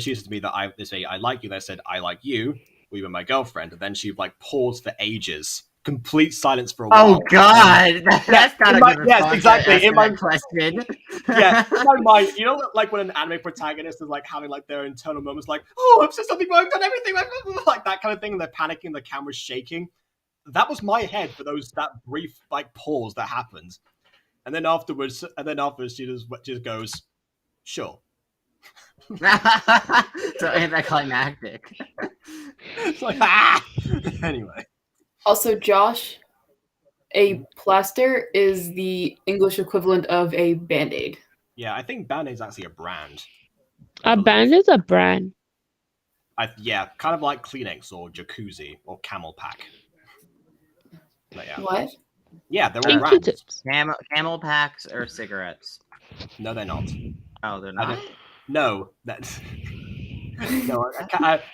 she said to me that I like you. And I said, I like you. We were my girlfriend. And then she like paused for ages. Complete silence for a while. Oh God, that's not a good response. Yes, exactly. In my question. Yeah, in my mind, like when an anime protagonist is like having like their internal moments, like, oh, I've said something wrong, I've done everything, like that kind of thing, and they're panicking, the camera's shaking. That was my head for that brief like pause that happened. And then afterwards, she just goes, sure. So anticlimactic. It's like, ah! Anyway. Also, Josh, a plaster is the English equivalent of a Band-Aid. Yeah, I think Band-Aid's actually a brand. A band is a brand. Yeah, kind of like Kleenex or Jacuzzi or Camel Pack. But yeah. What? Yeah, they're all brands. Camel packs or cigarettes? No, they're not. Oh, they're not? No, that's no.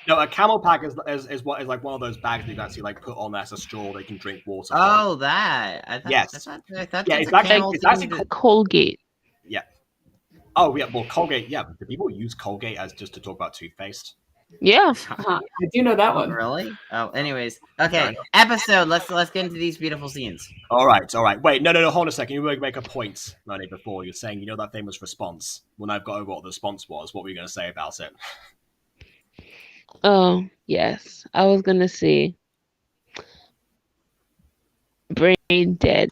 A Camel Pack is what is like one of those bags that you can actually like put on as a straw that you can drink water from. Oh, that. I thought, Yes. I thought Yeah, that's it's actually called Colgate. Yeah. Oh yeah. Well, Colgate. Yeah. Do people use Colgate as just to talk about toothpaste? Yeah. I do know that one. Really? Oh, anyways. Okay, episode. Let's get into these beautiful scenes. All right. Wait, no. Hold on a second. You were make a point, Money, before. You're saying you know that famous response. When I've got over what the response was, what were you going to say about it? Oh, yes. I was gonna say brain dead.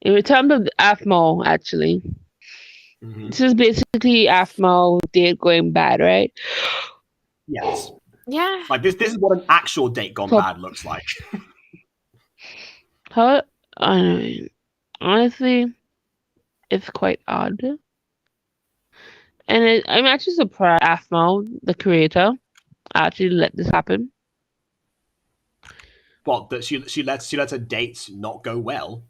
In return of Aphmau, actually. Mm-hmm. This is basically Aphmau date going bad, right? Yes. Yeah. Like this is what an actual date gone bad looks like. Honestly, it's quite odd. And I'm actually surprised Aphmau, the creator, actually let this happen. What, that she lets her dates not go well?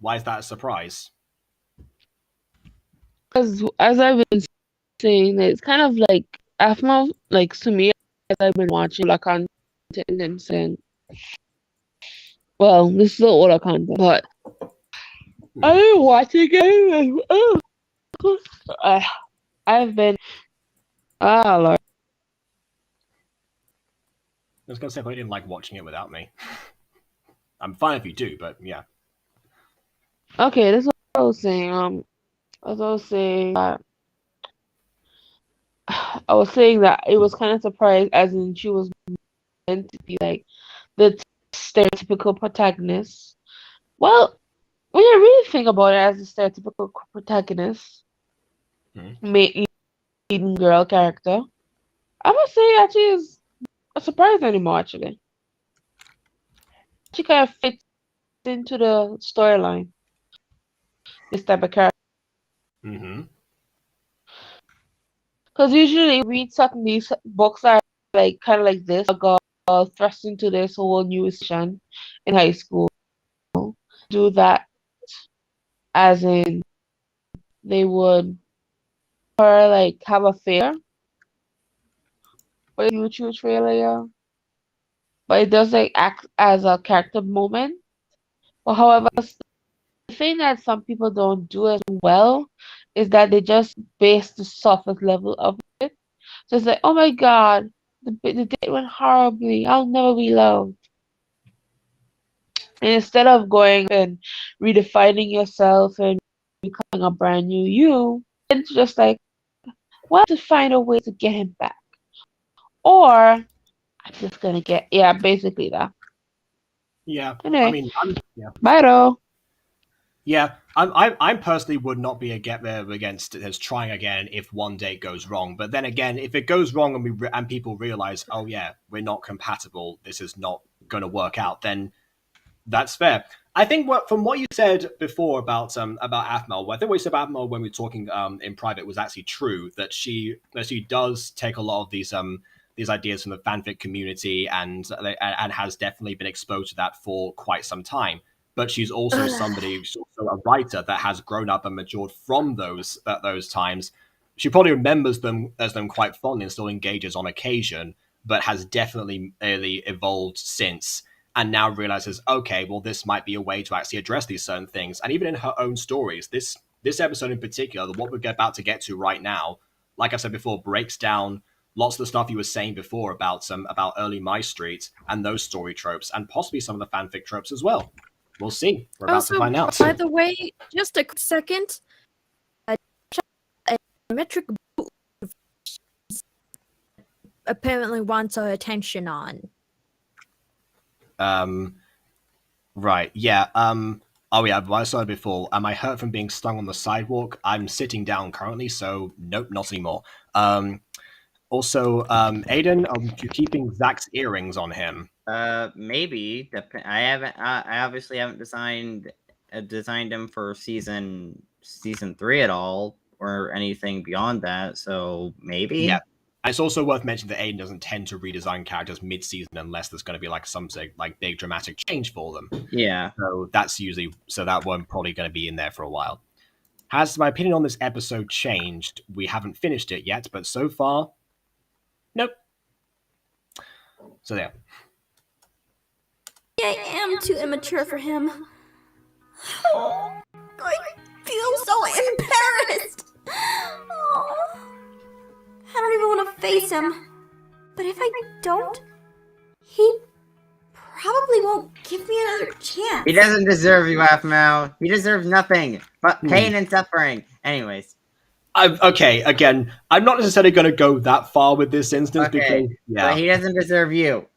Why is that a surprise? Because as I've been saying, it's kind of like Aphmau, like to me, as I've been watching all content and saying, well, this is all our content, but I've been watching it. I've been, Lord. I was gonna say if I didn't like watching it without me. I'm fine if you do, but yeah. Okay, that's what I was saying. As I was saying that it was kind of surprised, as in she was meant to be like the stereotypical protagonist. Well, when you really think about it as a stereotypical protagonist, leading girl character, I must say actually is a surprise anymore. Actually, she kind of fits into the storyline. This type of character. Mm-hmm. Because usually read certain these books are like kind of like this, a girl thrust into this whole new situation in high school. Do that as in they would her like have a affair for the YouTube trailer, yeah. But it does like act as a character moment. But however, the thing that some people don't do as well is that they just base the surface level of it. So it's like, oh my god, the date went horribly. I'll never be loved. And instead of going and redefining yourself and becoming a brand new you, it's just like, well, to find a way to get him back. Or I'm just gonna get basically that. Yeah. Anyway, I mean, yeah. Bye though. Yeah, I personally would not be against us trying again if one date goes wrong. But then again, if it goes wrong and people realize, oh yeah, we're not compatible, this is not going to work out, then that's fair. I think from what you said before about Aphmau, I think what you said about Aphmau when we were talking in private was actually true. That she does take a lot of these ideas from the fanfic community and has definitely been exposed to that for quite some time. But she's also she's also a writer that has grown up and matured from those times. She probably remembers them quite fondly and still engages on occasion, but has definitely evolved since, and now realizes, okay, well, this might be a way to actually address these certain things. And even in her own stories, this episode in particular, what we're about to get to right now, like I said before, breaks down lots of the stuff you were saying before about early MyStreet and those story tropes, and possibly some of the fanfic tropes as well. We'll see. We're about to find out. By the way, just a quick second. A metric apparently wants our attention on. Right. Yeah. Oh yeah, I saw it before. Am I hurt from being stung on the sidewalk? I'm sitting down currently, so nope, not anymore. Also, Aiden, are you keeping Zach's earrings on him? Maybe. I haven't. I obviously haven't designed him for season 3 at all, or anything beyond that. So maybe. Yeah. It's also worth mentioning that Aiden doesn't tend to redesign characters mid-season unless there's going to be like some like big dramatic change for them. Yeah. So that one probably going to be in there for a while. Has my opinion on this episode changed? We haven't finished it yet, but so far, nope. So there. I am too immature for him. Oh, I feel so embarrassed. Oh, I don't even want to face him. But if I don't, he probably won't give me another chance. He doesn't deserve you, Afmao. He deserves nothing but pain and suffering. Anyways. Okay, again, I'm not necessarily going to go that far with this instance because, yeah. But he doesn't deserve you.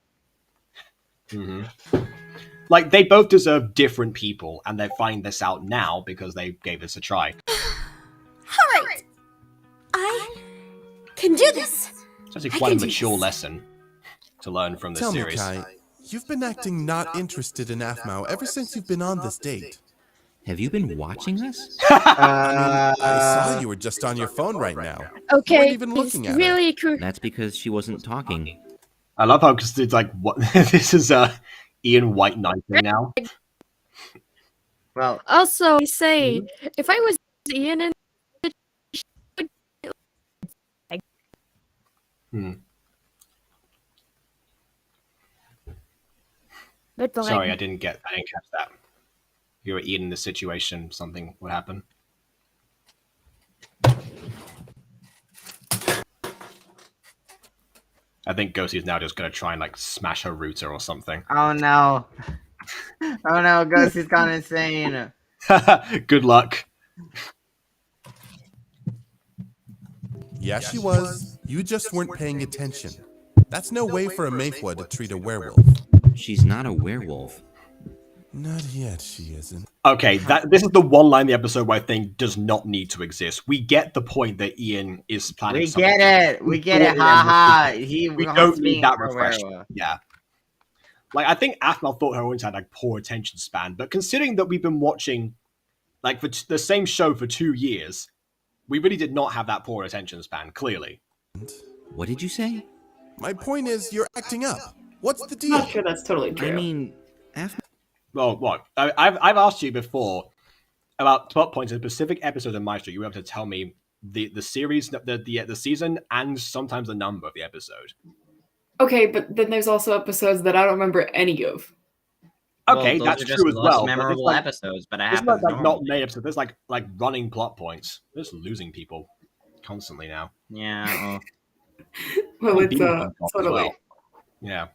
Like, they both deserve different people, and they're finding this out now because they gave this a try. Alright. I can do this. It's actually quite a mature lesson to learn from this series. Tell me, Kai, you've been acting not interested in Afmao ever since you've been on this date. Have you been watching this? I saw you were just on your phone right now. Okay, You weren't even looking at really her. That's because she wasn't talking. I love how because it's like what this is Ian White Knight now. Well, also I say if I was Ian in Sorry, I didn't catch that. You were Ian in the situation. Something would happen. I think Ghostie's now just gonna try and like smash her router or something. Oh no. Oh no, Ghostie's gone insane. Good luck. Yeah, she was. You just weren't paying attention. That's no way for a Mayfwa to treat a werewolf. She's not a werewolf. Not yet, she isn't. Okay, this is the one line in the episode where I think does not need to exist. We get the point that Ian is planning something. We get it, haha. We don't need that refresher. Yeah. Like, I think Afmal thought her always had, like, poor attention span, but considering that we've been watching, like, for the same show for 2 years, we really did not have that poor attention span, clearly. What did you say? My point is, you're acting up. What's the deal? Not sure that's totally true. I mean, Well, what? I've asked you before about plot points in specific episodes of MyStreet. You were able to tell me the series, the season, and sometimes the number of the episode. Okay, but then there's also episodes that I don't remember any of. Okay, Well, that's those are true just as well. memorable episodes, but I it's have not like not made episodes. There's like running plot points. They're just losing people constantly now. Yeah. Well, it's Demon Hunt sort as of well. like Yeah.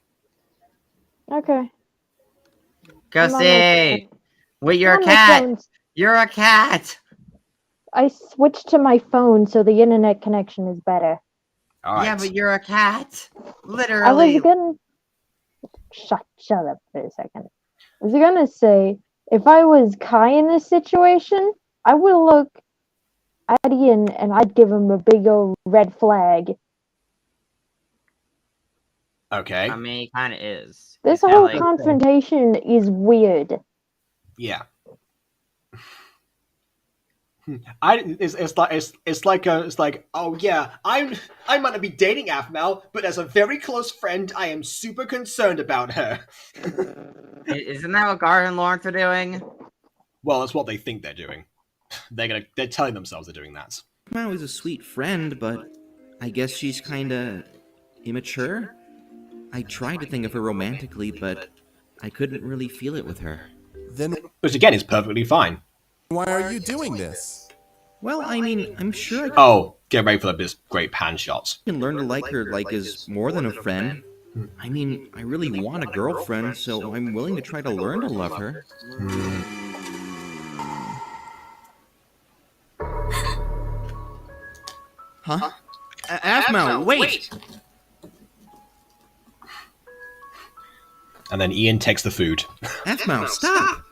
Okay. Gussie! Wait, you're a cat! You're a cat! I switched to my phone so the internet connection is better. Yeah, but you're a cat! I Literally! was gonna shut up for a second. I was gonna say if I was Kai in this situation, I would look at Ian and I'd give him a big old red flag. Okay. I mean, he kind of is. This whole confrontation is weird. Yeah. It's like oh yeah, I might not be dating Afmal, but as a very close friend, I am super concerned about her. Isn't that what Gar and Lawrence are doing? Well, that's what they think they're doing. They're telling themselves they're doing that. Mao is a sweet friend, but I guess she's kinda immature. I tried to think of her romantically, but I couldn't really feel it with her. Then, which again is perfectly fine. Why are you doing this? Well, I mean, I'm sure I Oh, get ready for this great pan shots. can learn to like her like as more than a friend. I mean, I really want a girlfriend, so I'm willing to try to learn to love her. Huh? Afmao, wait! And then Ian takes the food. Afmao, stop!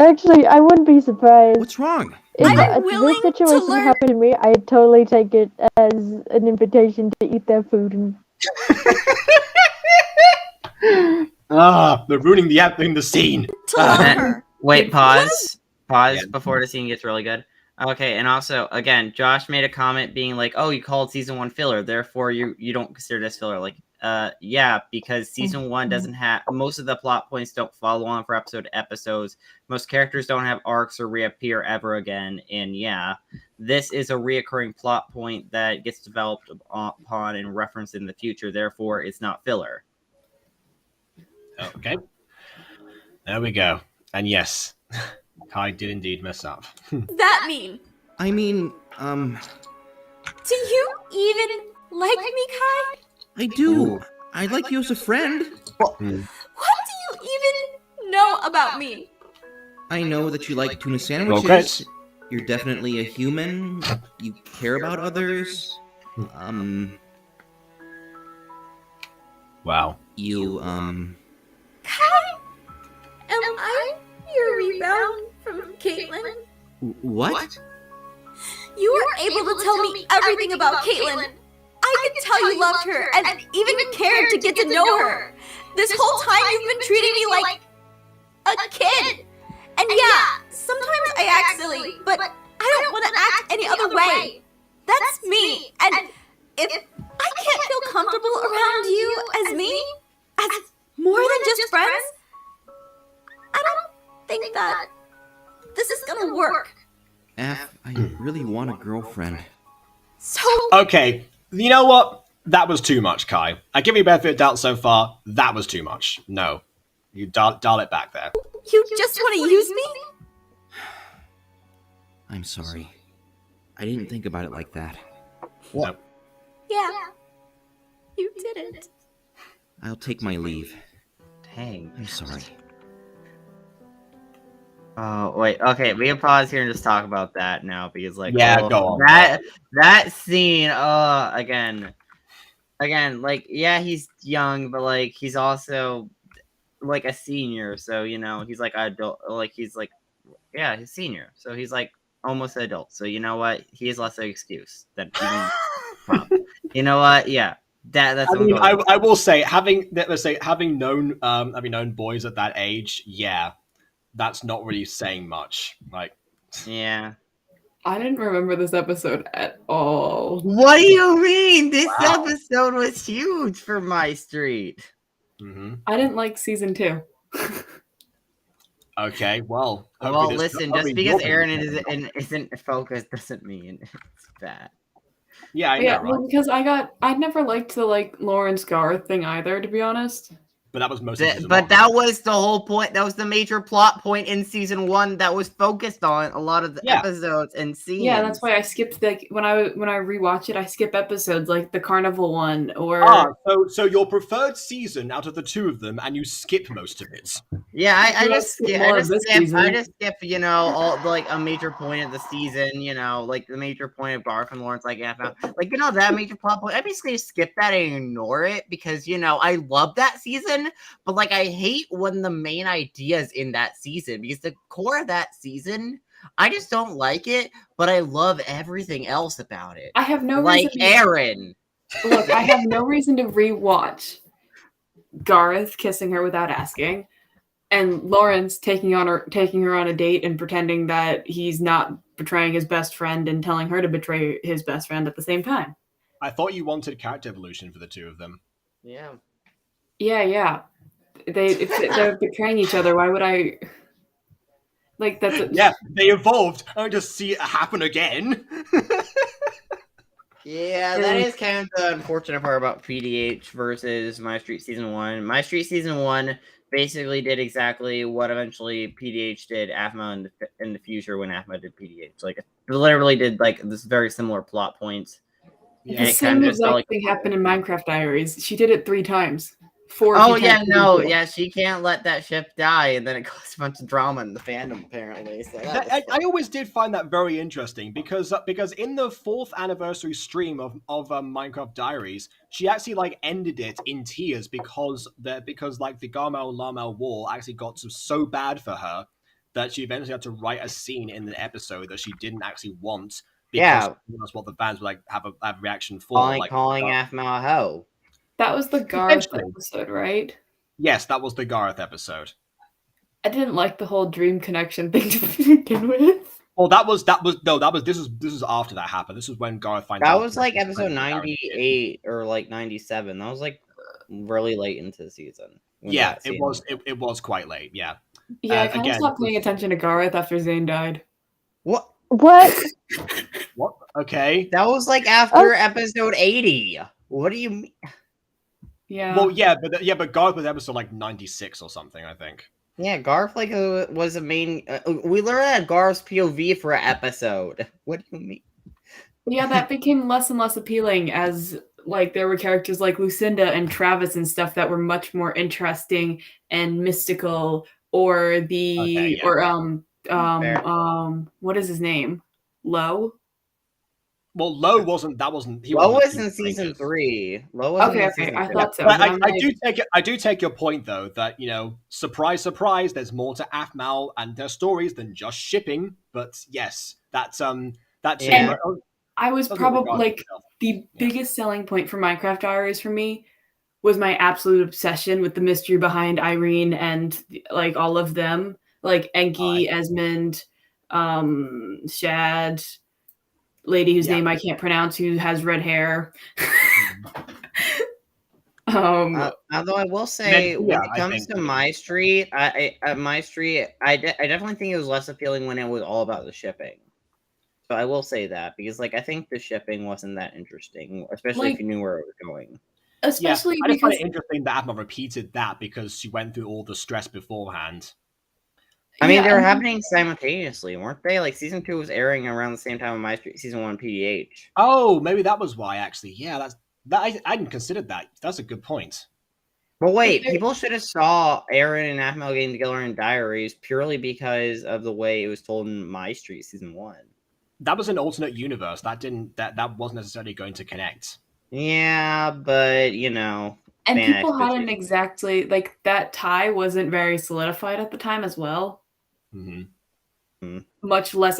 Actually, I wouldn't be surprised. What's wrong? If I'm this willing to situation learn. happened to me, I'd totally take it as an invitation to eat their food. And they're ruining the scene. Wait, pause. Pause Yeah. before the scene gets really good. Okay, and also, again, Josh made a comment being like, "Oh, you called season 1 filler, therefore you don't consider this filler." Like, yeah, because season 1 doesn't have most of the plot points don't follow on for episode to episodes. Most characters don't have arcs or reappear ever again, and yeah, this is a reoccurring plot point that gets developed upon and referenced in the future. Therefore, it's not filler. Okay. There we go. And yes, Kai did indeed mess up. That mean? I mean, Do you even like me, Kai? I do. I like you as a friend. What do you even know about me? I know that you like tuna sandwiches. Okay. You're definitely a human. You care about others. Wow. You, Kai? Am I your rebound from Caitlin? What? You were able to tell me everything about Caitlin. I could tell you loved her and even cared to get to know her. This whole time you've been treating me like a kid. And yeah, sometimes I act silly, but I don't want to act any other way. That's me. And if I can't feel comfortable around you as me, as more than just friends, I don't think that this is gonna work. F, I really want a girlfriend. So Okay, you know what? That was too much, Kai. I give you benefit of doubt so far. That was too much. No. You dial it back there. you just want to use me? I'm sorry. I didn't think about it like that. What? Yeah. You didn't. I'll take my leave. Dang. I'm sorry. Oh wait, okay, we can pause here and just talk about that now because like Yeah, go on. that scene, again, like yeah, he's young, but like he's also like a senior, so you know, he's like adult, like he's like yeah, he's senior, so he's like almost an adult. So you know what? He has less of an excuse than even you know what? Yeah. That's I mean, I will say having known boys at that age, yeah, that's not really saying much. Like, yeah. I didn't remember this episode at all. What do you mean? This episode was huge for MyStreet. Mm-hmm. I didn't like season 2. Okay, well, listen, just because Aaron isn't focused doesn't mean it's bad. Yeah, I know, Yeah, right? well, because I never liked the like Lawrence Garth thing either, to be honest. But that was mostly But that was the whole point. That was the major plot point in season 1 that was focused on a lot of the episodes and scenes. Yeah, that's why I skipped when I rewatch it. I skip episodes like the carnival one or. So your preferred season out of the two of them, and you skip most of it. Yeah, I just skip, you know, all like a major point of the season, you know, like the major point of Garth and Lawrence, like like you know that major plot point. I basically skip that and ignore it because you know I love that season, but like I hate when the main idea is in that season because the core of that season, I just don't like it, but I love everything else about it. I have no like reason Aaron. Look, I have no reason to rewatch Garth kissing her without asking. And Lawrence taking her on a date and pretending that he's not betraying his best friend and telling her to betray his best friend at the same time. I thought you wanted character evolution for the two of them. Yeah. Yeah. If they're betraying each other, why would I? Like that's. Yeah, they evolved. I don't just see it happen again. Yeah, that is kind of the unfortunate part about PDH versus MyStreet Season 1. MyStreet Season 1 basically did exactly what eventually PDH did AFMA in the future when AFMA did PDH. Like, it literally did, like, this very similar plot points. The same exact thing happened in Minecraft Diaries. She did it 3 times. Yeah, she can't let that ship die, and then it caused a bunch of drama in the fandom, apparently. So I always did find that very interesting because in the 4th anniversary stream of Minecraft Diaries, she actually like ended it in tears because like the Garmel Lamel war actually got so bad for her that she eventually had to write a scene in the episode that she didn't actually want because Yeah. that's what the fans would like have a reaction for. Calling Aphmau a hoe. That was the Garth episode, right? Yes, that was the Garth episode. I didn't like the whole dream connection thing to begin with. Well, this was after that happened. This was when Garth finds That out. was like episode 98 or like 97. That was like really late into the season. Yeah, it was quite late. Yeah. Yeah, I kind of stopped paying attention to Garth after Zane died. What? What? What? Okay. That was like after episode 80. What do you mean? Yeah. Well, but Garth was episode like 96 or something, I think. Yeah, Garth like was a main. We literally had Garth's POV for an episode. What do you mean? Yeah, that became less and less appealing as like there were characters like Lucinda and Travis and stuff that were much more interesting and mystical, or what is his name? Lowe? Well, Lowe wasn't. Lowe was in season 3. Lowe was in season 3. I thought so. But I do take your point though that surprise, surprise. There's more to Aphmau and their stories than just shipping. But yes, that's. I was probably like the biggest selling point for Minecraft Diaries for me was my absolute obsession with the mystery behind Irene and like all of them, like Enki, Esmond, Shad, lady whose name I can't pronounce, who has red hair. Although I will say, when it comes to MyStreet, I definitely think it was less appealing when it was all about the shipping. So I will say that because, I think the shipping wasn't that interesting, especially if you knew where it was going. Especially I just find it interesting that Aphmau repeated that because she went through all the stress beforehand. I mean, they were happening simultaneously, weren't they? Like season 2 was airing around the same time as MyStreet season 1 PDH. Oh, maybe that was why. Actually, yeah, I hadn't considered that. That's a good point. But wait, people should have saw Aaron and Aphmau getting together in Diaries purely because of the way it was told in MyStreet season 1. That was an alternate universe. That wasn't necessarily going to connect. Yeah, but and people hadn't exactly like that tie wasn't very solidified at the time as well. Mm-hmm. Much less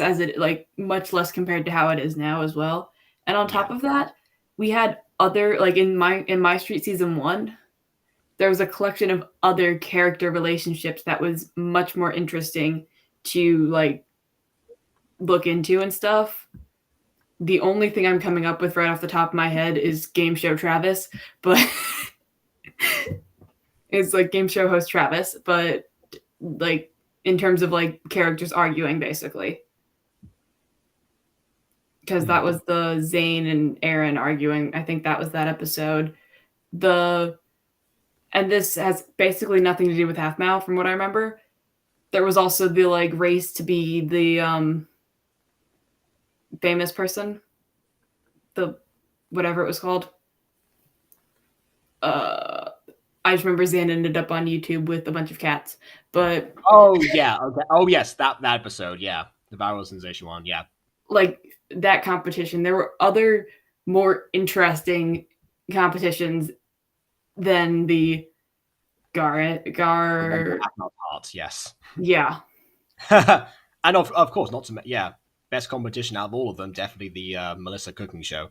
compared to how it is now as well. And on top of that, we had other in MyStreet season 1, there was a collection of other character relationships that was much more interesting to look into and stuff. The only thing I'm coming up with right off the top of my head is Game Show Travis, but it's Game Show host Travis, but in terms of characters arguing basically. Because that was the Zane and Aaron arguing. I think that was that episode. And this has basically nothing to do with Aphmau from what I remember. There was also the race to be the famous person, the whatever it was called. I just remember Zan ended up on YouTube with a bunch of cats, but Yes, that episode, yeah, the viral sensation one, yeah, that competition. There were other more interesting competitions than the part, yes, yeah. And of course, not to best competition out of all of them, definitely the Melissa cooking show.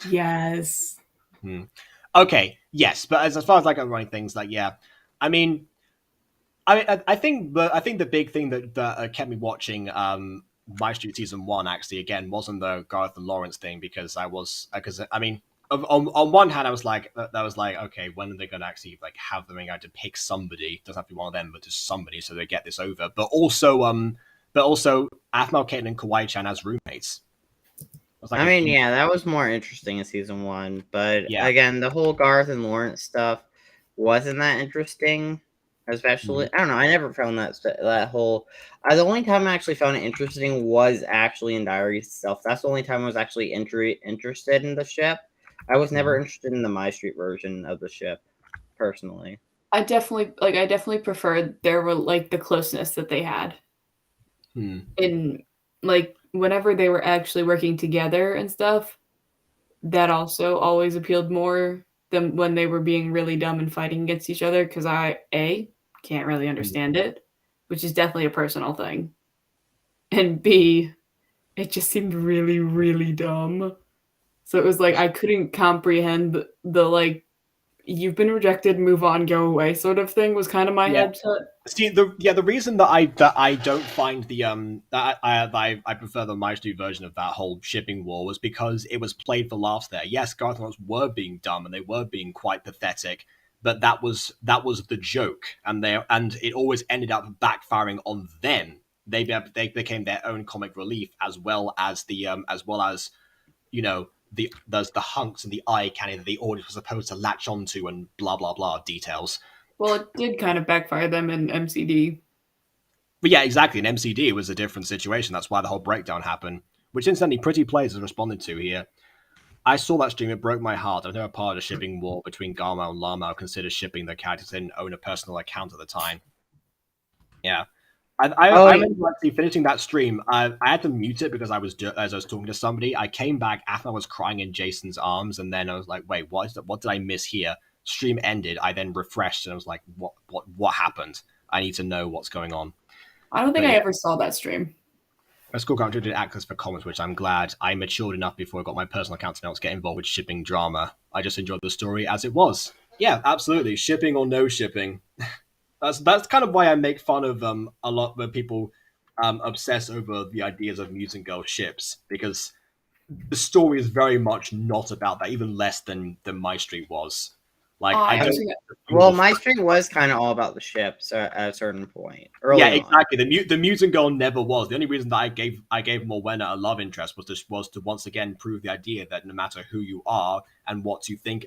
Yes. Okay, yes, but as far as running things, I think the big thing that kept me watching MyStreet season 1 actually again wasn't the Garth and Lawrence thing because on one hand I was like okay, when are they going to actually have them to pick somebody? It doesn't have to be one of them, but just somebody so they get this over. But also Aphmau, Caitlin, and Kawaii-chan as roommates. That was more interesting in season 1, but again, the whole Garth and Lawrence stuff wasn't that interesting. Especially, I don't know. I never found that whole. The only time I actually found it interesting was actually in Diaries itself. That's the only time I was actually interested in the ship. I was never interested in the MyStreet version of the ship, personally. I definitely preferred their the closeness that they had. In whenever they were actually working together and stuff, that also always appealed more than when they were being really dumb and fighting against each other, because I can't really understand it, which is definitely a personal thing. And B, it just seemed really, really dumb. So it was like I couldn't comprehend the like, you've been rejected, move on, go away sort of thing was kind of my headset. See, the reason that I don't find the that I prefer the MyStreet version of that whole shipping war was because it was played for laughs there. Yes, Garth and Lawrence were being dumb and they were being quite pathetic, but that was the joke, and it always ended up backfiring on them. They became their own comic relief as well as you know there's the hunks and the eye candy that the audience was supposed to latch onto and blah blah blah details. Well, it did kind of backfire them in MCD. But yeah, exactly. In MCD, it was a different situation. That's why the whole breakdown happened, which incidentally Pretty Plays has responded to here. I saw that stream. It broke my heart. I was never part of a shipping war between Garmo and Lama. I considered shipping the characters. They didn't own a personal account at the time. Yeah. I remember actually finishing that stream. I had to mute it because as I was talking to somebody. I came back after I was crying in Jason's arms, and then I was like, "Wait, what did I miss here?" Stream ended. I then refreshed, and I was like, "What happened? I need to know what's going on." I don't think I ever saw that stream. My school character did access for comments, which I'm glad. I matured enough before I got my personal account to not get involved with shipping drama. I just enjoyed the story as it was. Yeah, absolutely. Shipping or no shipping. That's kind of why I make fun of a lot where people obsess over the ideas of mutant girl ships, because the story is very much not about that, even less than MyStreet was. Like MyStreet was kind of all about the ships at a certain point. Yeah, exactly. The mutant girl never was. The only reason that I gave Morwenna a love interest was to once again prove the idea that no matter who you are and what you think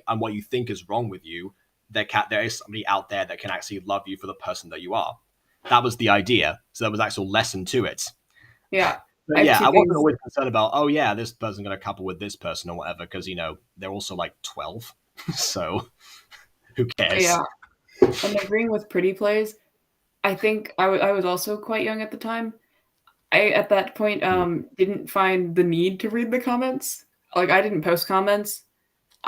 is wrong with you, there is somebody out there that can actually love you for the person that you are. That was the idea. So there was actual lesson to it. Yeah. But yeah, I wasn't always concerned about, oh yeah, this person going to couple with this person or whatever, because they're also like 12. So who cares? Yeah. And agreeing with Pretty Plays, I think I was also quite young at the time. I at that point didn't find the need to read the comments. Like I didn't post comments.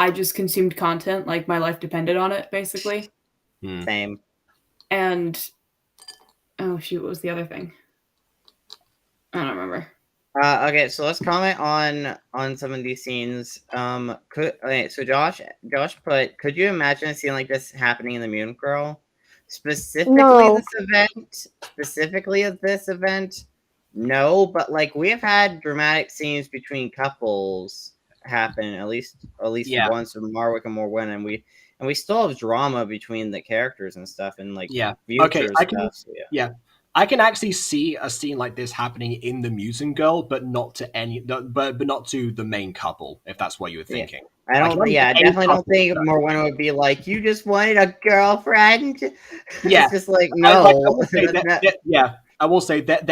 I just consumed content like my life depended on it, basically. Same. And oh shoot, what was the other thing? I don't remember. Okay, so let's comment on some of these scenes. So Josh put, could you imagine a scene like this happening in the Mutant Girl? Specifically this event? No, but like we have had dramatic scenes between couples happen at least once with Marwick and Morwenna, and we still have drama between the characters and stuff, and like I can actually see a scene like this happening in the Mutant Girl, but not to but not to the main couple, if that's what you were thinking. I definitely don't think Morwenna would be like, you just wanted a girlfriend. Yeah, it's just like no. I will say that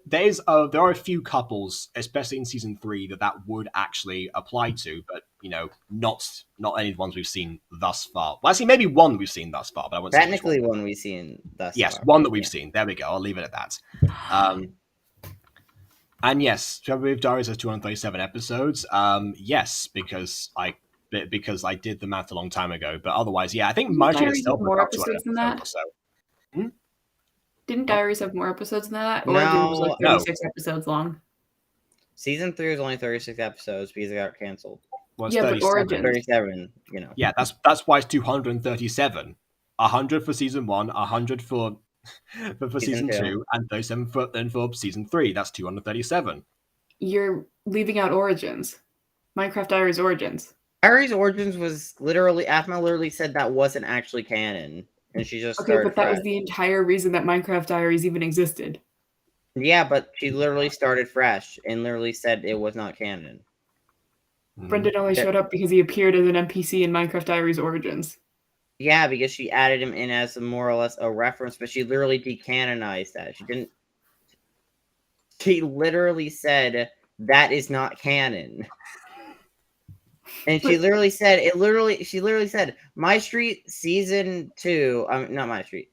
there are a few couples, especially in season 3, that would actually apply to, but not any of the ones we've seen thus far. Well, actually, maybe one we've seen thus far, but I wouldn't technically say one we've seen thus far. Yes, one that we've seen. There we go. I'll leave it at that. And yes, Travel Diaries has 237 episodes. Yes, because I did the math a long time ago. But otherwise, yeah, I think MyStreet itself more episodes than that. Or so. Didn't Diaries have more episodes than that? Or no, it was like 36 episodes long? Season 3 was only 36 episodes because it got canceled. Well, yeah, but Origins. 37, Yeah, that's why it's 237. 100 for season 1, 100 for season 2, and 37 for season 3. That's 237. You're leaving out Origins. Minecraft Diaries Origins. Diaries Origins was literally, Aphma literally said that wasn't actually canon. And she just okay, but that was the entire reason that Minecraft Diaries even existed. Yeah, but she literally started fresh and literally said it was not canon. Brendan only showed up because he appeared as an NPC in Minecraft Diaries Origins. Yeah, because she added him in as more or less a reference, but she literally decanonized that. She didn't. She literally said that is not canon. And she literally said she literally said MyStreet season 2, not MyStreet.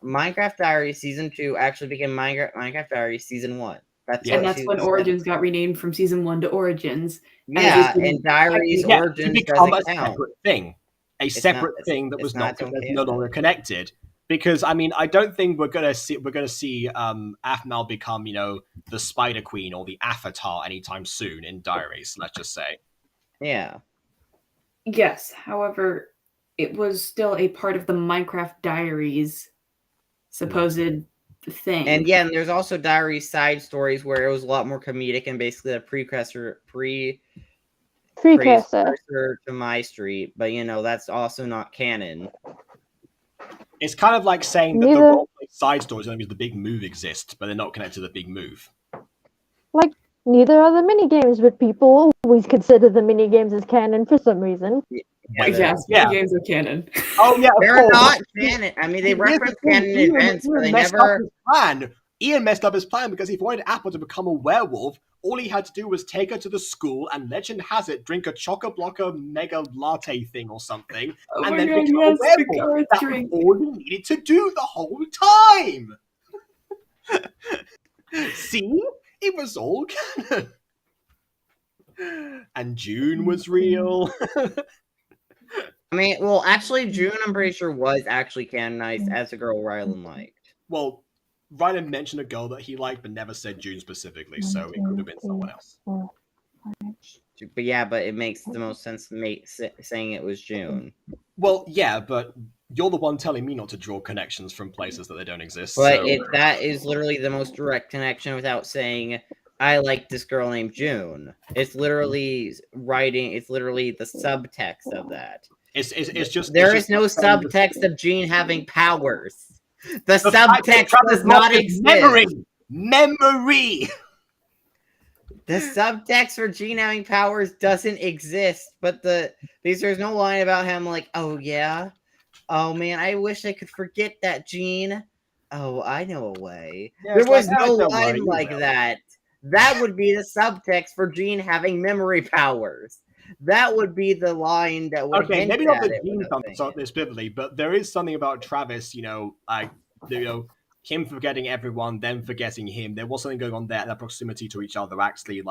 Minecraft Diaries season 2 actually became Minecraft Diaries season 1. That's when Origins got renamed from season 1 to Origins. Yeah, and Diaries Origins to become doesn't a count. separate thing. A separate thing that was no longer connected. Because I mean, I don't think we're gonna see Aphmau become, the Spider Queen or the Avatar anytime soon in Diaries. Let's just say. Yeah. Yes. However, it was still a part of the Minecraft Diaries supposed thing. And yeah, and there's also Diaries side stories where it was a lot more comedic and basically a precursor to MyStreet, but that's also not canon. It's kind of like saying that the roleplay side stories only means the big move exists, but they're not connected to the big move. Like, neither are the minigames, but people always consider the minigames as canon for some reason. Minigames are canon. Oh yeah, they're not canon. I mean, they reference canon events, but they never. Ian messed up his plan because if he wanted Apple to become a werewolf, all he had to do was take her to the school and, legend has it, drink a Choco-Blocker Mega Latte thing or something, and then become a werewolf. That's all he needed to do the whole time. See? It was all canon. And June was real. I mean, well, actually, June, I'm pretty sure, was actually canonized as a girl Rylan liked. Well, Rylan mentioned a girl that he liked, but never said June specifically, so it could have been someone else. But yeah, but it makes the most sense saying it was June. Well, yeah, but you're the one telling me not to draw connections from places that they don't exist. But so... that is literally the most direct connection without saying, I like this girl named June. It's literally writing, it's literally the subtext of that. It's just... There is no subtext of Jean having powers. The subtext does not exist. Memory! The subtext for Jean having powers doesn't exist, but because there's no line about him like, oh yeah? Oh man, I wish I could forget that, Jean. Oh, I know a way. Yeah, there was like, no line like that. That would be the subtext for Jean having memory powers. That would be the line that would hint maybe not at the it Jean stuff specifically, but there is something about Travis, him forgetting everyone, then forgetting him. There was something going on there, that proximity to each other actually,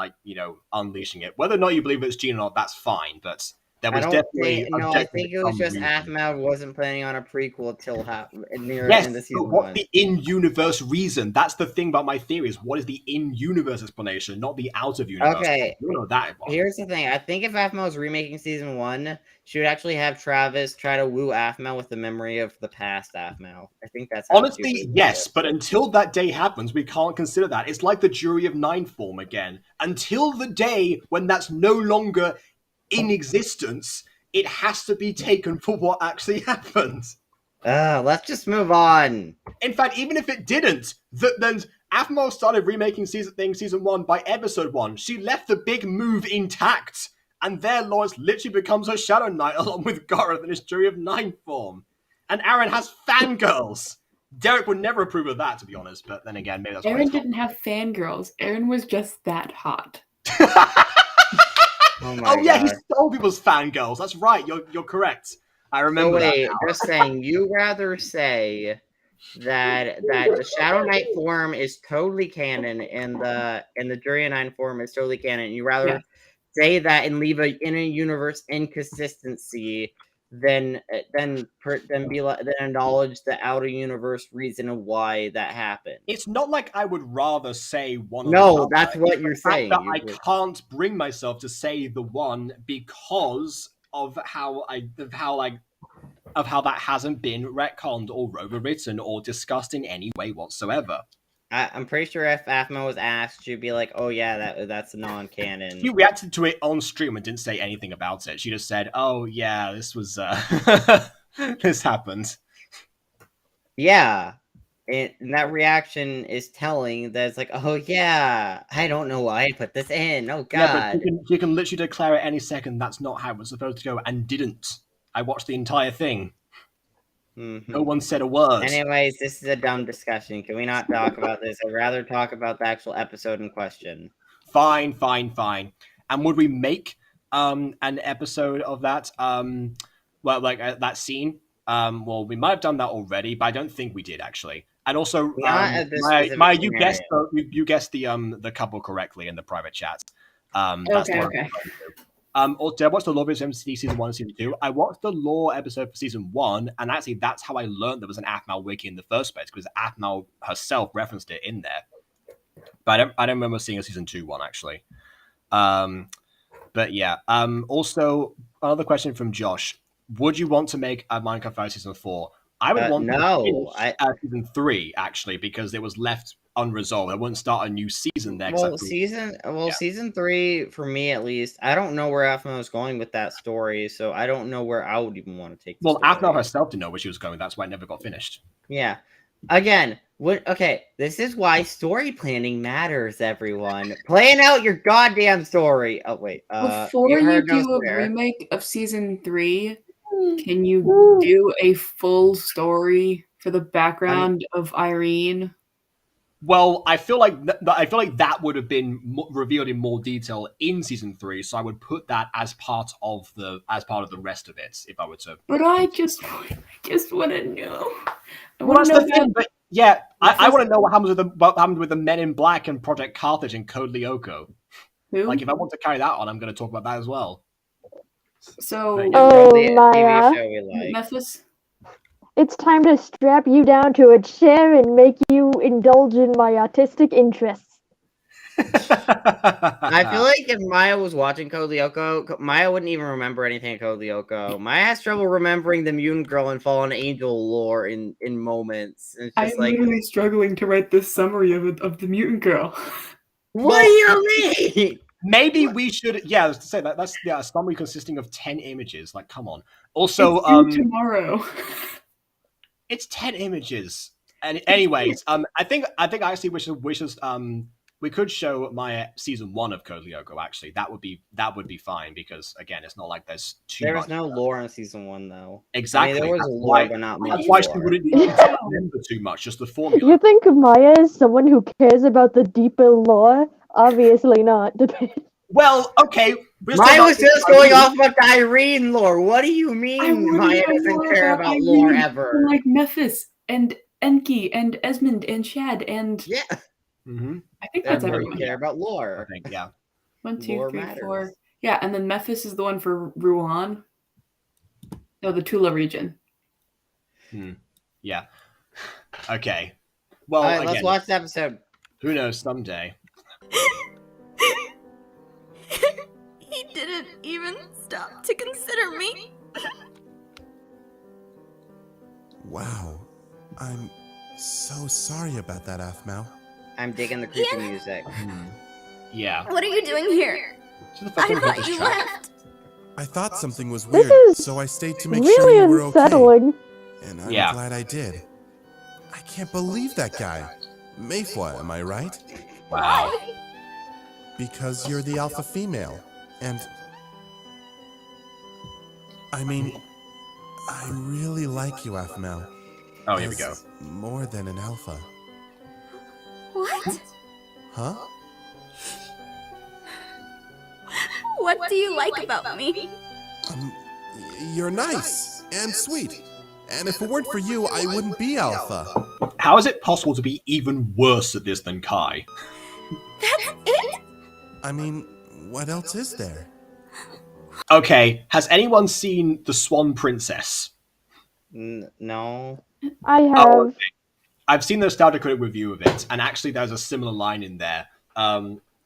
unleashing it. Whether or not you believe it's Jean or not, that's fine, but there was definitely... I think it was just Aphmau wasn't planning on a prequel till near the end of season 1. What's the in-universe reason? That's the thing about my theory, is what is the in-universe explanation, not the out-of-universe. Okay, you know that. Here's the thing. I think if Aphmau was remaking season 1, she would actually have Travis try to woo Aphmau with the memory of the past Aphmau. I think that's how honestly, yes, but until that day happens, we can't consider that. It's like the Jury of 9 form again. Until the day when that's no longer in existence, it has to be taken for what actually happened. Let's just move on. In fact, even if it didn't, then Aphmau started remaking season 1 by episode 1. She left the big move intact, and there Lawrence literally becomes her Shadow Knight along with Gareth in his Jury of 9 form. And Aaron has fangirls. Derek would never approve of that, to be honest, but then again, maybe that's Aaron didn't have fangirls. Aaron was just that hot. Oh yeah, he stole people's fangirls. That's right. You're correct. I remember. So wait, that just saying. You rather say that the Shadow Knight form is totally canon and the Jury of 9 form is totally canon. You rather say that and leave a universe inconsistency than acknowledge the outer universe reason of why that happened. It's not like I would rather say one. No, that's what you're saying. That I can't bring myself to say the one because of how that hasn't been retconned or overwritten or discussed in any way whatsoever. I'm pretty sure if Aphmau was asked, she'd be like, "Oh yeah, that's non-canon." She reacted to it on stream and didn't say anything about it. She just said, "Oh yeah, this was this happened." Yeah, and that reaction is telling. That it's like, "Oh yeah, I don't know why I put this in. Oh god." Yeah, but you can literally declare at any second that's not how it was supposed to go, and didn't. I watched the entire thing. Mm-hmm. No one said a word. Anyways, this is a dumb discussion. Can we not talk about this? I'd rather talk about the actual episode in question. Fine. And would we make an episode of that? That scene? Well, we might have done that already, but I don't think we did actually. And also, Maya, you guessed the couple correctly in the private chat. Okay. Also, I watched the lore episode from season 1 and season 2. I watched the lore episode for season 1, and actually that's how I learned there was an Aphmau wiki in the first place, because Aphmau herself referenced it in there. But I don't remember seeing a season 2 one, actually. But yeah. Also, another question from Josh. Would you want to make a Minecraft 5 season 4? I would want no. to finish season 3, actually, because it was left unresolved. I wouldn't start a new season there. Well, season 3, for me at least, I don't know where Aphmau is going with that story, so I don't know where I would even want to take the story. Aphmau herself didn't know where she was going. That's why it never got finished. Yeah. Again, okay, this is why story planning matters, everyone. Plan out your goddamn story. Oh, wait. Before you do a remake of season 3, can you do a full story for the background of Irene? Well, I feel like that would have been revealed in more detail in season 3, so I would put that as part of the rest of it if I were to. But I just want to know. Well, that's the thing. But yeah, I want to know what happened with the Men in Black and Project Carthage and Code Lyoko. Who? Like, if I want to carry that on, I'm going to talk about that as well. So, Maya, Memphis. It's time to strap you down to a chair and make you indulge in my autistic interests. I feel like if Maya was watching Code Lyoko, Maya wouldn't even remember anything of Code Lyoko. Maya has trouble remembering the mutant girl and fallen angel lore in moments. It's just I'm literally struggling to write this summary of the mutant girl. What do you mean? Maybe we should. Yeah, I was to say that's a summary consisting of 10 images. Like, come on. Also, it's due tomorrow. It's 10 images. And anyways, I think actually we could show Maya season 1 of Code Lyoko. Actually, that would be fine, because again, it's not like there's too There much. was no lore in season 1 though. Exactly. I mean, there was That's lore, why, but not that's much why lore. she wouldn't need to remember too much. Just the formula. You think Maya is someone who cares about the deeper lore? Obviously not. Well, okay. Maya was just going off about the Irene lore. What do you mean Maya doesn't care about lore ever? Like Memphis and Enki and Esmond and Shad and yeah. Mm-hmm. I think that's everyone. Care about lore. I think, yeah. 1, 2, Lore 3, matters. 4. Yeah, and then Memphis is the one for Ruan. No, the Tula region. Yeah. Okay. Well, all right, again, let's watch the episode. Who knows? Someday. He didn't even stop to consider me. Wow. I'm so sorry about that, Aphmau. I'm digging the creepy music. Yeah. What are you doing here? I thought you left. I thought something was This weird, is so I stayed to make really sure you were okay. unsettling. And I'm Yeah. glad I did. I can't believe that guy. Mayflower, am I right? Wow. Because you're the alpha female. And I mean, I really like you, Aphmau. Oh, here we go. As more than an alpha. What? Huh? What do you like about me? You're nice and sweet. And if it weren't for you, I wouldn't be alpha. How is it possible to be even worse at this than Kai? That's it? I mean, what else is there? Okay, has anyone seen The Swan Princess? No. I have. Oh, okay. I've seen the Nostalgia Critic review of it, and actually there's a similar line in there,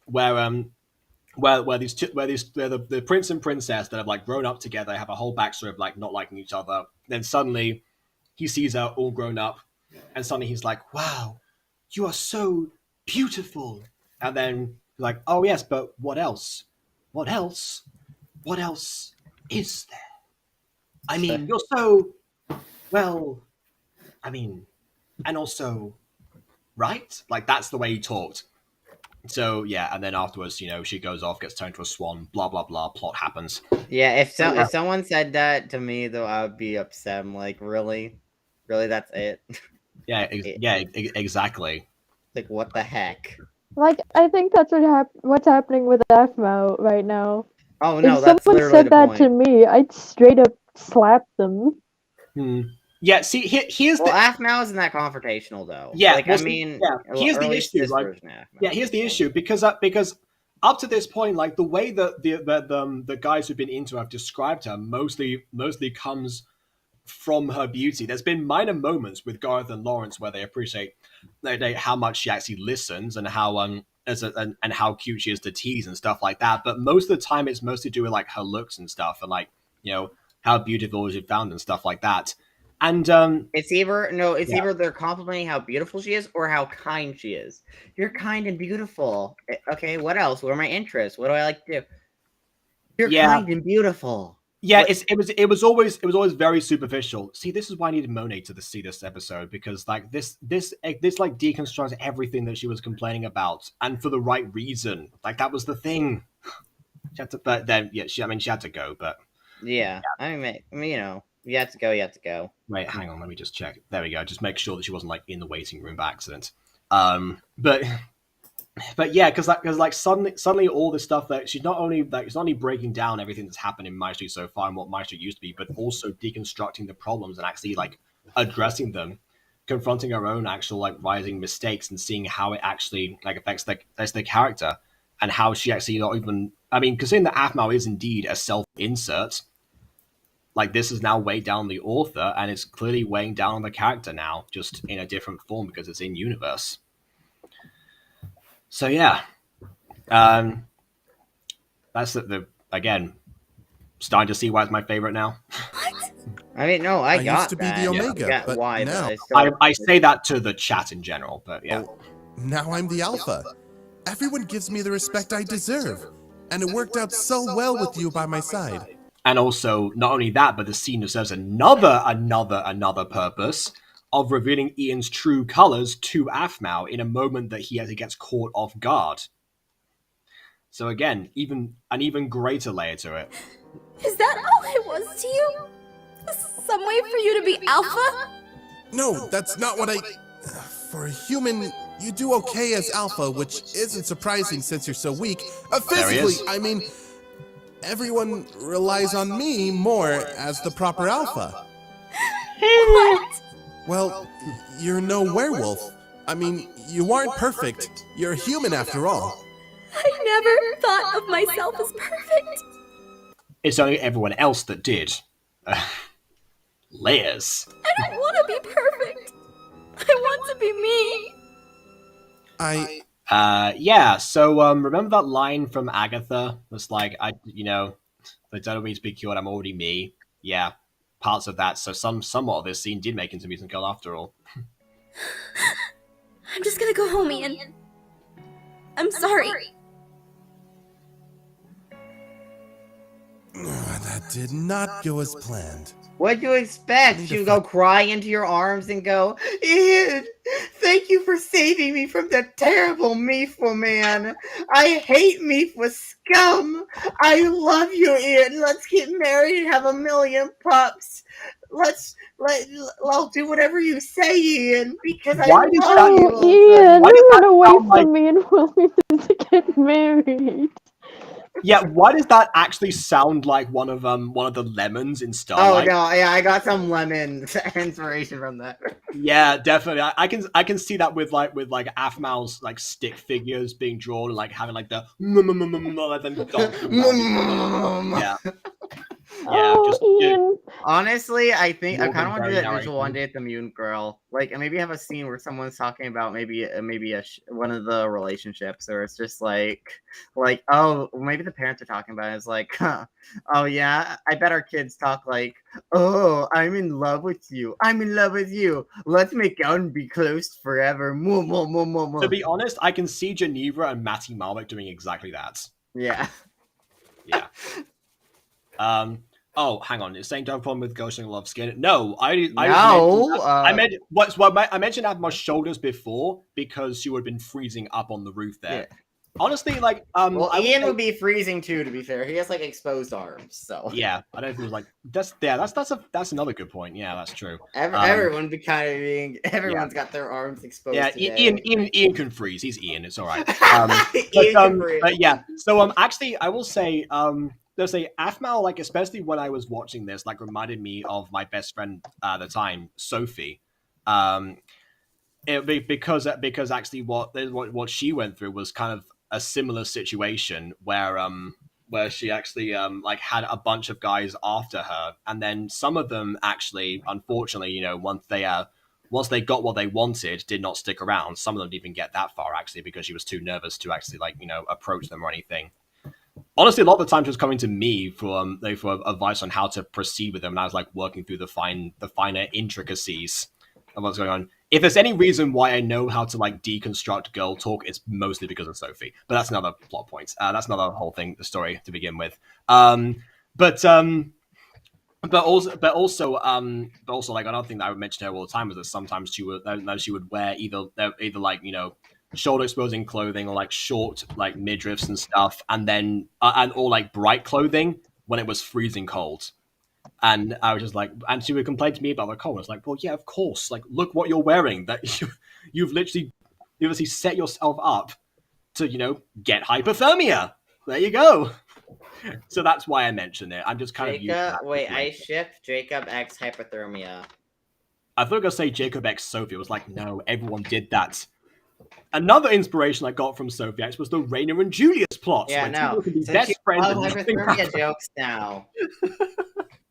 where the prince and princess that have like grown up together have a whole backstory of like not liking each other. Then suddenly he sees her all grown up, and suddenly he's like, "Wow, you are so beautiful." And then like, "Oh yes, but what else? What else? What else is there? I mean, you're so well. I mean, and also, right? Like that's the way he talked." So yeah, and then afterwards, you know, she goes off, gets turned into a swan, blah blah blah. Plot happens. Yeah, if someone said that to me, though, I would be upset. I'm like, really, that's it. Yeah, exactly. Like, what the heck? Like, I think that's what's happening with Aphmau right now. Oh no, if that's someone literally said the that point. to me, I'd straight up slap them. Yeah, see, here's well, the Aphmau isn't that confrontational though. Yeah, like well, I mean, here's the issue. Like, Aphmau, yeah, here's the issue because up to this point, like the way that the guys who've been into her have described her mostly comes from her beauty. There's been minor moments with Gareth and Lawrence where they appreciate how much she actually listens and how and how cute she is to tease and stuff like that. But most of the time, it's mostly to do with like her looks and stuff, and like how beautiful she found and stuff like that. And it's either they're complimenting how beautiful she is or how kind she is. You're kind and beautiful. Okay, what else? What are my interests? What do I like to do? You're kind and beautiful. Yeah, it was always very superficial. See, this is why I needed Monet to see this episode, because like this like deconstructs everything that she was complaining about, and for the right reason. Like that was the thing. She had to, but then she had to go. But yeah. I mean, you have to go. You have to go. Wait, hang on. Let me just check. There we go. Just make sure that she wasn't like in the waiting room by accident. But yeah, because suddenly all this stuff that she's not only breaking down everything that's happened in MyStreet so far and what MyStreet used to be, but also deconstructing the problems and actually like addressing them, confronting her own actual like rising mistakes and seeing how it actually like affects the character and how she actually not even. I mean, considering that Aphmau is indeed a self-insert, like this is now weighed down the author and it's clearly weighing down on the character now, just in a different form because it's in universe. So yeah, that's the again starting to see why it's my favorite now. What? I mean, no, I got used to be the Omega, but why? now I say that to the chat in general, but yeah. Now I'm the Alpha. Everyone gives me the respect I deserve, and it worked out so well with you by my side. And also, not only that, but the scene serves another purpose of revealing Ian's true colors to Aphmau in a moment that he actually gets caught off guard. So again, an even greater layer to it. Is that all it was to you? Some way for you to be Alpha? No, that's not what I... For a human, you do okay as Alpha, which isn't surprising since you're so weak. Physically, I mean, everyone relies on me more as the proper Alpha. What? Well, you're no werewolf. I mean, you aren't perfect. You're a human after all. I never thought of myself as perfect. It's only everyone else that did. Layers. I don't want to be perfect. I want to be me. Yeah, so remember that line from Agatha? It's like, they don't want me to be cured, I'm already me. Yeah, parts of that. So somewhat of this scene did make into Mutant Girl after all. I'm just gonna go home, Ian. I'm sorry. That did not go as planned. What'd you expect? She would go cry into your arms and go, Ian, thank you for saving me from the terrible Mifwa man. I hate Mifwa scum. I love you, Ian. Let's get married and have 1,000,000 pups. I'll do whatever you say, Ian, because I love you. Ian, run away from me and William to get married. Yeah, why does that actually sound like one of the lemons in Starlight? Oh no, yeah, I got some lemon inspiration from that. Yeah, definitely. I can see that with Aphmau's like stick figures being drawn and like having like the yeah. Yeah, Ian. Honestly, I think I More kind of want to do than that very visual one day at the Mutant Girl. Like, and maybe have a scene where someone's talking about one of the relationships, or it's just like oh, maybe the parents are talking about it. It's like, oh yeah, I bet our kids talk like, oh, I'm in love with you. I'm in love with you. Let's make out and be close forever. To be honest, I can see Geneva and Matty Marwick doing exactly that. Yeah. Yeah. Oh, hang on. It's saying don't have a problem with ghosting love skin. No, I mentioned Aphmau's shoulders before because she would have been freezing up on the roof there. Yeah. Honestly, like well, Ian would be freezing too. To be fair, he has like exposed arms, so yeah. I don't know if it was like that's another good point. Yeah, that's true. Everyone be kind of being everyone's got their arms exposed. Yeah, today. Ian can freeze. He's Ian. It's all right. But yeah. So actually, I will say there's a Aphmau, like especially when I was watching this, like reminded me of my best friend at the time, Sophie. Because actually what she went through was kind of a similar situation where she actually like had a bunch of guys after her, and then some of them actually, unfortunately, you know, once they got what they wanted, did not stick around. Some of them didn't even get that far actually because she was too nervous to actually like, you know, approach them or anything. Honestly, a lot of the time she was coming to me for advice on how to proceed with them, and I was like working through the finer intricacies of what's going on. If there's any reason why I know how to like deconstruct girl talk, it's mostly because of Sophie. But that's another plot point. That's another whole thing, the story to begin with. But also, like another thing that I would mention to her all the time was that sometimes she would wear either like, you know, shoulder exposing clothing or like short like midriffs and stuff, and then or like bright clothing when it was freezing cold. And I was just like, and she would complain to me about the cold. I was like, well, yeah, of course. Like, look what you're wearing. That you've literally set yourself up to, you know, get hypothermia. There you go. So that's why I mentioned it. I'm just kind of using that. Wait, I ship Jacob X hypothermia. I thought I was going to say Jacob X Sophie. I was like, no, everyone did that. Another inspiration I got from Sophie X was the Raina and Julius plots. Yeah, no. Since you love hypothermia jokes now.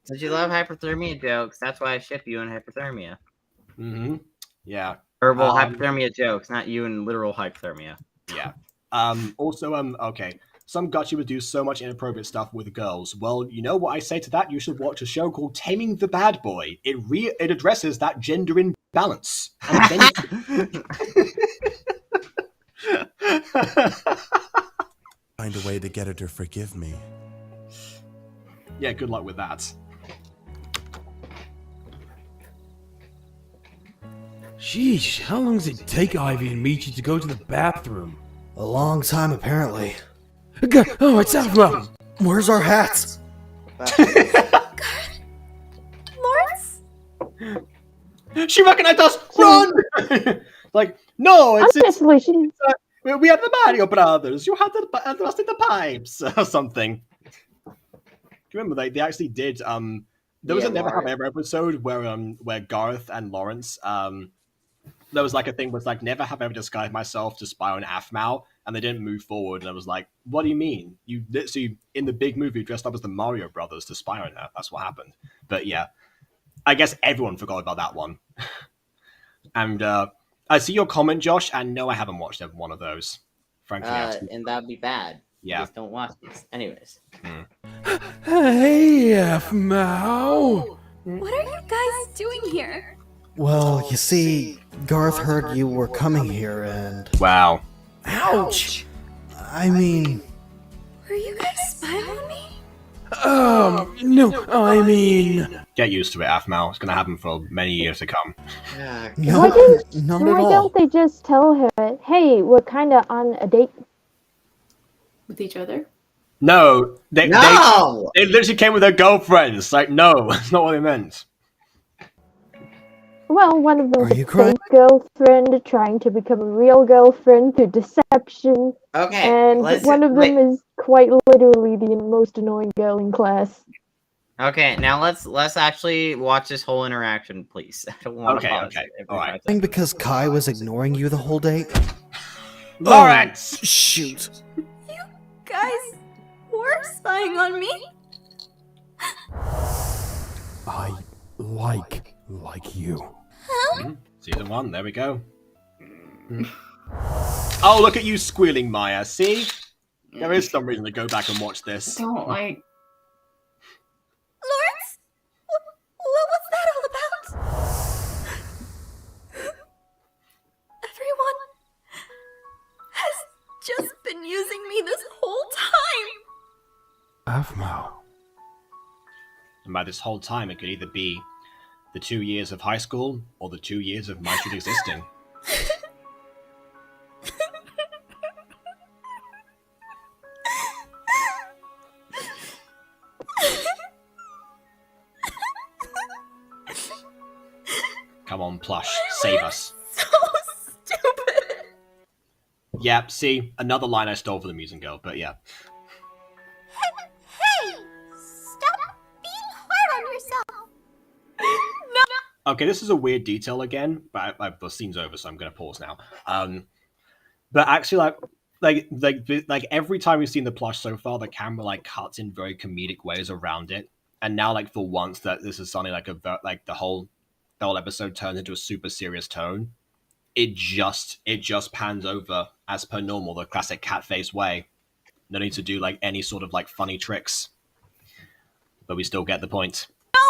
Since you love hypothermia jokes, that's why I ship you in hypothermia. Mm-hmm. Yeah. Or, well, hypothermia jokes, not you in literal hypothermia. Yeah. Also, okay. Some gotcha would do so much inappropriate stuff with girls. Well, you know what I say to that? You should watch a show called Taming the Bad Boy. It addresses that gender imbalance. Find a way to get her to forgive me. Yeah, good luck with that. Sheesh, how long does it take Ivy and Michi to go to the bathroom? A long time, apparently. Oh, it's Alpha! Where's our hats? Lawrence? She recognized us! Run! Like, no, it's we are the Mario Brothers. You had to lost in the pipes or something. Do you remember they actually did? There was a Never Have Ever episode where Garth and Lawrence there was like a thing was like never have ever disguised myself to spy on Aphmau, and they didn't move forward. And I was like, what do you mean? You literally in the big movie dressed up as the Mario Brothers to spy on her. That's what happened. But yeah, I guess everyone forgot about that one. And I see your comment, Josh, and no, I haven't watched every one of those. Frankly, and that'd be bad. Yeah. Just don't watch these. Anyways. Hey, Aphmau! What are you guys doing here? Well, you see, Garth heard you were coming here and... Wow. Ouch! I mean... Were you guys spying on me? No, I mean... Get used to it, Aphmau. It's going to happen for many years to come. No, not at all. Why don't they just tell her, hey, we're kind of on a date with each other? No! They literally came with their girlfriends. Like, no, that's not what they meant. Well, one of them is a fake girlfriend trying to become a real girlfriend through deception. Okay. And one of them is quite literally the most annoying girl in class. Okay, now let's actually watch this whole interaction, please. I don't want to pause. Okay. All right. I think because Kai was ignoring you the whole date. Lawrence! Shoot. You guys were spying on me? I like you. Huh? Season 1, there we go. Oh, look at you squealing, Maya. See? There is some reason to go back and watch this. Don't like... Lawrence? What was that all about? Everyone has just been using me this whole time. Aphmau. And by this whole time, it could either be the 2 years of high school or the 2 years of MyStreet existing. Come on, Plush, save us. So stupid. Yeah, see, another line I stole from the Musing Girl, but yeah. Hey! Stop being hard on yourself! Okay, this is a weird detail again, but the scene's over, so I'm going to pause now. But actually, like, like every time we've seen the plush so far, the camera like cuts in very comedic ways around it, and now like for once that this is something like like the whole episode turns into a super serious tone. It just pans over as per normal, the classic cat face way. No need to do like any sort of like funny tricks, but we still get the point. No!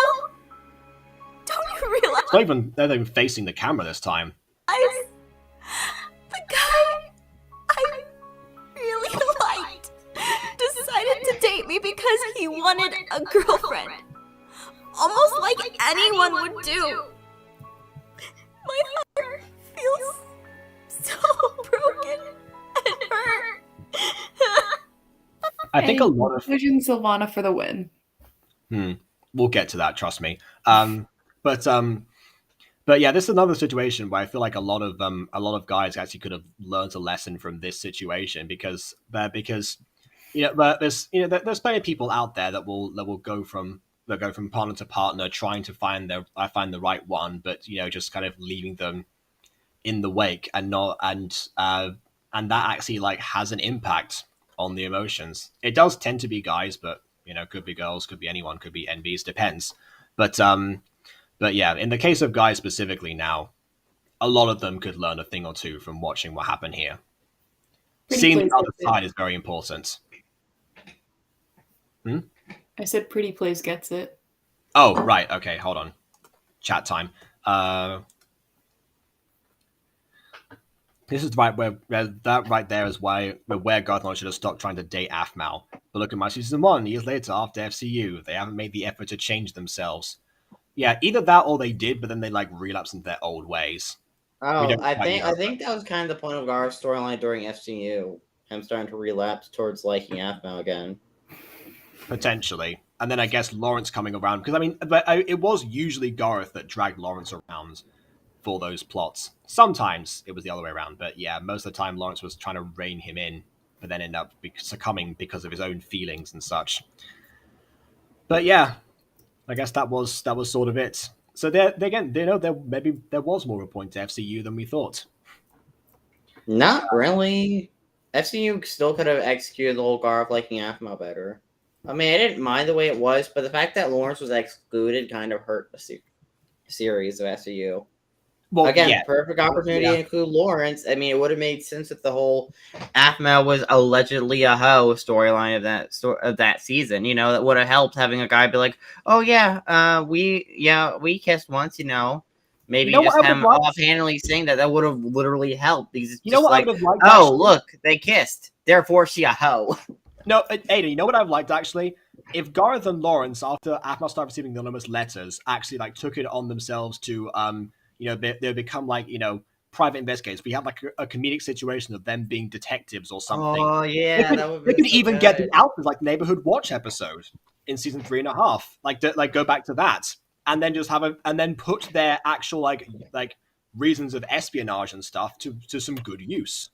Don't you realize They're not even facing the camera this time. the guy I really liked decided to date me because he wanted a girlfriend? Almost like anyone would do. My heart feels so broken and hurt. I think a lot of Sylvana for the win. We'll get to that, trust me. But yeah, this is another situation where I feel like a lot of guys actually could have learned a lesson from this situation because but there's plenty of people out there that will go from partner to partner trying to find the right one, but just kind of leaving them in the wake and that actually like has an impact on the emotions. It does tend to be guys, but could be girls, could be anyone, could be NBs, depends. But yeah, in the case of guys specifically now, a lot of them could learn a thing or two from watching what happened here. Seeing the other side is very important. I said Pretty Place gets it. Oh, right. Okay, hold on. Chat time. This is right where that right there is where Garth should have stopped trying to date Aphmau. But look at my season 1, years later after FCU. They haven't made the effort to change themselves. Yeah, either that or they did, but then they like relapse into their old ways. Oh, I think that was kind of the point of Gar's storyline during FCU. Him starting to relapse towards liking Aphmau again. Potentially. And then I guess Lawrence coming around. Because, it was usually Garth that dragged Lawrence around for those plots. Sometimes it was the other way around. But yeah, most of the time Lawrence was trying to rein him in, but then ended up succumbing because of his own feelings and such. But yeah, I guess that was sort of it. So there was more of a point to FCU than we thought. Not really. FCU still could have executed the whole Garth liking Aphmau better. I mean, I didn't mind the way it was, but the fact that Lawrence was excluded kind of hurt the series of FCU. Well, again, yeah. Perfect opportunity to include Lawrence. I mean, it would have made sense if the whole Aphmau was allegedly a hoe storyline of that season. That would have helped having a guy be like, "Oh yeah, we kissed once." Maybe just him offhandedly saying that would have literally helped because it's just like, "Oh, look, they kissed, therefore she a hoe." No, Ada, you know what I've liked actually? If Garth and Lawrence, after Aphmau started receiving the anonymous letters, actually like took it on themselves to they become like private investigators. We have like a comedic situation of them being detectives or something. Oh yeah, they could even get the Alphas like Neighborhood Watch episode in season 3.5. Like go back to that and then just and then put their actual like reasons of espionage and stuff to some good use.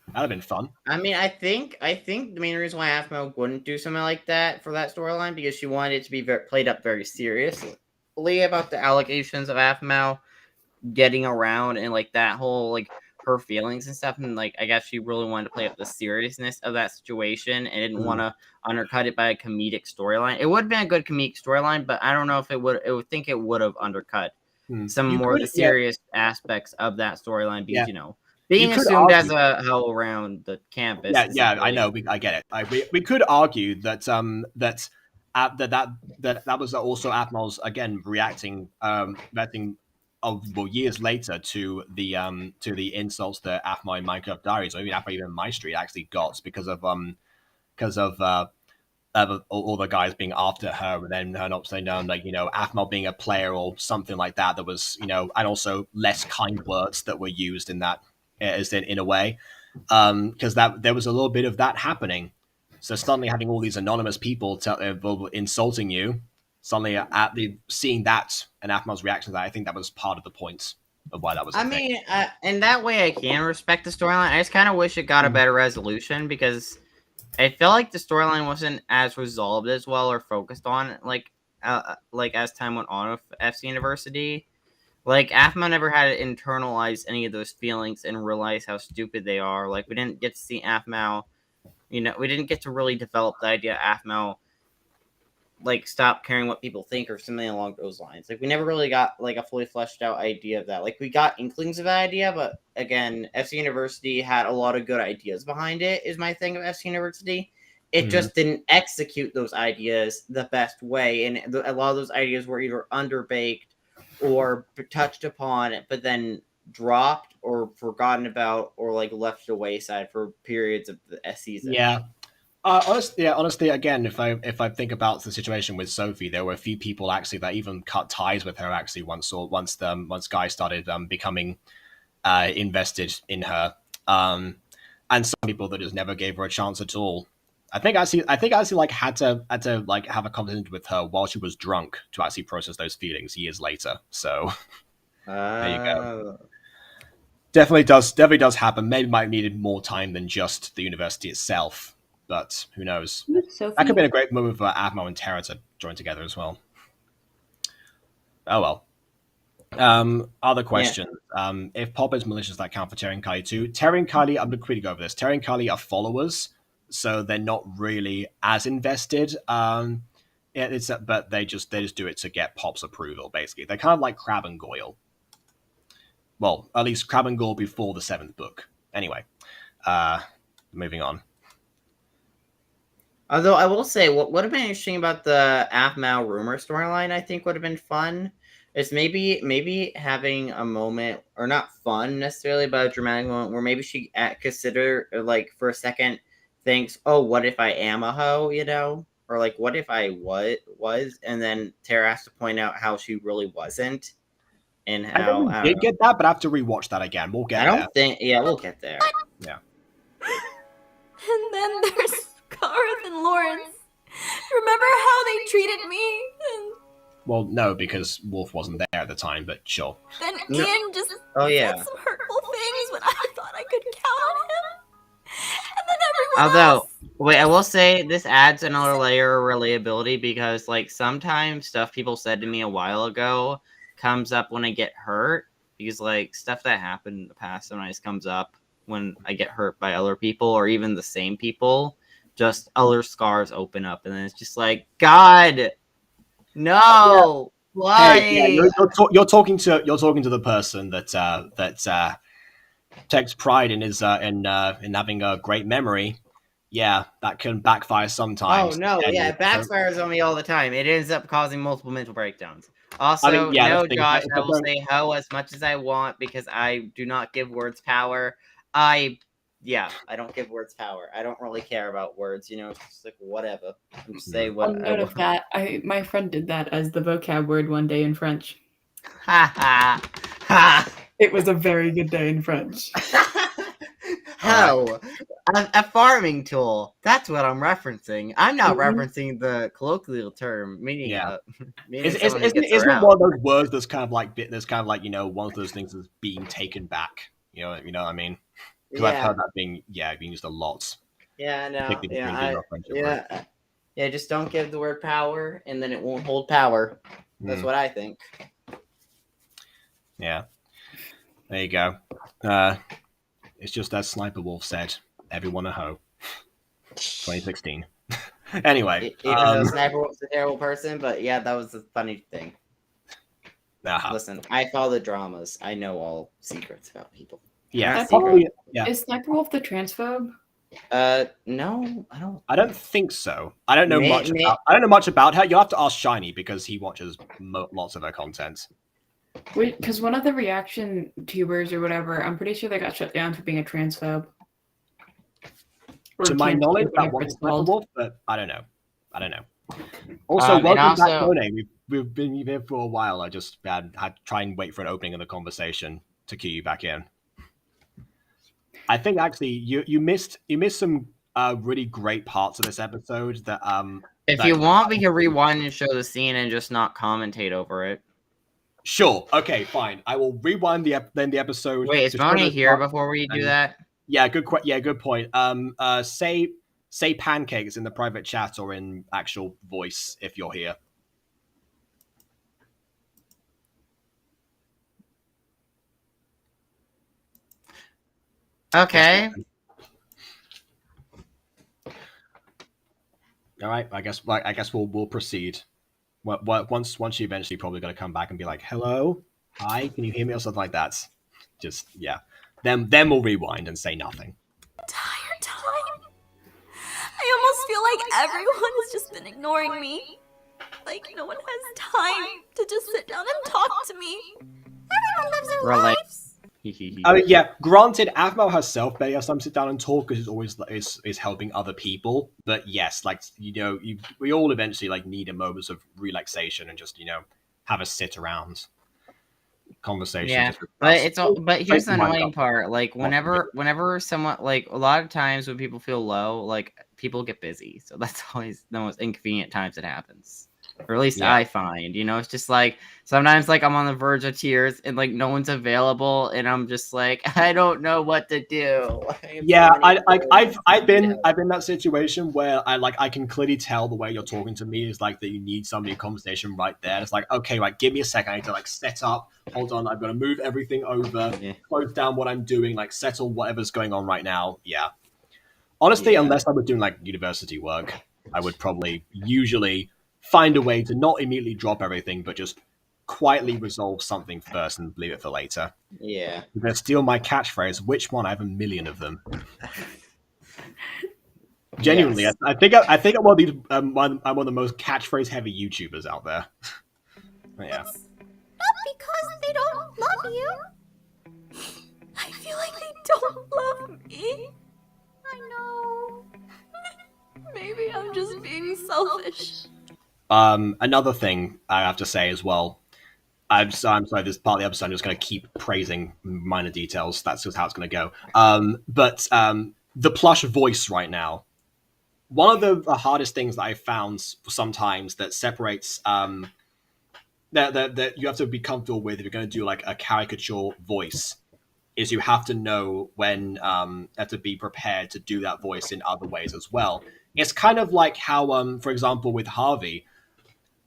That'd have been fun. I mean, I think the main reason why Aphmau wouldn't do something like that for that storyline because she wanted it to be played up very seriously about the allegations of Aphmau getting around and like that whole like her feelings and stuff, and like I guess she really wanted to play up the seriousness of that situation and didn't want to undercut it by a comedic storyline. It would have been a good comedic storyline, but I don't know if it would. I would think it would have undercut some more of the serious aspects of that storyline because being assumed as a hoe around the campus. Yeah, I know. I get it. We could argue that that was also Aphmau's again reacting years later to the insults that Aphmau in Minecraft Diaries, or even Aphmau even MyStreet actually got because of all the guys being after her, and then her not saying down Aphmau being a player or something like that. That was and also less kind words that were used in that. In a way, because there was a little bit of that happening. So suddenly having all these anonymous people insulting you, suddenly seeing that and Aphmau's reaction to that, I think that was part of the point of why that was. I mean, in that way, I can respect the storyline. I just kind of wish it got a better resolution because I feel like the storyline wasn't as resolved as well or focused on like as time went on with FC University. Like, Aphmau never had to internalize any of those feelings and realize how stupid they are. Like, we didn't get to see Aphmau, we didn't get to really develop the idea Aphmau, like, stop caring what people think or something along those lines. Like, we never really got, like, a fully fleshed out idea of that. Like, we got inklings of that idea, but, again, FC University had a lot of good ideas behind it, is my thing of FC University. It just didn't execute those ideas the best way, and a lot of those ideas were either underbaked or touched upon, but then dropped or forgotten about or like left to the wayside for periods of the season. Yeah. Honestly, again, if I think about the situation with Sophie, there were a few people actually that even cut ties with her actually once Guy started becoming invested in her, and some people that just never gave her a chance at all. I think actually like had to like have a conversation with her while she was drunk to actually process those feelings years later. So there you go. Definitely does happen. Maybe might have needed more time than just the university itself, but who knows? Sophie? That could have been a great moment for Aphmau and Tara to join together as well. Oh well. Other question. If Pop is malicious, that count for Terry and Kylie too? Terry and Kylie, I'm going to quickly go over this. Terry and Kylie are followers, so they're not really as invested. But they just do it to get Pop's approval, basically. They're kind of like Crab and Goyle. Well, at least Crab and Goyle before the 7th book. Anyway, moving on. Although I will say, what would have been interesting about the Aphmau rumor storyline, I think would have been fun, is maybe having a moment, or not fun necessarily, but a dramatic moment where maybe she consider, like, for a second, thinks, oh, what if I am a hoe, or like, what if I was, and then Tara has to point out how she really wasn't, and how I did get that, but I have to rewatch that again. We'll get there. We'll get there. Yeah. And then there's Garth and Lawrence. Remember how they treated me? And Well, no, because Wolf wasn't there at the time, but sure. then Ian just said some hurtful things when I thought I could count on him. And then everyone else. Wait, I will say this adds another layer of relatability because, like, sometimes stuff people said to me a while ago comes up when I get hurt, because, like, stuff that happened in the past sometimes comes up when I get hurt by other people or even the same people. Just other scars open up, and then it's just like, God, no, why? Hey, you're talking to the person that takes pride in his in having a great memory. Yeah, that can backfire sometimes. Oh no, it backfires on me all the time. It ends up causing multiple mental breakdowns. Also, Josh, I will say hoe as much as I want because I do not give words power. I don't give words power. I don't really care about words, it's just like whatever. I'm just saying what. On note of that, my friend did that as the vocab word one day in French. Ha ha ha! It was a very good day in French. Hoe, a farming tool. That's what I'm referencing. I'm not referencing the colloquial term meaning. Isn't one of those words that's kind of like one of those things that's being taken back. You know what I mean? Because I've heard that being used a lot. Yeah, no. Just don't give the word power, and then it won't hold power. That's what I think. Yeah. There you go. It's just as Sniper Wolf said, everyone a hoe. 2016. Anyway. Even though Sniper Wolf's a terrible person, but yeah, that was a funny thing. Listen, I follow the dramas. I know all secrets about people. Yeah. Is Sniper Wolf the transphobe? No, I don't think so. I don't know much about her. You'll have to ask Shiny because he watches lots of her content. Because one of the reaction tubers or whatever, I'm pretty sure they got shut down for being a transphobe. To my knowledge, that was Sniper Wolf, but I don't know. Also, welcome back, Monet. We've been here for a while. I just had to try and wait for an opening of the conversation to cue you back in. I think actually you missed some really great parts of this episode that if you want, we can rewind and show the scene and just not commentate over it. Sure. Okay. Fine. I will rewind the episode. Wait, is Bonnie here before we do that? Yeah. Good point. Say pancakes in the private chat or in actual voice if you're here. Okay. All right. I guess we'll proceed. Once you eventually probably gonna come back and be like, "Hello, hi, can you hear me?" or something like that. Just yeah. Then we'll rewind and say nothing. Entire time. I almost feel like everyone has just been ignoring me. Like no one has time to just sit down and talk to me. Everyone lives their Relate. lives. I mean, yeah. Granted, Aphmau herself barely has time to sit down and talk because it's always is helping other people. But yes, like we all eventually like need a moment of relaxation and just have a sit around conversation. Yeah, to but discuss. but here's the Mind annoying up. part. Like whenever someone like a lot of times when people feel low, like people get busy. So that's always the most inconvenient times it happens. Or at least Yeah. I find, it's just like sometimes like I'm on the verge of tears and like no one's available and I'm just like I don't know what to do. Yeah, I've been in that situation where I can clearly tell the way you're talking to me is like that you need somebody conversation right there. It's like, okay, like give me a second, I need to like set up, hold on, I'm gonna move everything over, close down what I'm doing, like settle whatever's going on right now. Yeah. Honestly, unless I was doing like university work, I would probably usually find a way to not immediately drop everything, but just quietly resolve something first and leave it for later. Yeah. You're gonna steal my catchphrase. Which one? I have a million of them. Genuinely, Yes. I think I'm one of these. I'm one of the most catchphrase heavy YouTubers out there. Yeah. Not because they don't love you. I feel like they don't love me. I know. Maybe I'm just being selfish. Another thing I have to say as well. I'm sorry. This part of the episode, I'm just going to keep praising minor details. That's just how it's going to go. But the plush voice right now. One of the hardest things that I found sometimes that separates that you have to be comfortable with if you're going to do like a caricature voice is you have to know when you have to be prepared to do that voice in other ways as well. It's kind of like how, for example, with Harvey,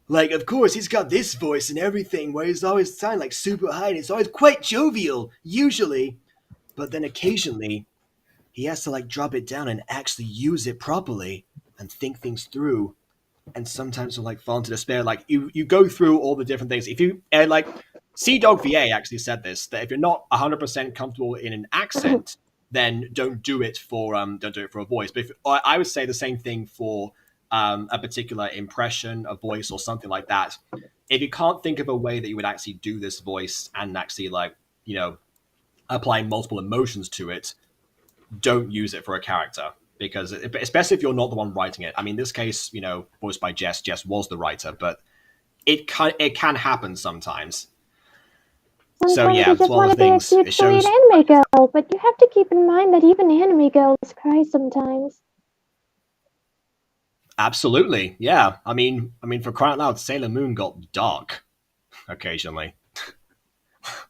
like, of course, he's got this voice and everything where he's always sounding like super high and it's always quite jovial, usually. But then occasionally, he has to like drop it down and actually use it properly and think things through. And sometimes he'll like fall into despair. Like, you go through all the different things. If you, like, Dog VA actually said this, that if you're not 100% comfortable in an accent, then don't do it for a voice. But I would say the same thing for a particular impression, a voice, or something like that. If you can't think of a way that you would actually do this voice and actually like apply multiple emotions to it, don't use it for a character. Because especially if you're not the one writing it. I mean, in this case, voiced by Jess. Jess was the writer, but it can happen sometimes. So yeah, you it's just one want of to the be a things. cute, It sweet shows. anime girl, but you have to keep in mind that even anime girls cry sometimes. Absolutely, yeah. I mean, for crying out loud, Sailor Moon got dark occasionally.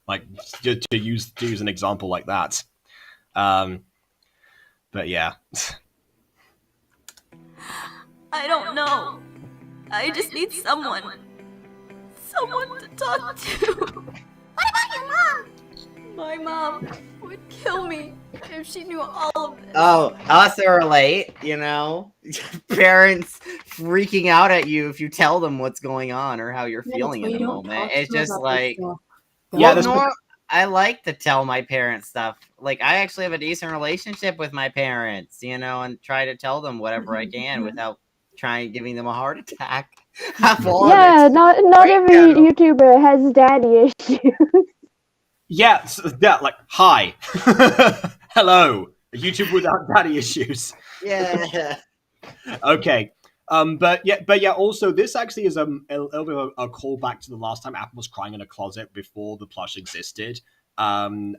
Like to use an example like that. But yeah. I don't know. I just need someone. Someone to talk to. What about your mom? My mom would kill me if she knew all of this. Oh, I also relate, parents freaking out at you if you tell them what's going on or how you're feeling in the moment. It's just like, I like to tell my parents stuff. Like, I actually have a decent relationship with my parents, and try to tell them whatever I can without giving them a heart attack. Yeah, not every YouTuber has daddy issues. Yeah, like, hi. Hello. A YouTuber without daddy issues. Yeah. Okay. But yeah, also this actually is a little bit of a callback to the last time Apple was crying in a closet before the plush existed. Where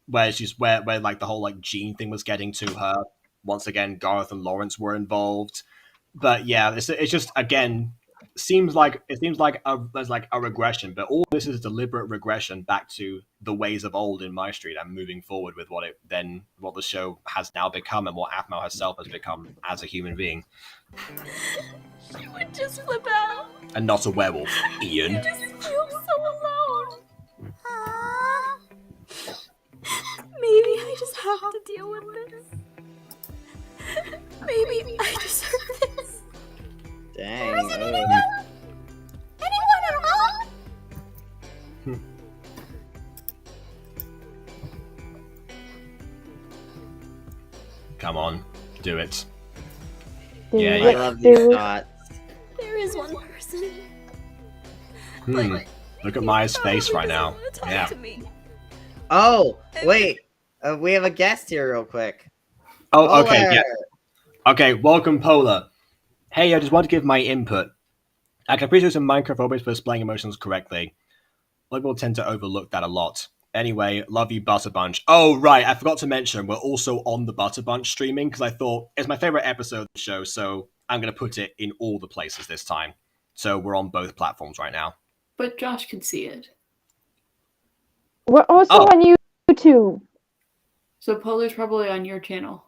like the whole like gene thing was getting to her. Once again, Gareth and Lawrence were involved. But yeah, it's just again seems like there's like a regression, but all this is a deliberate regression back to the ways of old in MyStreet and moving forward with what the show has now become and what Aphmau herself has become as a human being. She would just flip out. And not a werewolf, Ian. I just feel so alone. Maybe I just have to deal with this. Maybe I deserve this. Dang. Isn't anyone around? Come on, do it. Yeah, Yeah, I love these shots. There is one person. Look at Maya's face right now. Yeah. Oh, wait. We have a guest here real quick. Oh, okay, Polar. yeah. Okay, welcome, Polar. Hey, I just want to give my input. I can appreciate some Minecraft hobbies for displaying emotions correctly. A lot of people tend to overlook that a lot. Anyway, love you, Butter Bunch. Oh, right, I forgot to mention, we're also on the Butter Bunch streaming, because I thought it's my favorite episode of the show, so I'm going to put it in all the places this time. So we're on both platforms right now. But Josh could see it. We're also on YouTube. So Polar's probably on your channel.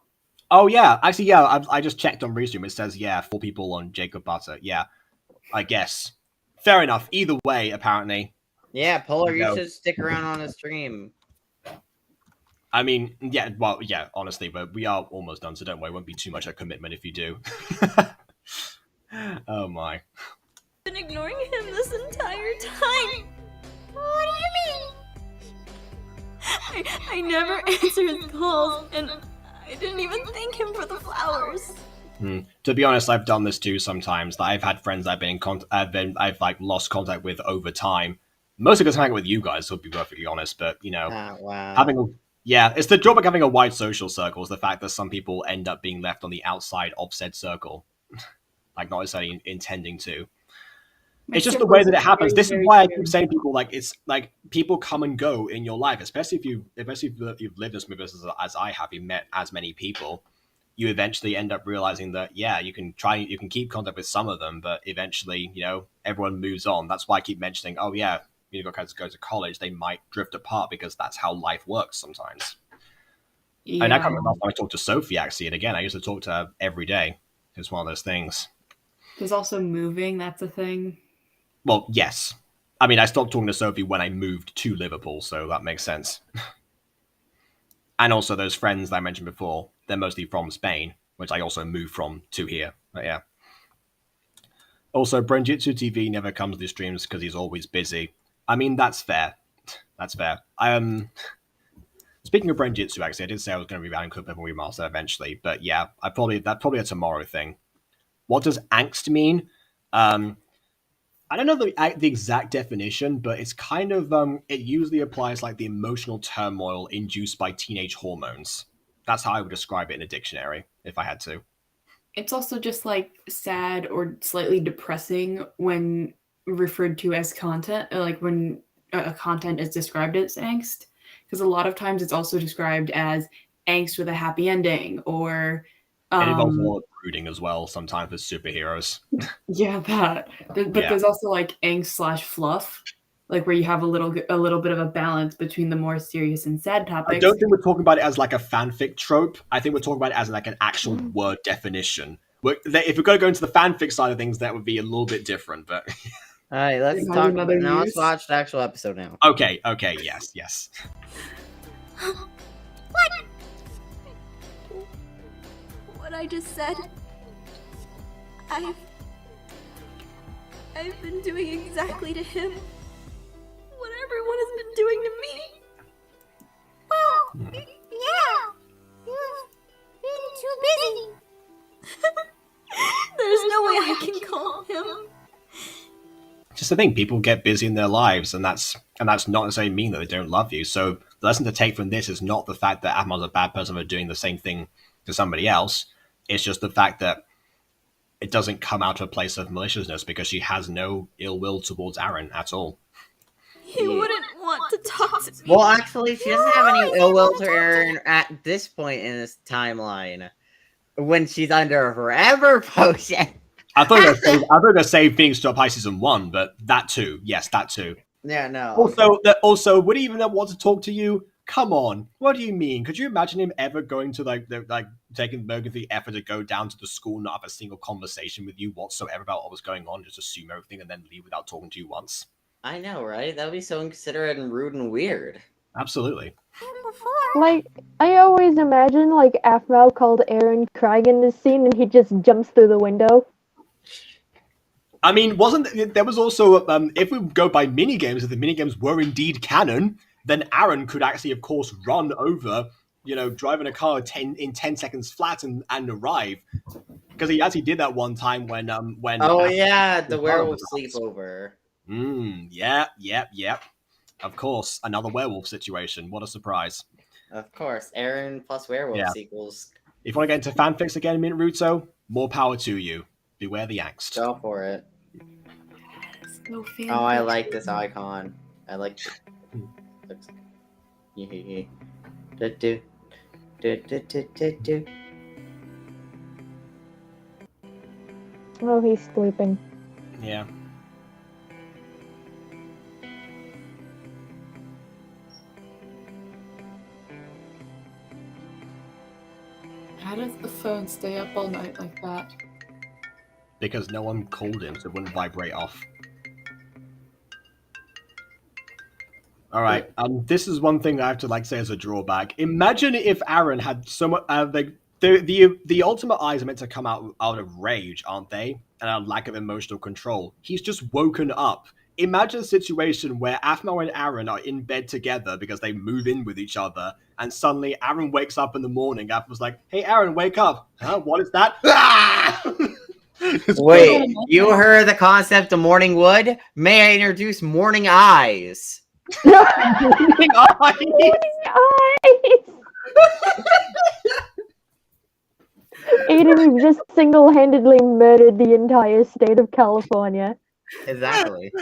Oh, yeah. Actually, yeah, I just checked on Resume. It says, 4 people on Jacob Butter. Yeah, I guess. Fair enough. Either way, apparently. Yeah, Polar, you should stick around on the stream. I mean, yeah, well, yeah, honestly, but we are almost done, so don't worry. It won't be too much of a commitment if you do. Oh, my. I've been ignoring him this entire time. What do you mean? I never answer his calls, and I didn't even thank him for the flowers. To be honest, I've done this too sometimes. I've had friends I've been in I've like lost contact with over time. Mostly because I'm hanging with you guys, to be perfectly honest. But you know, wow. It's the drawback of having a wide social circle is the fact that some people end up being left on the outside of said circle, like not necessarily intending to. It's just the way that it happens. This is why I keep saying people it's like people come and go in your life, especially if you've lived this movie as I have. You met as many people. You eventually end up realizing that you can keep contact with some of them, but eventually everyone moves on. That's why I keep mentioning you guys go to college, they might drift apart because that's how life works sometimes. Yeah. And I can't remember last time I talked to Sophie actually, and again I used to talk to her every day. It's one of those things. There's also moving, that's a thing. Well, yes. I mean, I stopped talking to Sophie when I moved to Liverpool, so that makes sense. And also those friends that I mentioned before, they're mostly from Spain, which I also moved from to here. But yeah. Also, Brenjitsu TV never comes to the streams because he's always busy. I mean, that's fair. That's fair. Speaking of Brenjitsu, actually, I did say I was going to be around Club Level Remaster eventually, but yeah, that's probably a tomorrow thing. What does angst mean? I don't know the exact definition, but it's kind of it usually applies like the emotional turmoil induced by teenage hormones. That's how I would describe it in a dictionary if I had to. It's also just like sad or slightly depressing when referred to as content, like when a content is described as angst, because a lot of times it's also described as angst with a happy ending, or it involves a lot of brooding as well sometimes with superheroes. Yeah, that. But there's also like angst / fluff, like where you have a little bit of a balance between the more serious and sad topics. I don't think we're talking about it as like a fanfic trope. I think we're talking about it as like an actual word definition. If we're going to go into the fanfic side of things, that would be a little bit different. But all right, let's talk. Now let's watch the actual episode now. Okay, yes. What I just said. I've been doing exactly to him what everyone has been doing to me. Well, yeah. You've been too busy. There's no way I can call him. Just the thing, people get busy in their lives, and that's not necessarily mean that they don't love you. So the lesson to take from this is not the fact that Ahmad's a bad person for doing the same thing to somebody else. It's just the fact that it doesn't come out of a place of maliciousness because she has no ill will towards Aaron at all. He wouldn't want to talk to me. Well, actually, she doesn't have any ill will to Aaron at this point in this timeline. When she's under a forever potion. I thought they saved Phoenix to High Season 1, but that too. Yes, that too. Yeah, no. Also, would he even want to talk to you? Come on. What do you mean? Could you imagine him ever going to taking the effort to go down to the school, not have a single conversation with you whatsoever about what was going on, just assume everything and then leave without talking to you once? I know, right? That would be so inconsiderate and rude and weird. Absolutely. Like, I always imagine, like, Aphmau called Aaron crying in this scene and he just jumps through the window. I mean, there was also, if we go by minigames, if the minigames were indeed canon, then Aaron could actually, of course, run over, driving a car in 10 seconds flat and arrive. Because he actually did that one time when Oh yeah, the werewolf sleepover. Yep. Of course, another werewolf situation. What a surprise. Of course, Aaron plus werewolf sequels. If you want to get into fanfics again, Mint Ruto, more power to you. Beware the angst. Go for it. No Oh, I like this icon. I like it. Oh, he's sleeping. Yeah. How does the phone stay up all night like that? Because no one called him, so it wouldn't vibrate off. All right. This is one thing I have to say as a drawback. Imagine if Aaron had so much the ultimate eyes are meant to come out of rage, aren't they? And a lack of emotional control. He's just woken up. Imagine a situation where Aphmau and Aaron are in bed together because they move in with each other, and suddenly Aaron wakes up in the morning. Aphmau's like, "Hey, Aaron, wake up!" Huh? What is that? Wait, you heard the concept of morning wood? May I introduce morning eyes? Morning eyes! Aiden, you've just single-handedly murdered the entire state of California. Exactly.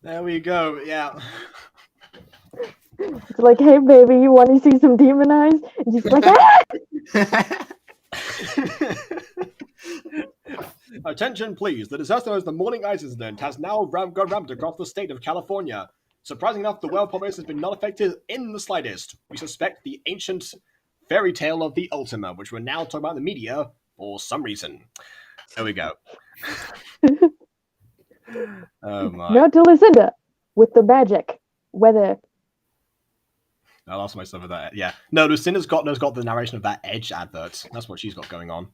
There we go. Yeah. It's like, hey, baby, you want to see some demon eyes? And she's like, ah! Attention, please. The disaster known as the Morning Ice incident has now gone rampant across the state of California. Surprisingly enough, the world population has been not affected in the slightest. We suspect the ancient fairy tale of the Ultima, which we're now talking about in the media for some reason. There we go. Oh my. Now to Lucinda with the magic. Whether I lost myself with that. Yeah. No, Lucinda's got the narration of that Edge advert. That's what she's got going on.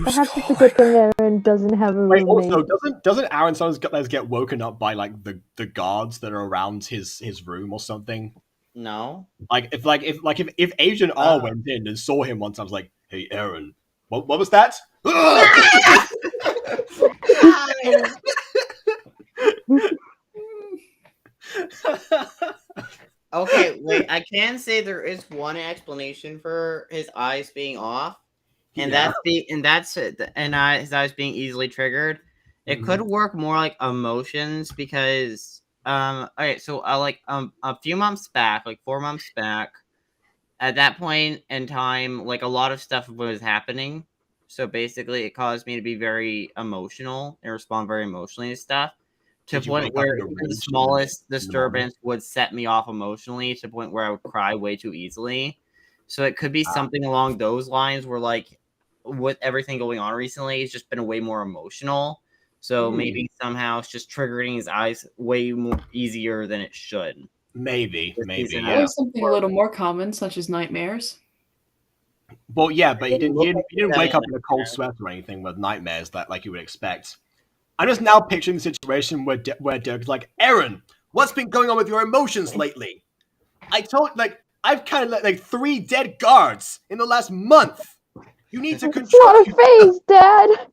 perhaps it's a good thing Aaron doesn't have a roommate. Also, doesn't Aaron sometimes get woken up by the guards that are around his room or something? No. If Agent R went in and saw him once, I was like, "Hey, Aaron, what was that?" Okay, wait. I can say there is one explanation for his eyes being off, and his eyes being easily triggered. It could work more like emotions because okay, so a few months back, like 4 months back, at that point in time, like a lot of stuff was happening. So basically, it caused me to be very emotional and respond very emotionally to stuff. To the point where the smallest disturbance would set me off emotionally to the point where I would cry way too easily. So it could be something along those lines where, like, with everything going on recently, it's just been way more emotional. So maybe somehow it's just triggering his eyes way more easier than it should. Maybe. Or something a little more common, such as nightmares. Well, yeah, but he didn't wake up in a cold sweat or anything with nightmares like you would expect. I'm just now picturing the situation where Dirk is like, "Aaron, what's been going on with your emotions lately? I've kind of let 3 dead guards in the last month. You need to control." It's not a phase, Dad.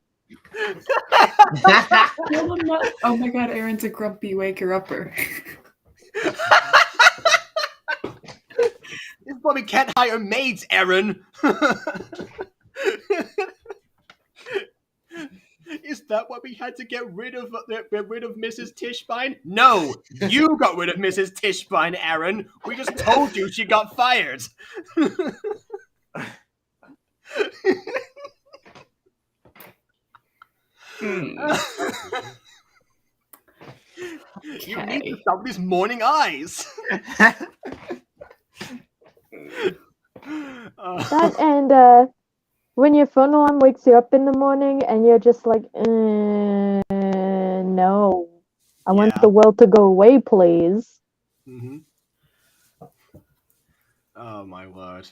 Oh my God, Aaron's a grumpy waker-upper. This is why we can't hire maids, Aaron. Is that why we had to get rid of Mrs. Tischbein? No, you got rid of Mrs. Tischbein, Aaron. We just told you she got fired. You need to stop these morning eyes. That and when your phone alarm wakes you up in the morning and you're just like, no, I want the world to go away, please. Mm-hmm. Oh my word!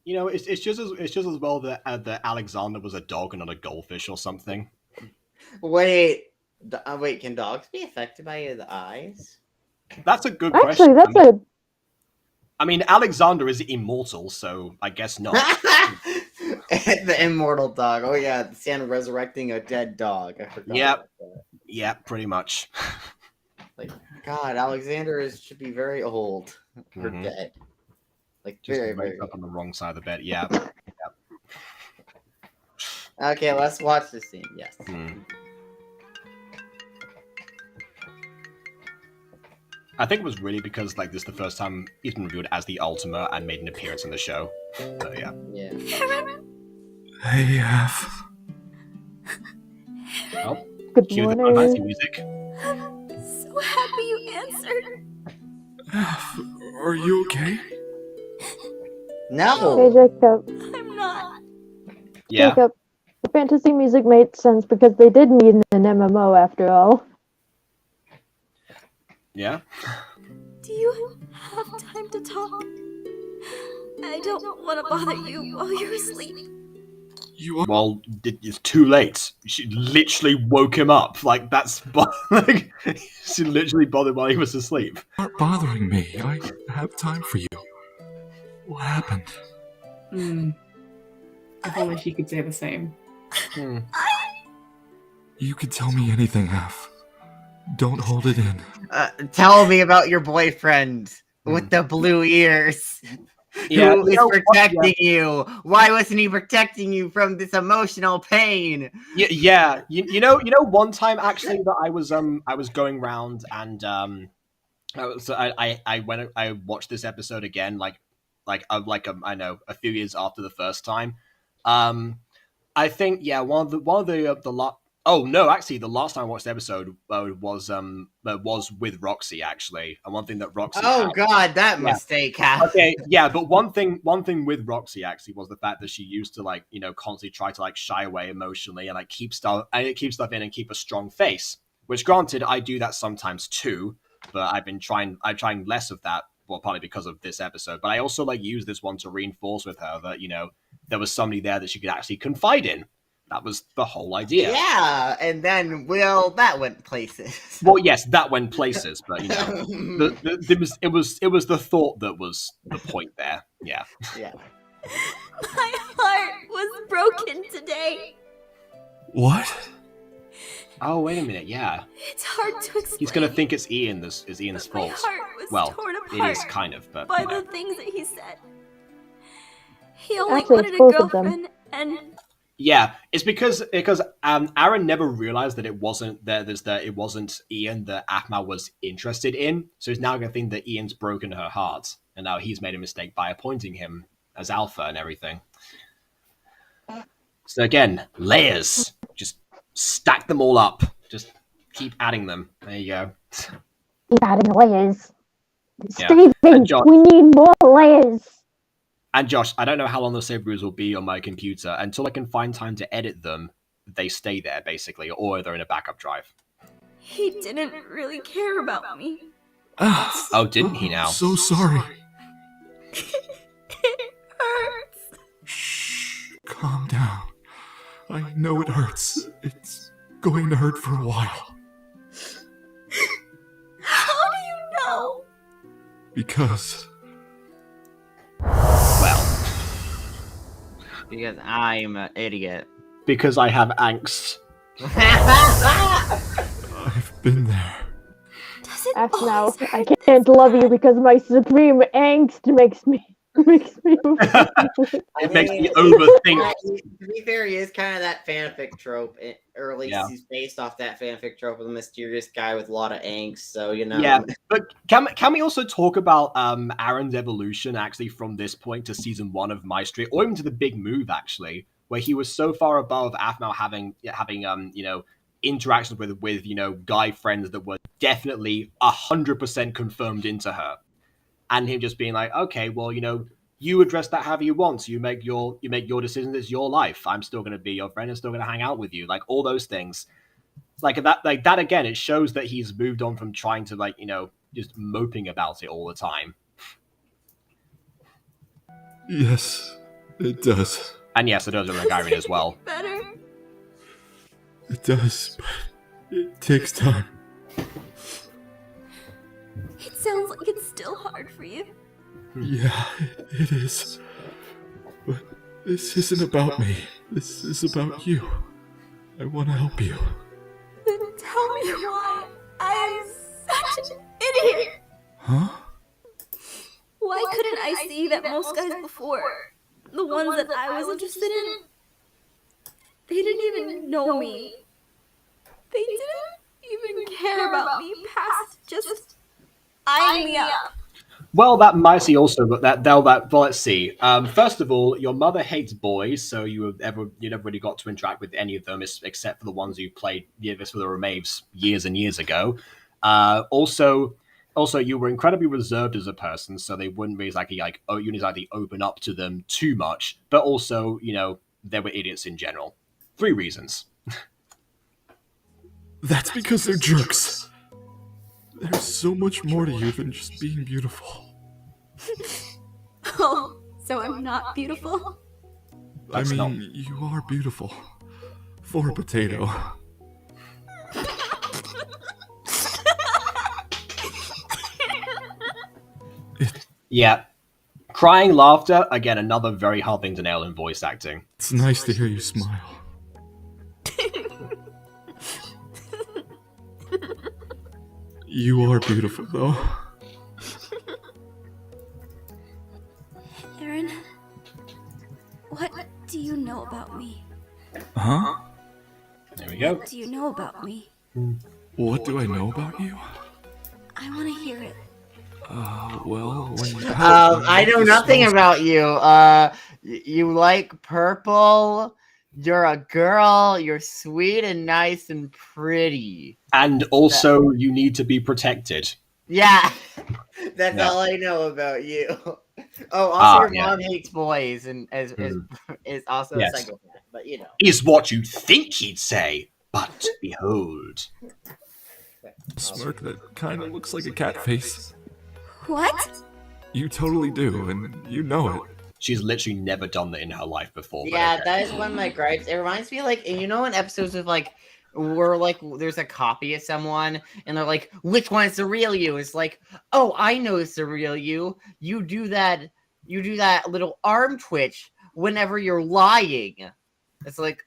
You know, it's just as well that that Alexander was a dog and not a goldfish or something. Wait, can dogs be affected by the eyes? That's a good Actually, question. that's I mean, Alexander is immortal, so I guess not. The immortal dog. Oh yeah, the Santa resurrecting a dead dog. I forgot. Yep. Yeah, pretty much. Like, God, Alexander should be very old or dead. Like, Just very, wakes very up on the wrong side of the bed. Yeah. Okay, let's watch this scene. Yes. I think it was really because like this is the first time he's been reviewed as the Ultima and made an appearance in the show. So yeah. Yeah. Hey, F. Oh, good cue the morning. fancy music. So happy you answered. F, are you okay? No. Hey, Jacob. I'm not. Yeah. Jacob, the fantasy music made sense because they did meet in an MMO after all. Yeah. Do you have time to talk? I don't want to bother you while you're asleep. Well, it's too late. She literally woke him up. Like that's like she literally bothered while he was asleep. You're bothering me. I have time for you. What happened? If only she could say the same. You could tell me anything, F. Don't hold it in. Tell me about your boyfriend with the blue ears. Yeah, Who is protecting you? Why wasn't he protecting you from this emotional pain? Yeah. You know, one time actually that I was going round and so I watched this episode again I know a few years after the first time. I think one of the oh no, actually the last time I watched the episode was with Roxy actually, and one thing that Roxy God, that mistake happened. Okay, yeah, but one thing with Roxy actually was the fact that she used to constantly try to shy away emotionally and keep stuff in and keep a strong face. Which granted, I do that sometimes too, but I'm trying less of that. Well, partly because of this episode, but I also use this one to reinforce with her that there was somebody there that she could actually confide in. That was the whole idea. Yeah, and then that went places. Well, yes, that went places, but it was the thought that was the point there. Yeah. Yeah. My heart was broken today. What? Oh, wait a minute. Yeah. It's hard to explain. He's gonna think it's Ian's fault. My heart was Well, torn it apart is kind of, but by the things that he said. He only Actually, wanted it's a both of them. girlfriend, and yeah, it's because Aaron never realized that it wasn't Ian that Aphmau was interested in, so he's now gonna think that Ian's broken her heart, and now he's made a mistake by appointing him as alpha and everything. So again, layers. Just stack them all up. Just keep adding them. There you go. Keep adding layers. Yeah. Steven, we need more layers. And Josh, I don't know how long the save rules will be on my computer. Until I can find time to edit them, they stay there, basically, or they're in a backup drive. he didn't really care about me. Oh, didn't he now? So sorry. It hurts. Shh, calm down. I know it hurts. It's going to hurt for a while. How do you know? Because... Well, Because I'm an idiot. because I have angst. I've been there. Ask now. I can't love you because my supreme angst makes me It makes me overthink. To be fair, he is kind of that fanfic trope, or at least he's based off that fanfic trope of the mysterious guy with a lot of angst. So Yeah, but can we also talk about Aaron's evolution actually from this point to season 1 of MyStreet, or even to the big move actually, where he was so far above Aphmau having interactions with guy friends that were definitely 100% confirmed into her, and him just being like, okay, well, you address that however you want. So you make your decisions. It's your life. I'm still going to be your friend and still going to hang out with you. Like all those things. Like that again. It shows that he's moved on from trying to just moping about it all the time. Yes, it does. And yes, it does with Irene as well. Better. It does, but it takes time. It sounds like it's still hard for you. Yeah, it is. But this isn't about me. This is about you. I want to help you. Then tell me why I am such an idiot. Huh? Why couldn't I see that most guys before, the ones that I was interested in, they didn't even know me. They didn't even care about me past just eyeing me up. Well, that might see also, but well, let's see. First of all, your mother hates boys, so you never really got to interact with any of them, except for the ones you played this for the Remaves years and years ago. Also, you were incredibly reserved as a person, so they wouldn't really exactly open up to them too much. But also, they were idiots in general. 3 reasons. That's because they're jerks. There's so much more to you than just being beautiful. Oh, so I'm not beautiful? You are beautiful. For a potato. Yeah. Crying laughter, again, another very hard thing to nail in voice acting. It's nice to hear you smile. You are beautiful, though. Aaron, what do you know about me? Huh? There we go. What do you know about me? What do I know about you? I want to hear it. Well, I know nothing about you. You like purple. You're a girl. You're sweet and nice and pretty. And also, you need to be protected. Yeah, that's Yeah. all I know about you. Oh, also your yeah. mom hates boys and is also Yes. a psychopath. But Is what you think he'd say, but behold. Smirk that kind of looks like a cat face. What? You totally do, and you know it. She's literally never done that in her life before. but Yeah, okay. that is one of my gripes. It reminds me in episodes of where there's a copy of someone and they're like, which one is the real you? It's like, oh, I know it's the real you. You do that little arm twitch whenever you're lying. It's like,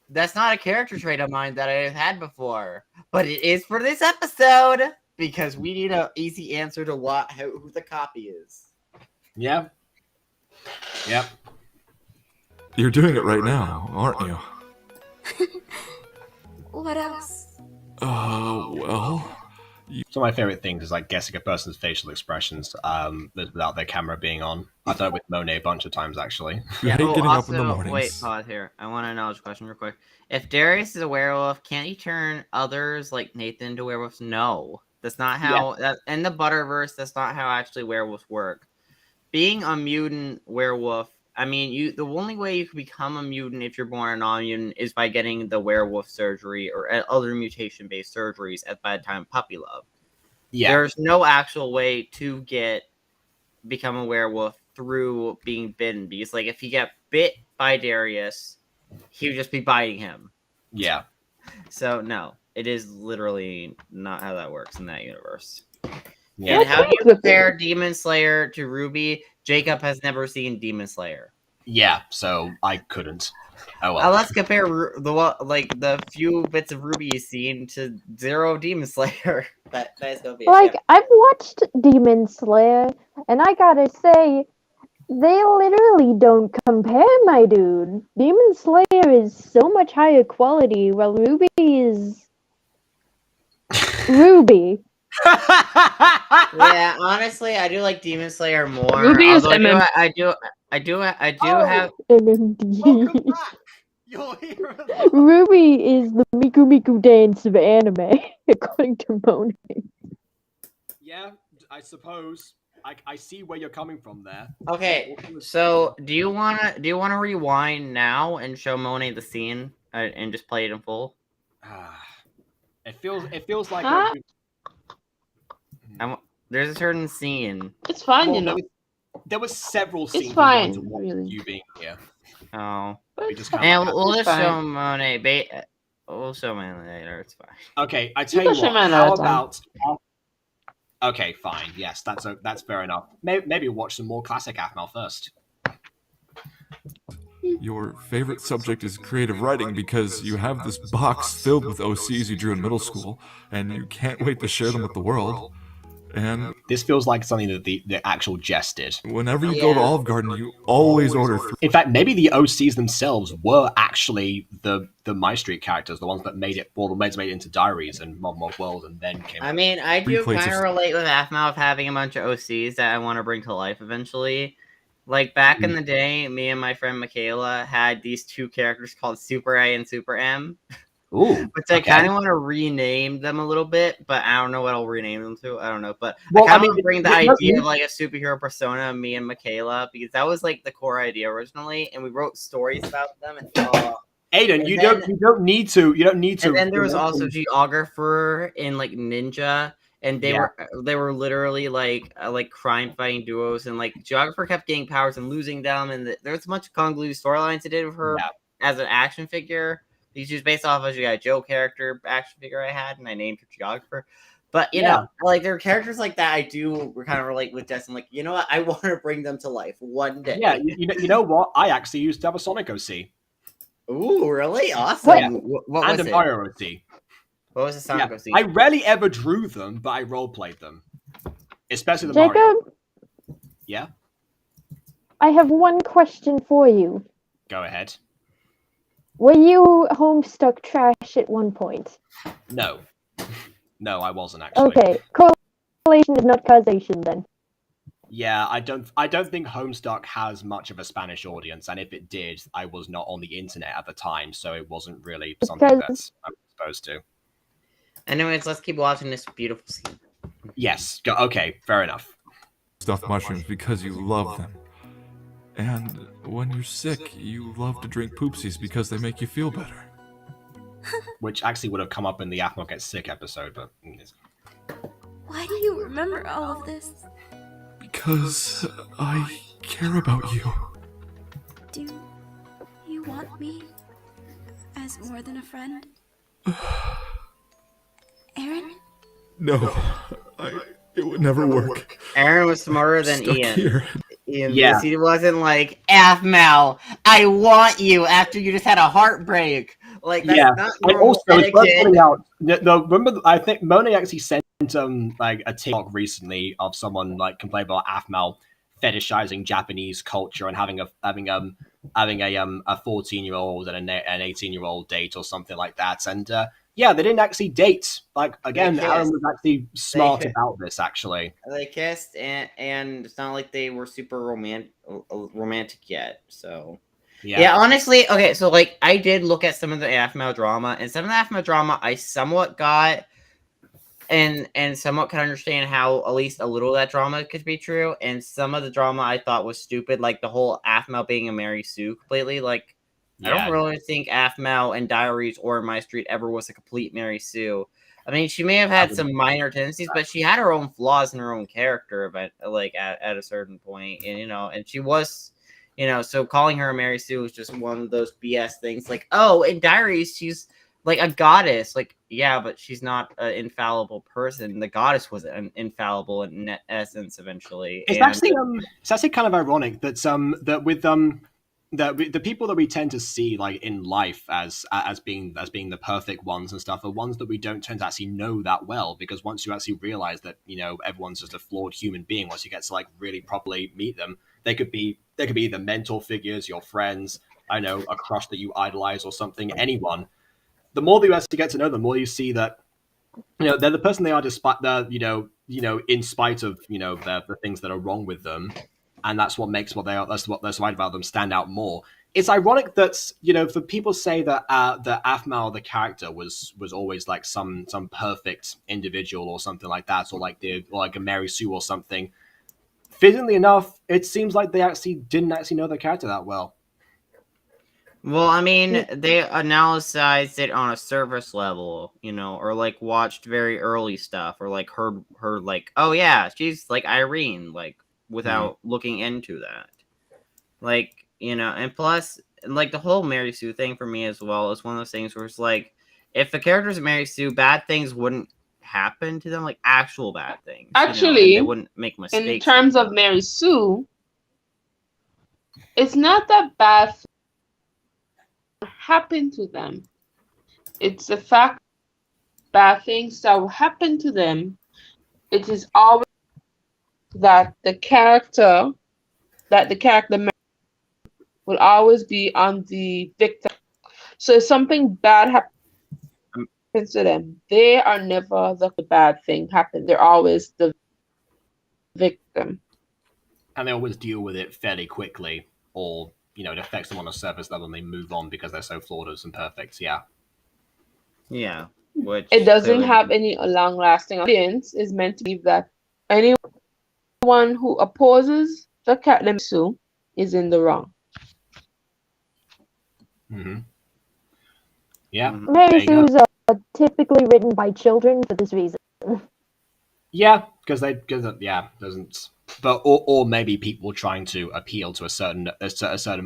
that's not a character trait of mine that I've had before. But it is for this episode because we need an easy answer to who the copy is. Yeah. Yep. You're doing it right now, aren't you? What else? Well... Some of my favorite things is guessing a person's facial expressions without their camera being on. I've done it with Monet a bunch of times, actually. Yeah, getting up in the Also, mornings. wait, pause here. I want to know this question real quick. If Darius is a werewolf, can't he turn others like Nathan into werewolves? No. That's not how... in the Butterverse, that's not how actually werewolves work. Being a mutant werewolf, the only way you can become a mutant if you're born a non-mutant is by getting the werewolf surgery or other mutation-based surgeries by the time puppy love. Yeah. There's no actual way to become a werewolf through being bitten, because if he get bit by Darius, he would just be biting him. Yeah. So no, it is literally not how that works in that universe. Yeah. And how do you compare Demon Slayer to Ruby? Jacob has never seen Demon Slayer. Yeah, so I couldn't. Oh well. Let's compare the few bits of Ruby you've seen to zero Demon Slayer. That is gonna be I've watched Demon Slayer, and I gotta say, they literally don't compare, my dude. Demon Slayer is so much higher quality, while Ruby is Ruby. Yeah, honestly, I do like Demon Slayer more. Ruby is although MM. I do have. MMD. Ruby is the Miku Miku dance of anime, according to Monet. Yeah, I suppose. I see where you're coming from there. Okay, so do you wanna rewind now and show Monet the scene and just play it in full? It feels like Huh? There's a certain scene. It's fine, well, there was several scenes It's fine, we wanted to watch really. you being here. Oh, We just kind and of we'll It's just show fine. Monet. We'll show Monet later. It's fine. Okay, I tell You you can show what. me How another time. about? Okay, fine. Yes, that's fair enough. Maybe watch some more classic Aphmau first. Your favorite subject is creative writing because you have this box filled with OCs you drew in middle school, and you can't wait to share them with the world. And this feels like something that the actual jest did. Whenever you go to Olive Garden, you always order 3. In fact, maybe the OCs themselves were actually the MyStreet characters, the ones that made it, well, the ones made it into Diaries and Mod World, and then came. I mean, I do kind of relate with Aphmau of having a bunch of OCs that I want to bring to life eventually. Like back in the day, me and my friend Michaela had these 2 characters called Super A and Super M. Ooh, which I kind of want to rename them a little bit, but I don't know what I'll rename them to. I don't know, but well, I kind of want to bring the idea you, of like a superhero persona of me and Michaela because that was like the core idea originally, and we wrote stories about them. And Aiden, you don't need to. And then there was also Geographer and like Ninja, and they were literally like crime fighting duos, and like Geographer kept getting powers and losing them, and there was a bunch of convoluted storylines they did with her as an action figure. She was based off of a G.I. Joe character action figure I had, and I named her Geographer. But you know, like there are characters like that I do kind of relate with Justin. Like, you know what? I want to bring them to life one day. Yeah, you know what? I actually used to have a Sonic OC. Ooh, really? Awesome. Yeah. What was and a it? Mario OC. What was the Sonic OC? I rarely ever drew them, but I role played them, especially the Jacob, Mario. Yeah. I have one question for you. Go ahead. Were you Homestuck trash at one point? No. No, I wasn't actually. Okay, correlation is not causation then. Yeah, I don't think Homestuck has much of a Spanish audience, and if it did, I was not on the internet at the time, so it wasn't really something that I was supposed to. Anyways, let's keep watching this beautiful scene. Yes. Okay, fair enough. Stuffed mushrooms because you love them. And when you're sick, you love to drink poopsies because they make you feel better. Which actually would have come up in the Aphmau Gets Sick episode, but... Why do you remember all of this? Because I care about you. Do you want me as more than a friend? Aaron? No, it would never work. Aaron was smarter than Stuck Ian. here. Because he wasn't like, Aphmau, I want you after you just had a heartbreak. Like, that's not and normal also, it's worth etiquette. pointing out, remember, I think Monet actually sent like a TikTok recently of someone like complaining about Aphmau fetishizing Japanese culture and having a 14-year-old and an 18-year-old date or something like that. And yeah, they didn't actually date. Like again, Aaron was actually smart about this. Actually, They kissed, and it's not like they were super romantic yet. So yeah, honestly, okay. So like, I did look at some of the Aphmau drama, and some of the Aphmau drama I somewhat got, and somewhat can understand how at least a little of that drama could be true, and some of the drama I thought was stupid, like the whole Aphmau being a Mary Sue completely. Like, I don't really think Aphmau and Diaries or MyStreet ever was a complete Mary Sue. I mean, she may have had some minor tendencies, but she had her own flaws in her own character, but like at a certain point, and and she was, so calling her a Mary Sue was just one of those BS things. Like, oh, in Diaries, she's like a goddess. Like, yeah, but she's not an infallible person. The goddess was infallible in essence eventually. It's actually kind of ironic that that with the people that we tend to see like in life as being the perfect ones and stuff are ones that we don't tend to actually know that well, because once you actually realize that everyone's just a flawed human being, once you get to like really properly meet them, they could be either mentor figures, your friends, I know, a crush that you idolize or something, anyone. The more that you actually get to know them, the more you see that they're the person they are despite the in spite of the things that are wrong with them. And that's what makes what they are. That's what's right about them stand out more. It's ironic that for people say that Aphmau the character was always like some perfect individual or something like that, or like a Mary Sue or something. fittingly enough, it seems like they actually didn't actually know the character that well. Well, I mean, they analyzed it on a surface level, or like watched very early stuff, or like heard like, oh yeah, she's like Irene, like without looking into that. Like, and plus, like the whole Mary Sue thing for me as well is one of those things where it's like, if the characters of Mary Sue, bad things wouldn't happen to them, like actual bad things. Actually, and they wouldn't make mistakes. In terms of Mary Sue, it's not that bad happened to them. It's the fact bad things that will happen to them. It is always that the character will always be on the victim. So if something bad happens to them, they are never the bad thing happen. They're always the victim. And they always deal with it fairly quickly, or it affects them on a surface level and they move on because they're so flawless and perfect. Yeah. Which it doesn't have any long-lasting audience. Is meant to be that anyone who opposes the Mary Sue is in the wrong. Yeah. Mary Sue's typically written by children for this reason. Yeah, because doesn't. But or maybe people trying to appeal to a certain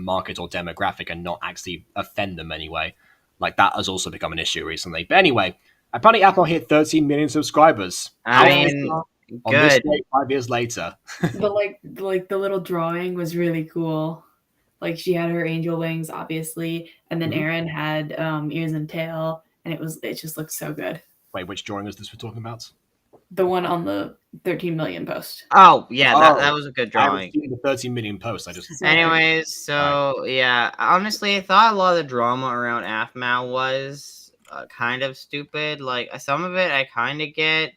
market or demographic and not actually offend them anyway. Like that has also become an issue recently. But anyway, apparently Apple hit 13 million subscribers. I mean, on good. this day, 5 years later. The the little drawing was really cool. Like she had her angel wings, obviously, and then Aaron had ears and tail, and it just looked so good. Wait, which drawing is this we're talking about? The one on the 13 million post. Oh yeah, that was a good drawing. I haven't seen the 13 million post. I just. Anyways, so yeah, honestly, I thought a lot of the drama around AFMAO was kind of stupid. Like some of it I kind of get,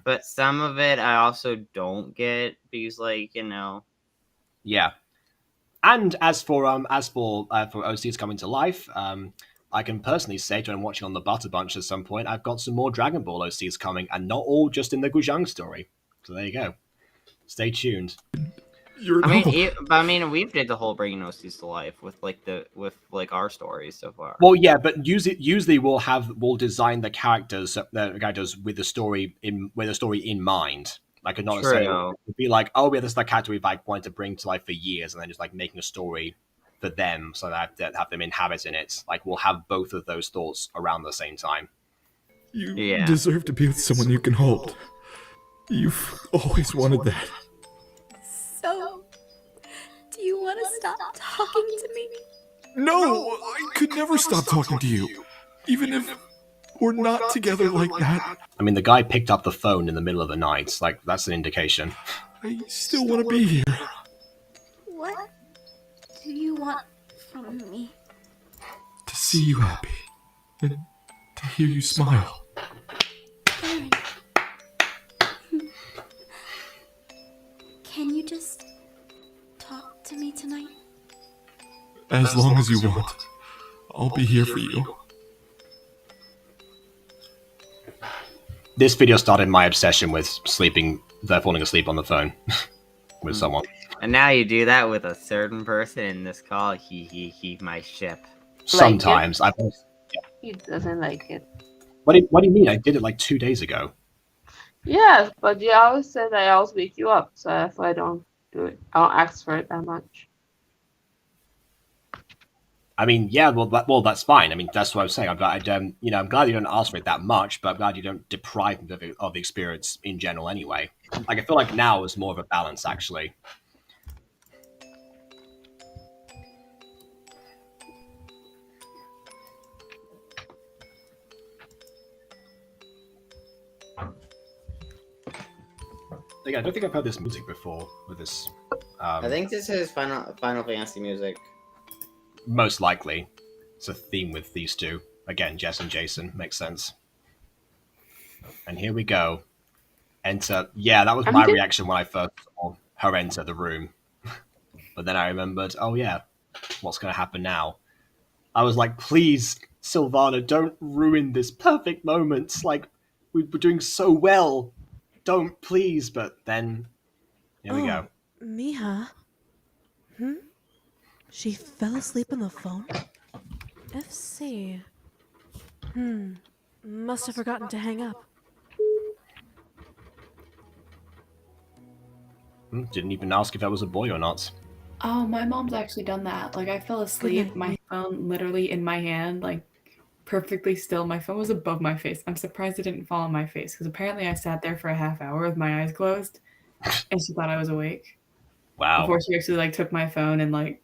but some of it I also don't get because, like, Yeah. And as for OCs coming to life, I can personally say, when I'm watching on the Butter Bunch at some point, I've got some more Dragon Ball OCs coming, and not all just in the Guzhang story. So there you go. Stay tuned. I mean, we've did the whole bringing OCs to life with our stories so far. Well, yeah, but usually we'll design the characters with the story in mind. Like, not necessarily be like, oh yeah, this is the character we've wanted to bring to life for years, and then just like making a story for them so that have them inhabit in it. Like, we'll have both of those thoughts around the same time. You deserve to be with someone you can hold. You've always wanted that. So, do you want to stop talking to me? No, I could never stop talking to you. Even if we're not together like that. I mean, the guy picked up the phone in the middle of the night. Like, that's an indication. I still want to be here. What do you want from me? To see you happy. And to hear you smile. Aaron. Can you just talk to me tonight? As long as you want. I'll be here for you. This video started my obsession with falling asleep on the phone with someone. And now you do that with a certain person in this call. He my ship. Sometimes. He doesn't like it. What do you mean? I did it like 2 days ago. Yes, but you always said I always wake you up, so that's why I don't do it. I don't ask for it that much. I mean, yeah, well, that's fine. I mean, that's what I was saying. I'm glad you don't ask for it that much, but I'm glad you don't deprive me of the experience in general anyway. Like, I feel like now is more of a balance, actually. Again, I don't think I've heard this music before with this. I think this is Final Fantasy music. Most likely. It's a theme with these two. Again, Jess and Jason. Makes sense. And here we go. Enter. Yeah, that was my reaction when I first saw her enter the room. But then I remembered, oh yeah, what's going to happen now? I was like, please, Sylvana, don't ruin this perfect moment. Like, we were doing so well. Don't, please. But then, here we go. Mija? She fell asleep on the phone? FC. Must have forgotten to hang up. Didn't even ask if I was a boy or not. Oh, my mom's actually done that. Like, I fell asleep, my phone literally in my hand, like, perfectly still. My phone was above my face. I'm surprised it didn't fall on my face, because apparently I sat there for a half hour with my eyes closed, and she thought I was awake. Wow. Before she actually, like, took my phone and, like...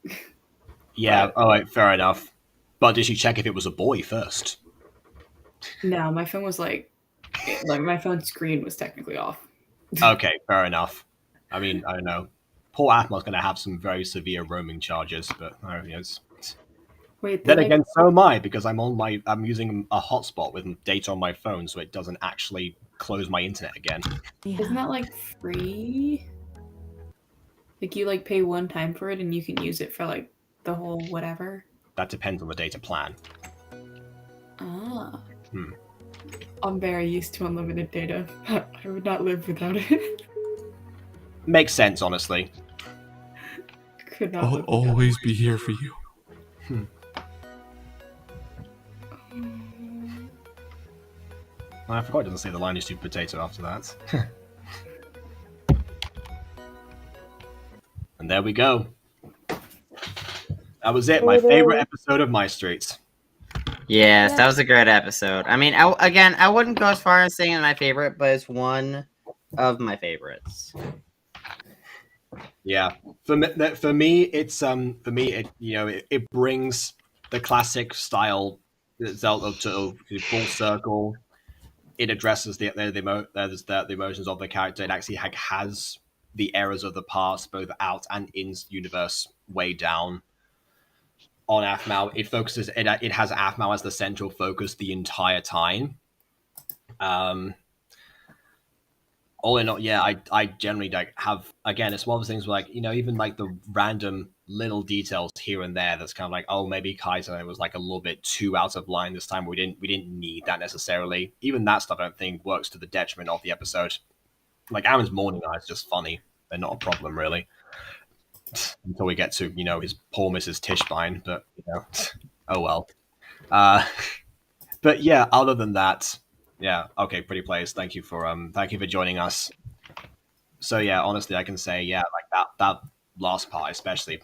Yeah, alright, fair enough. But did she check if it was a boy first? No, my phone was, like, my phone screen was technically off. Okay, fair enough. I mean, I don't know. Poor Athma's going to have some very severe roaming charges, but Wait, then again, so am I, because I'm using a hotspot with data on my phone, so it doesn't actually close my internet again. Isn't that, like, free? Like, you, like, pay one time for it, and you can use it for, like, the whole whatever? That depends on the data plan. Ah. I'm very used to unlimited data. I would not live without it. Makes sense, honestly. Could not I'll live without always be here for you. I forgot it doesn't say the line is stupid potato after that. And there we go. That was it. My favorite episode of MyStreet. Yes, that was a great episode. I mean, I wouldn't go as far as saying my favorite, but it's one of my favorites. Yeah, for me, it brings the classic style Zelda to full circle. It addresses the emotions of the character. It actually has the errors of the past, both out and in universe, way down. On Aphmau, it focuses. It has Aphmau as the central focus the entire time. All in all, yeah, I generally like have, again, it's one of those things where, like, even like the random little details here and there that's kind of like, oh, maybe Kaiser was like a little bit too out of line this time. We didn't need that necessarily. Even that stuff I don't think works to the detriment of the episode. Like Aaron's morning eye is just funny. They're not a problem really. Until we get to, his poor Mrs. Tischbein, but oh well. But yeah, other than that, yeah, okay, Pretty Players, thank you for joining us. So yeah, honestly, I can say, yeah, like that last part, especially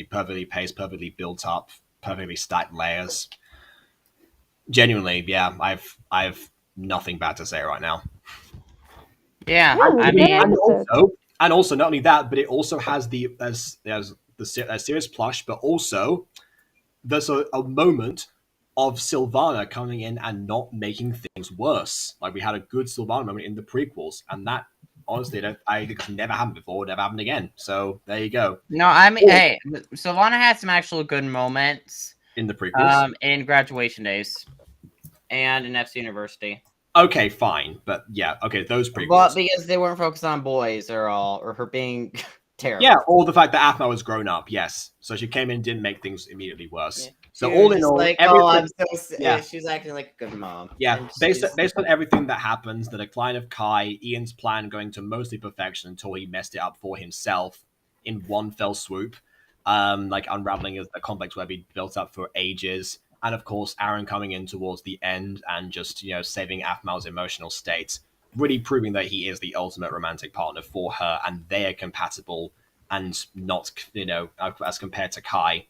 perfectly paced, perfectly built up, perfectly stacked layers. Genuinely, yeah, I've nothing bad to say right now. Yeah, I mean, and also not only that, but it also has the serious plush, but also there's a moment of Sylvana coming in and not making things worse. Like we had a good Sylvana moment in the prequels, and that honestly, it's never happened before, never happened again. So there you go. No, I mean, hey, Sylvana had some actual good moments in the prequels, in Graduation Days, and in FC University. Okay, fine, but yeah, okay, those prequels. Well, because they weren't focused on boys or her being terrible. Yeah, or the fact that Aphmau was grown up, yes. So she came in and didn't make things immediately worse. Yeah. So all in all, like, I'm so she's acting like a good mom. Yeah, based on everything that happens, the decline of Kai, Ian's plan going to mostly perfection until he messed it up for himself in one fell swoop, like unraveling a complex web he'd built up for ages. And of course, Aaron coming in towards the end and just, saving Aphmau's emotional state, really proving that he is the ultimate romantic partner for her and they are compatible and not, as compared to Kai.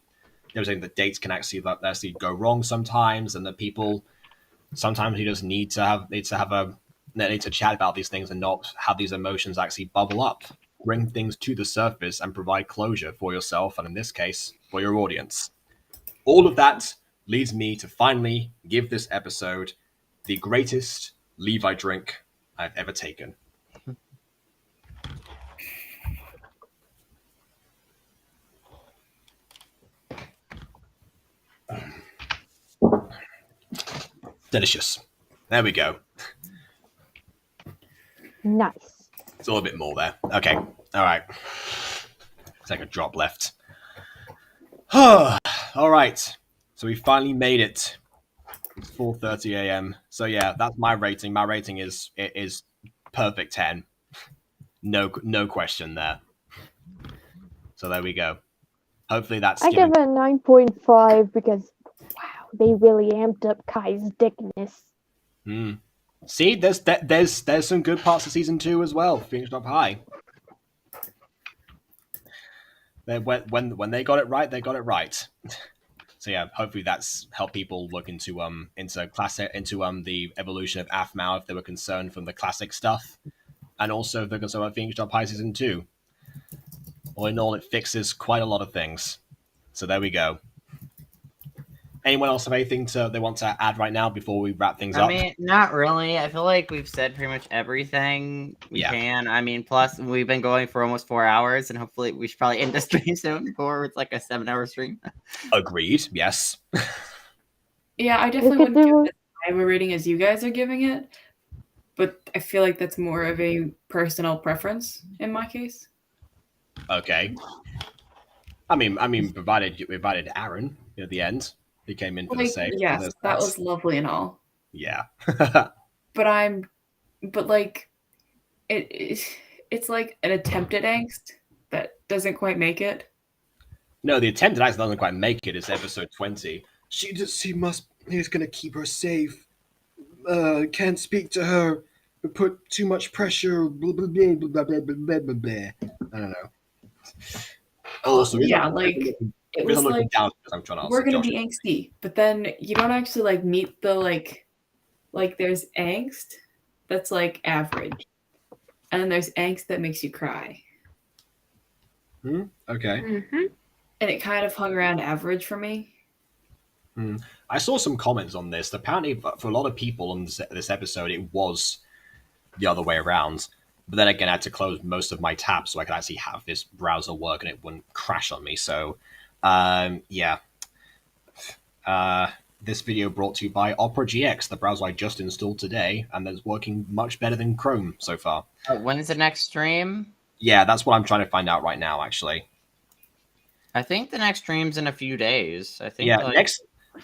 Saying that dates can actually go wrong sometimes and that people, sometimes you just need to chat about these things and not have these emotions actually bubble up, bring things to the surface and provide closure for yourself and in this case, for your audience. All of that leads me to finally give this episode the greatest Levi drink I've ever taken. Delicious. There we go. Nice. It's a little bit more there. Okay. All right. Let's take a drop left. All right. So we finally made it. It's 4:30 a.m. So yeah, that's my rating. My rating is perfect 10. No question there. So there we go. Hopefully that's I give it a 9.5 because wow, they really amped up Kai's dickness. See, there's some good parts of season 2 as well. Finished up high. When they got it right, they got it right. So yeah, hopefully that's helped people look into the evolution of Aphmau if they were concerned from the classic stuff, and also if they're concerned about Phoenix Drop High season 2. All in all, it fixes quite a lot of things. So there we go. Anyone else have anything they want to add right now before we wrap things up? I mean, not really. I feel like we've said pretty much everything we can. I mean, plus we've been going for almost 4 hours, and hopefully we should probably end the stream soon before it's like a 7-hour stream. Agreed. Yes. Yeah, I definitely wouldn't give it as high of a rating as you guys are giving it, but I feel like that's more of a personal preference in my case. Okay. I mean, provided Aaron at the end. He came in for the save. Yes, that was lovely and all. Yeah. But like, it's like an attempted angst that doesn't quite make it. No, the attempted angst doesn't quite make it. It's episode 20. He's gonna keep her safe. Can't speak to her. Put too much pressure. Blah, blah, blah, blah, blah, blah, blah, blah. I don't know. Also, yeah, like it was like we're gonna be angsty, but then you don't actually like meet the like there's angst that's like average, and then there's angst that makes you cry. Okay. And it kind of hung around average for me. I saw some comments on this. Apparently, for a lot of people on this episode, it was the other way around. But then again, I had to close most of my tabs so I could actually have this browser work and it wouldn't crash on me. So, yeah. This video brought to you by Opera GX, the browser I just installed today, and that's working much better than Chrome so far. When is the next stream? Yeah, that's what I'm trying to find out right now, actually. I think the next stream's in a few days. I think.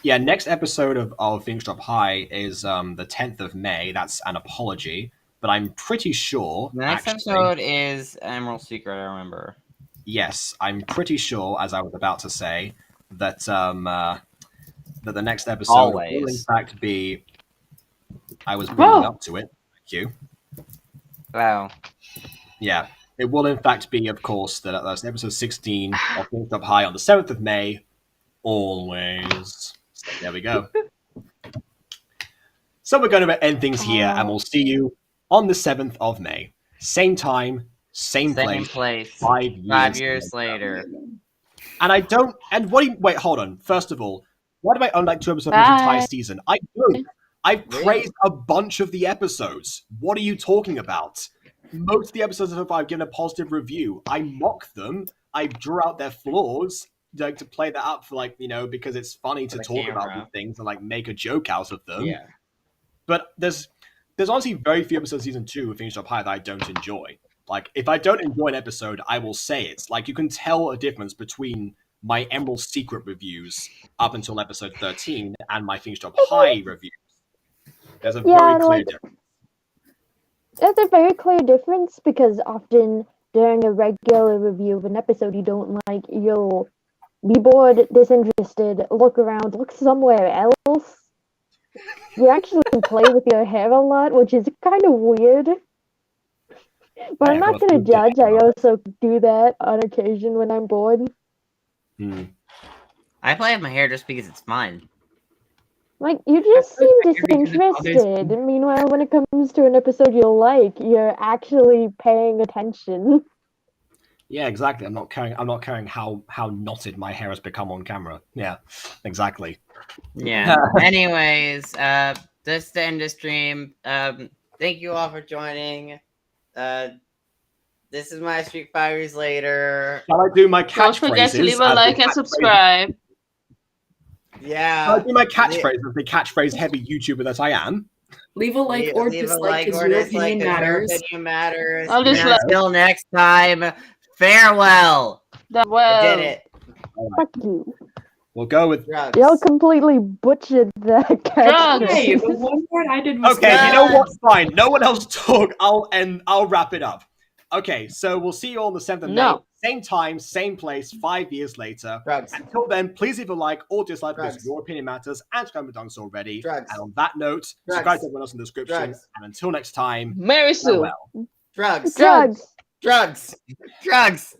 Yeah, next episode of Phoenix Drop High is the 10th of May. That's an apology. But I'm pretty sure... The next episode is Emerald Secret, I remember. Yes, I'm pretty sure, as I was about to say, that that the next episode will in fact be... I was building up to it. Thank you. Wow. Yeah, it will in fact be, of course, that's episode 16 of Phoenix Drop High on the 7th of May. Always. So there we go. So we're going to end things here, and we'll see you on the 7th of May. Same time, same place. 5 years later. And I don't... And what do you... Wait, hold on. First of all, why do I own like 2 episodes of this entire season? I don't. I've praised a bunch of the episodes. What are you talking about? Most of the episodes so far I've given a positive review. I mock them. I draw out their flaws. Like, to play that up for, like, you know, because it's funny to talk about these things and, like, make a joke out of them. Yeah. But there's honestly very few episodes of season 2 of Phoenix Drop High that I don't enjoy. Like, if I don't enjoy an episode, I will say it. Like, you can tell a difference between my Emerald Secret reviews up until episode 13 and my Phoenix Drop High reviews. There's a very clear difference. There's a very clear difference because often during a regular review of an episode you don't like, you'll be bored, disinterested, look around, look somewhere else. You actually play with your hair a lot, which is kind of weird. But I'm not going to judge. I also do that on occasion when I'm bored. I play with my hair just because it's fun. Like, you just seem disinterested. Meanwhile, when it comes to an episode you like, you're actually paying attention. Yeah, exactly. I'm not caring how knotted my hair has become on camera. Yeah, exactly. Yeah. Anyways, this is the end of the stream. Thank you all for joining. This is MyStreet 5 years later. Shall I do my catchphrases? Don't forget to leave a like and subscribe. Yeah. Shall I do my catchphrase as the catchphrase heavy YouTuber that I am? Leave a like or dislike because your opinion matters. Until next time, farewell. I did it. Fuck you. We'll go with drugs. Y'all completely butchered that catchphrase. Hey, the one part I did was okay. You know what? Fine. No one else talk. I'll wrap it up. Okay, so we'll see you all on the 7th of May. No. Same time, same place, 5 years later. Drugs. Until then, please leave a like or dislike because Drugs. your opinion matters and subscribe if you haven't done so already. Drugs. And on that note, subscribe Drugs. to everyone else in the description. Drugs. And until next time, Mary Sue. farewell. Drugs. Drugs. Drugs. Drugs.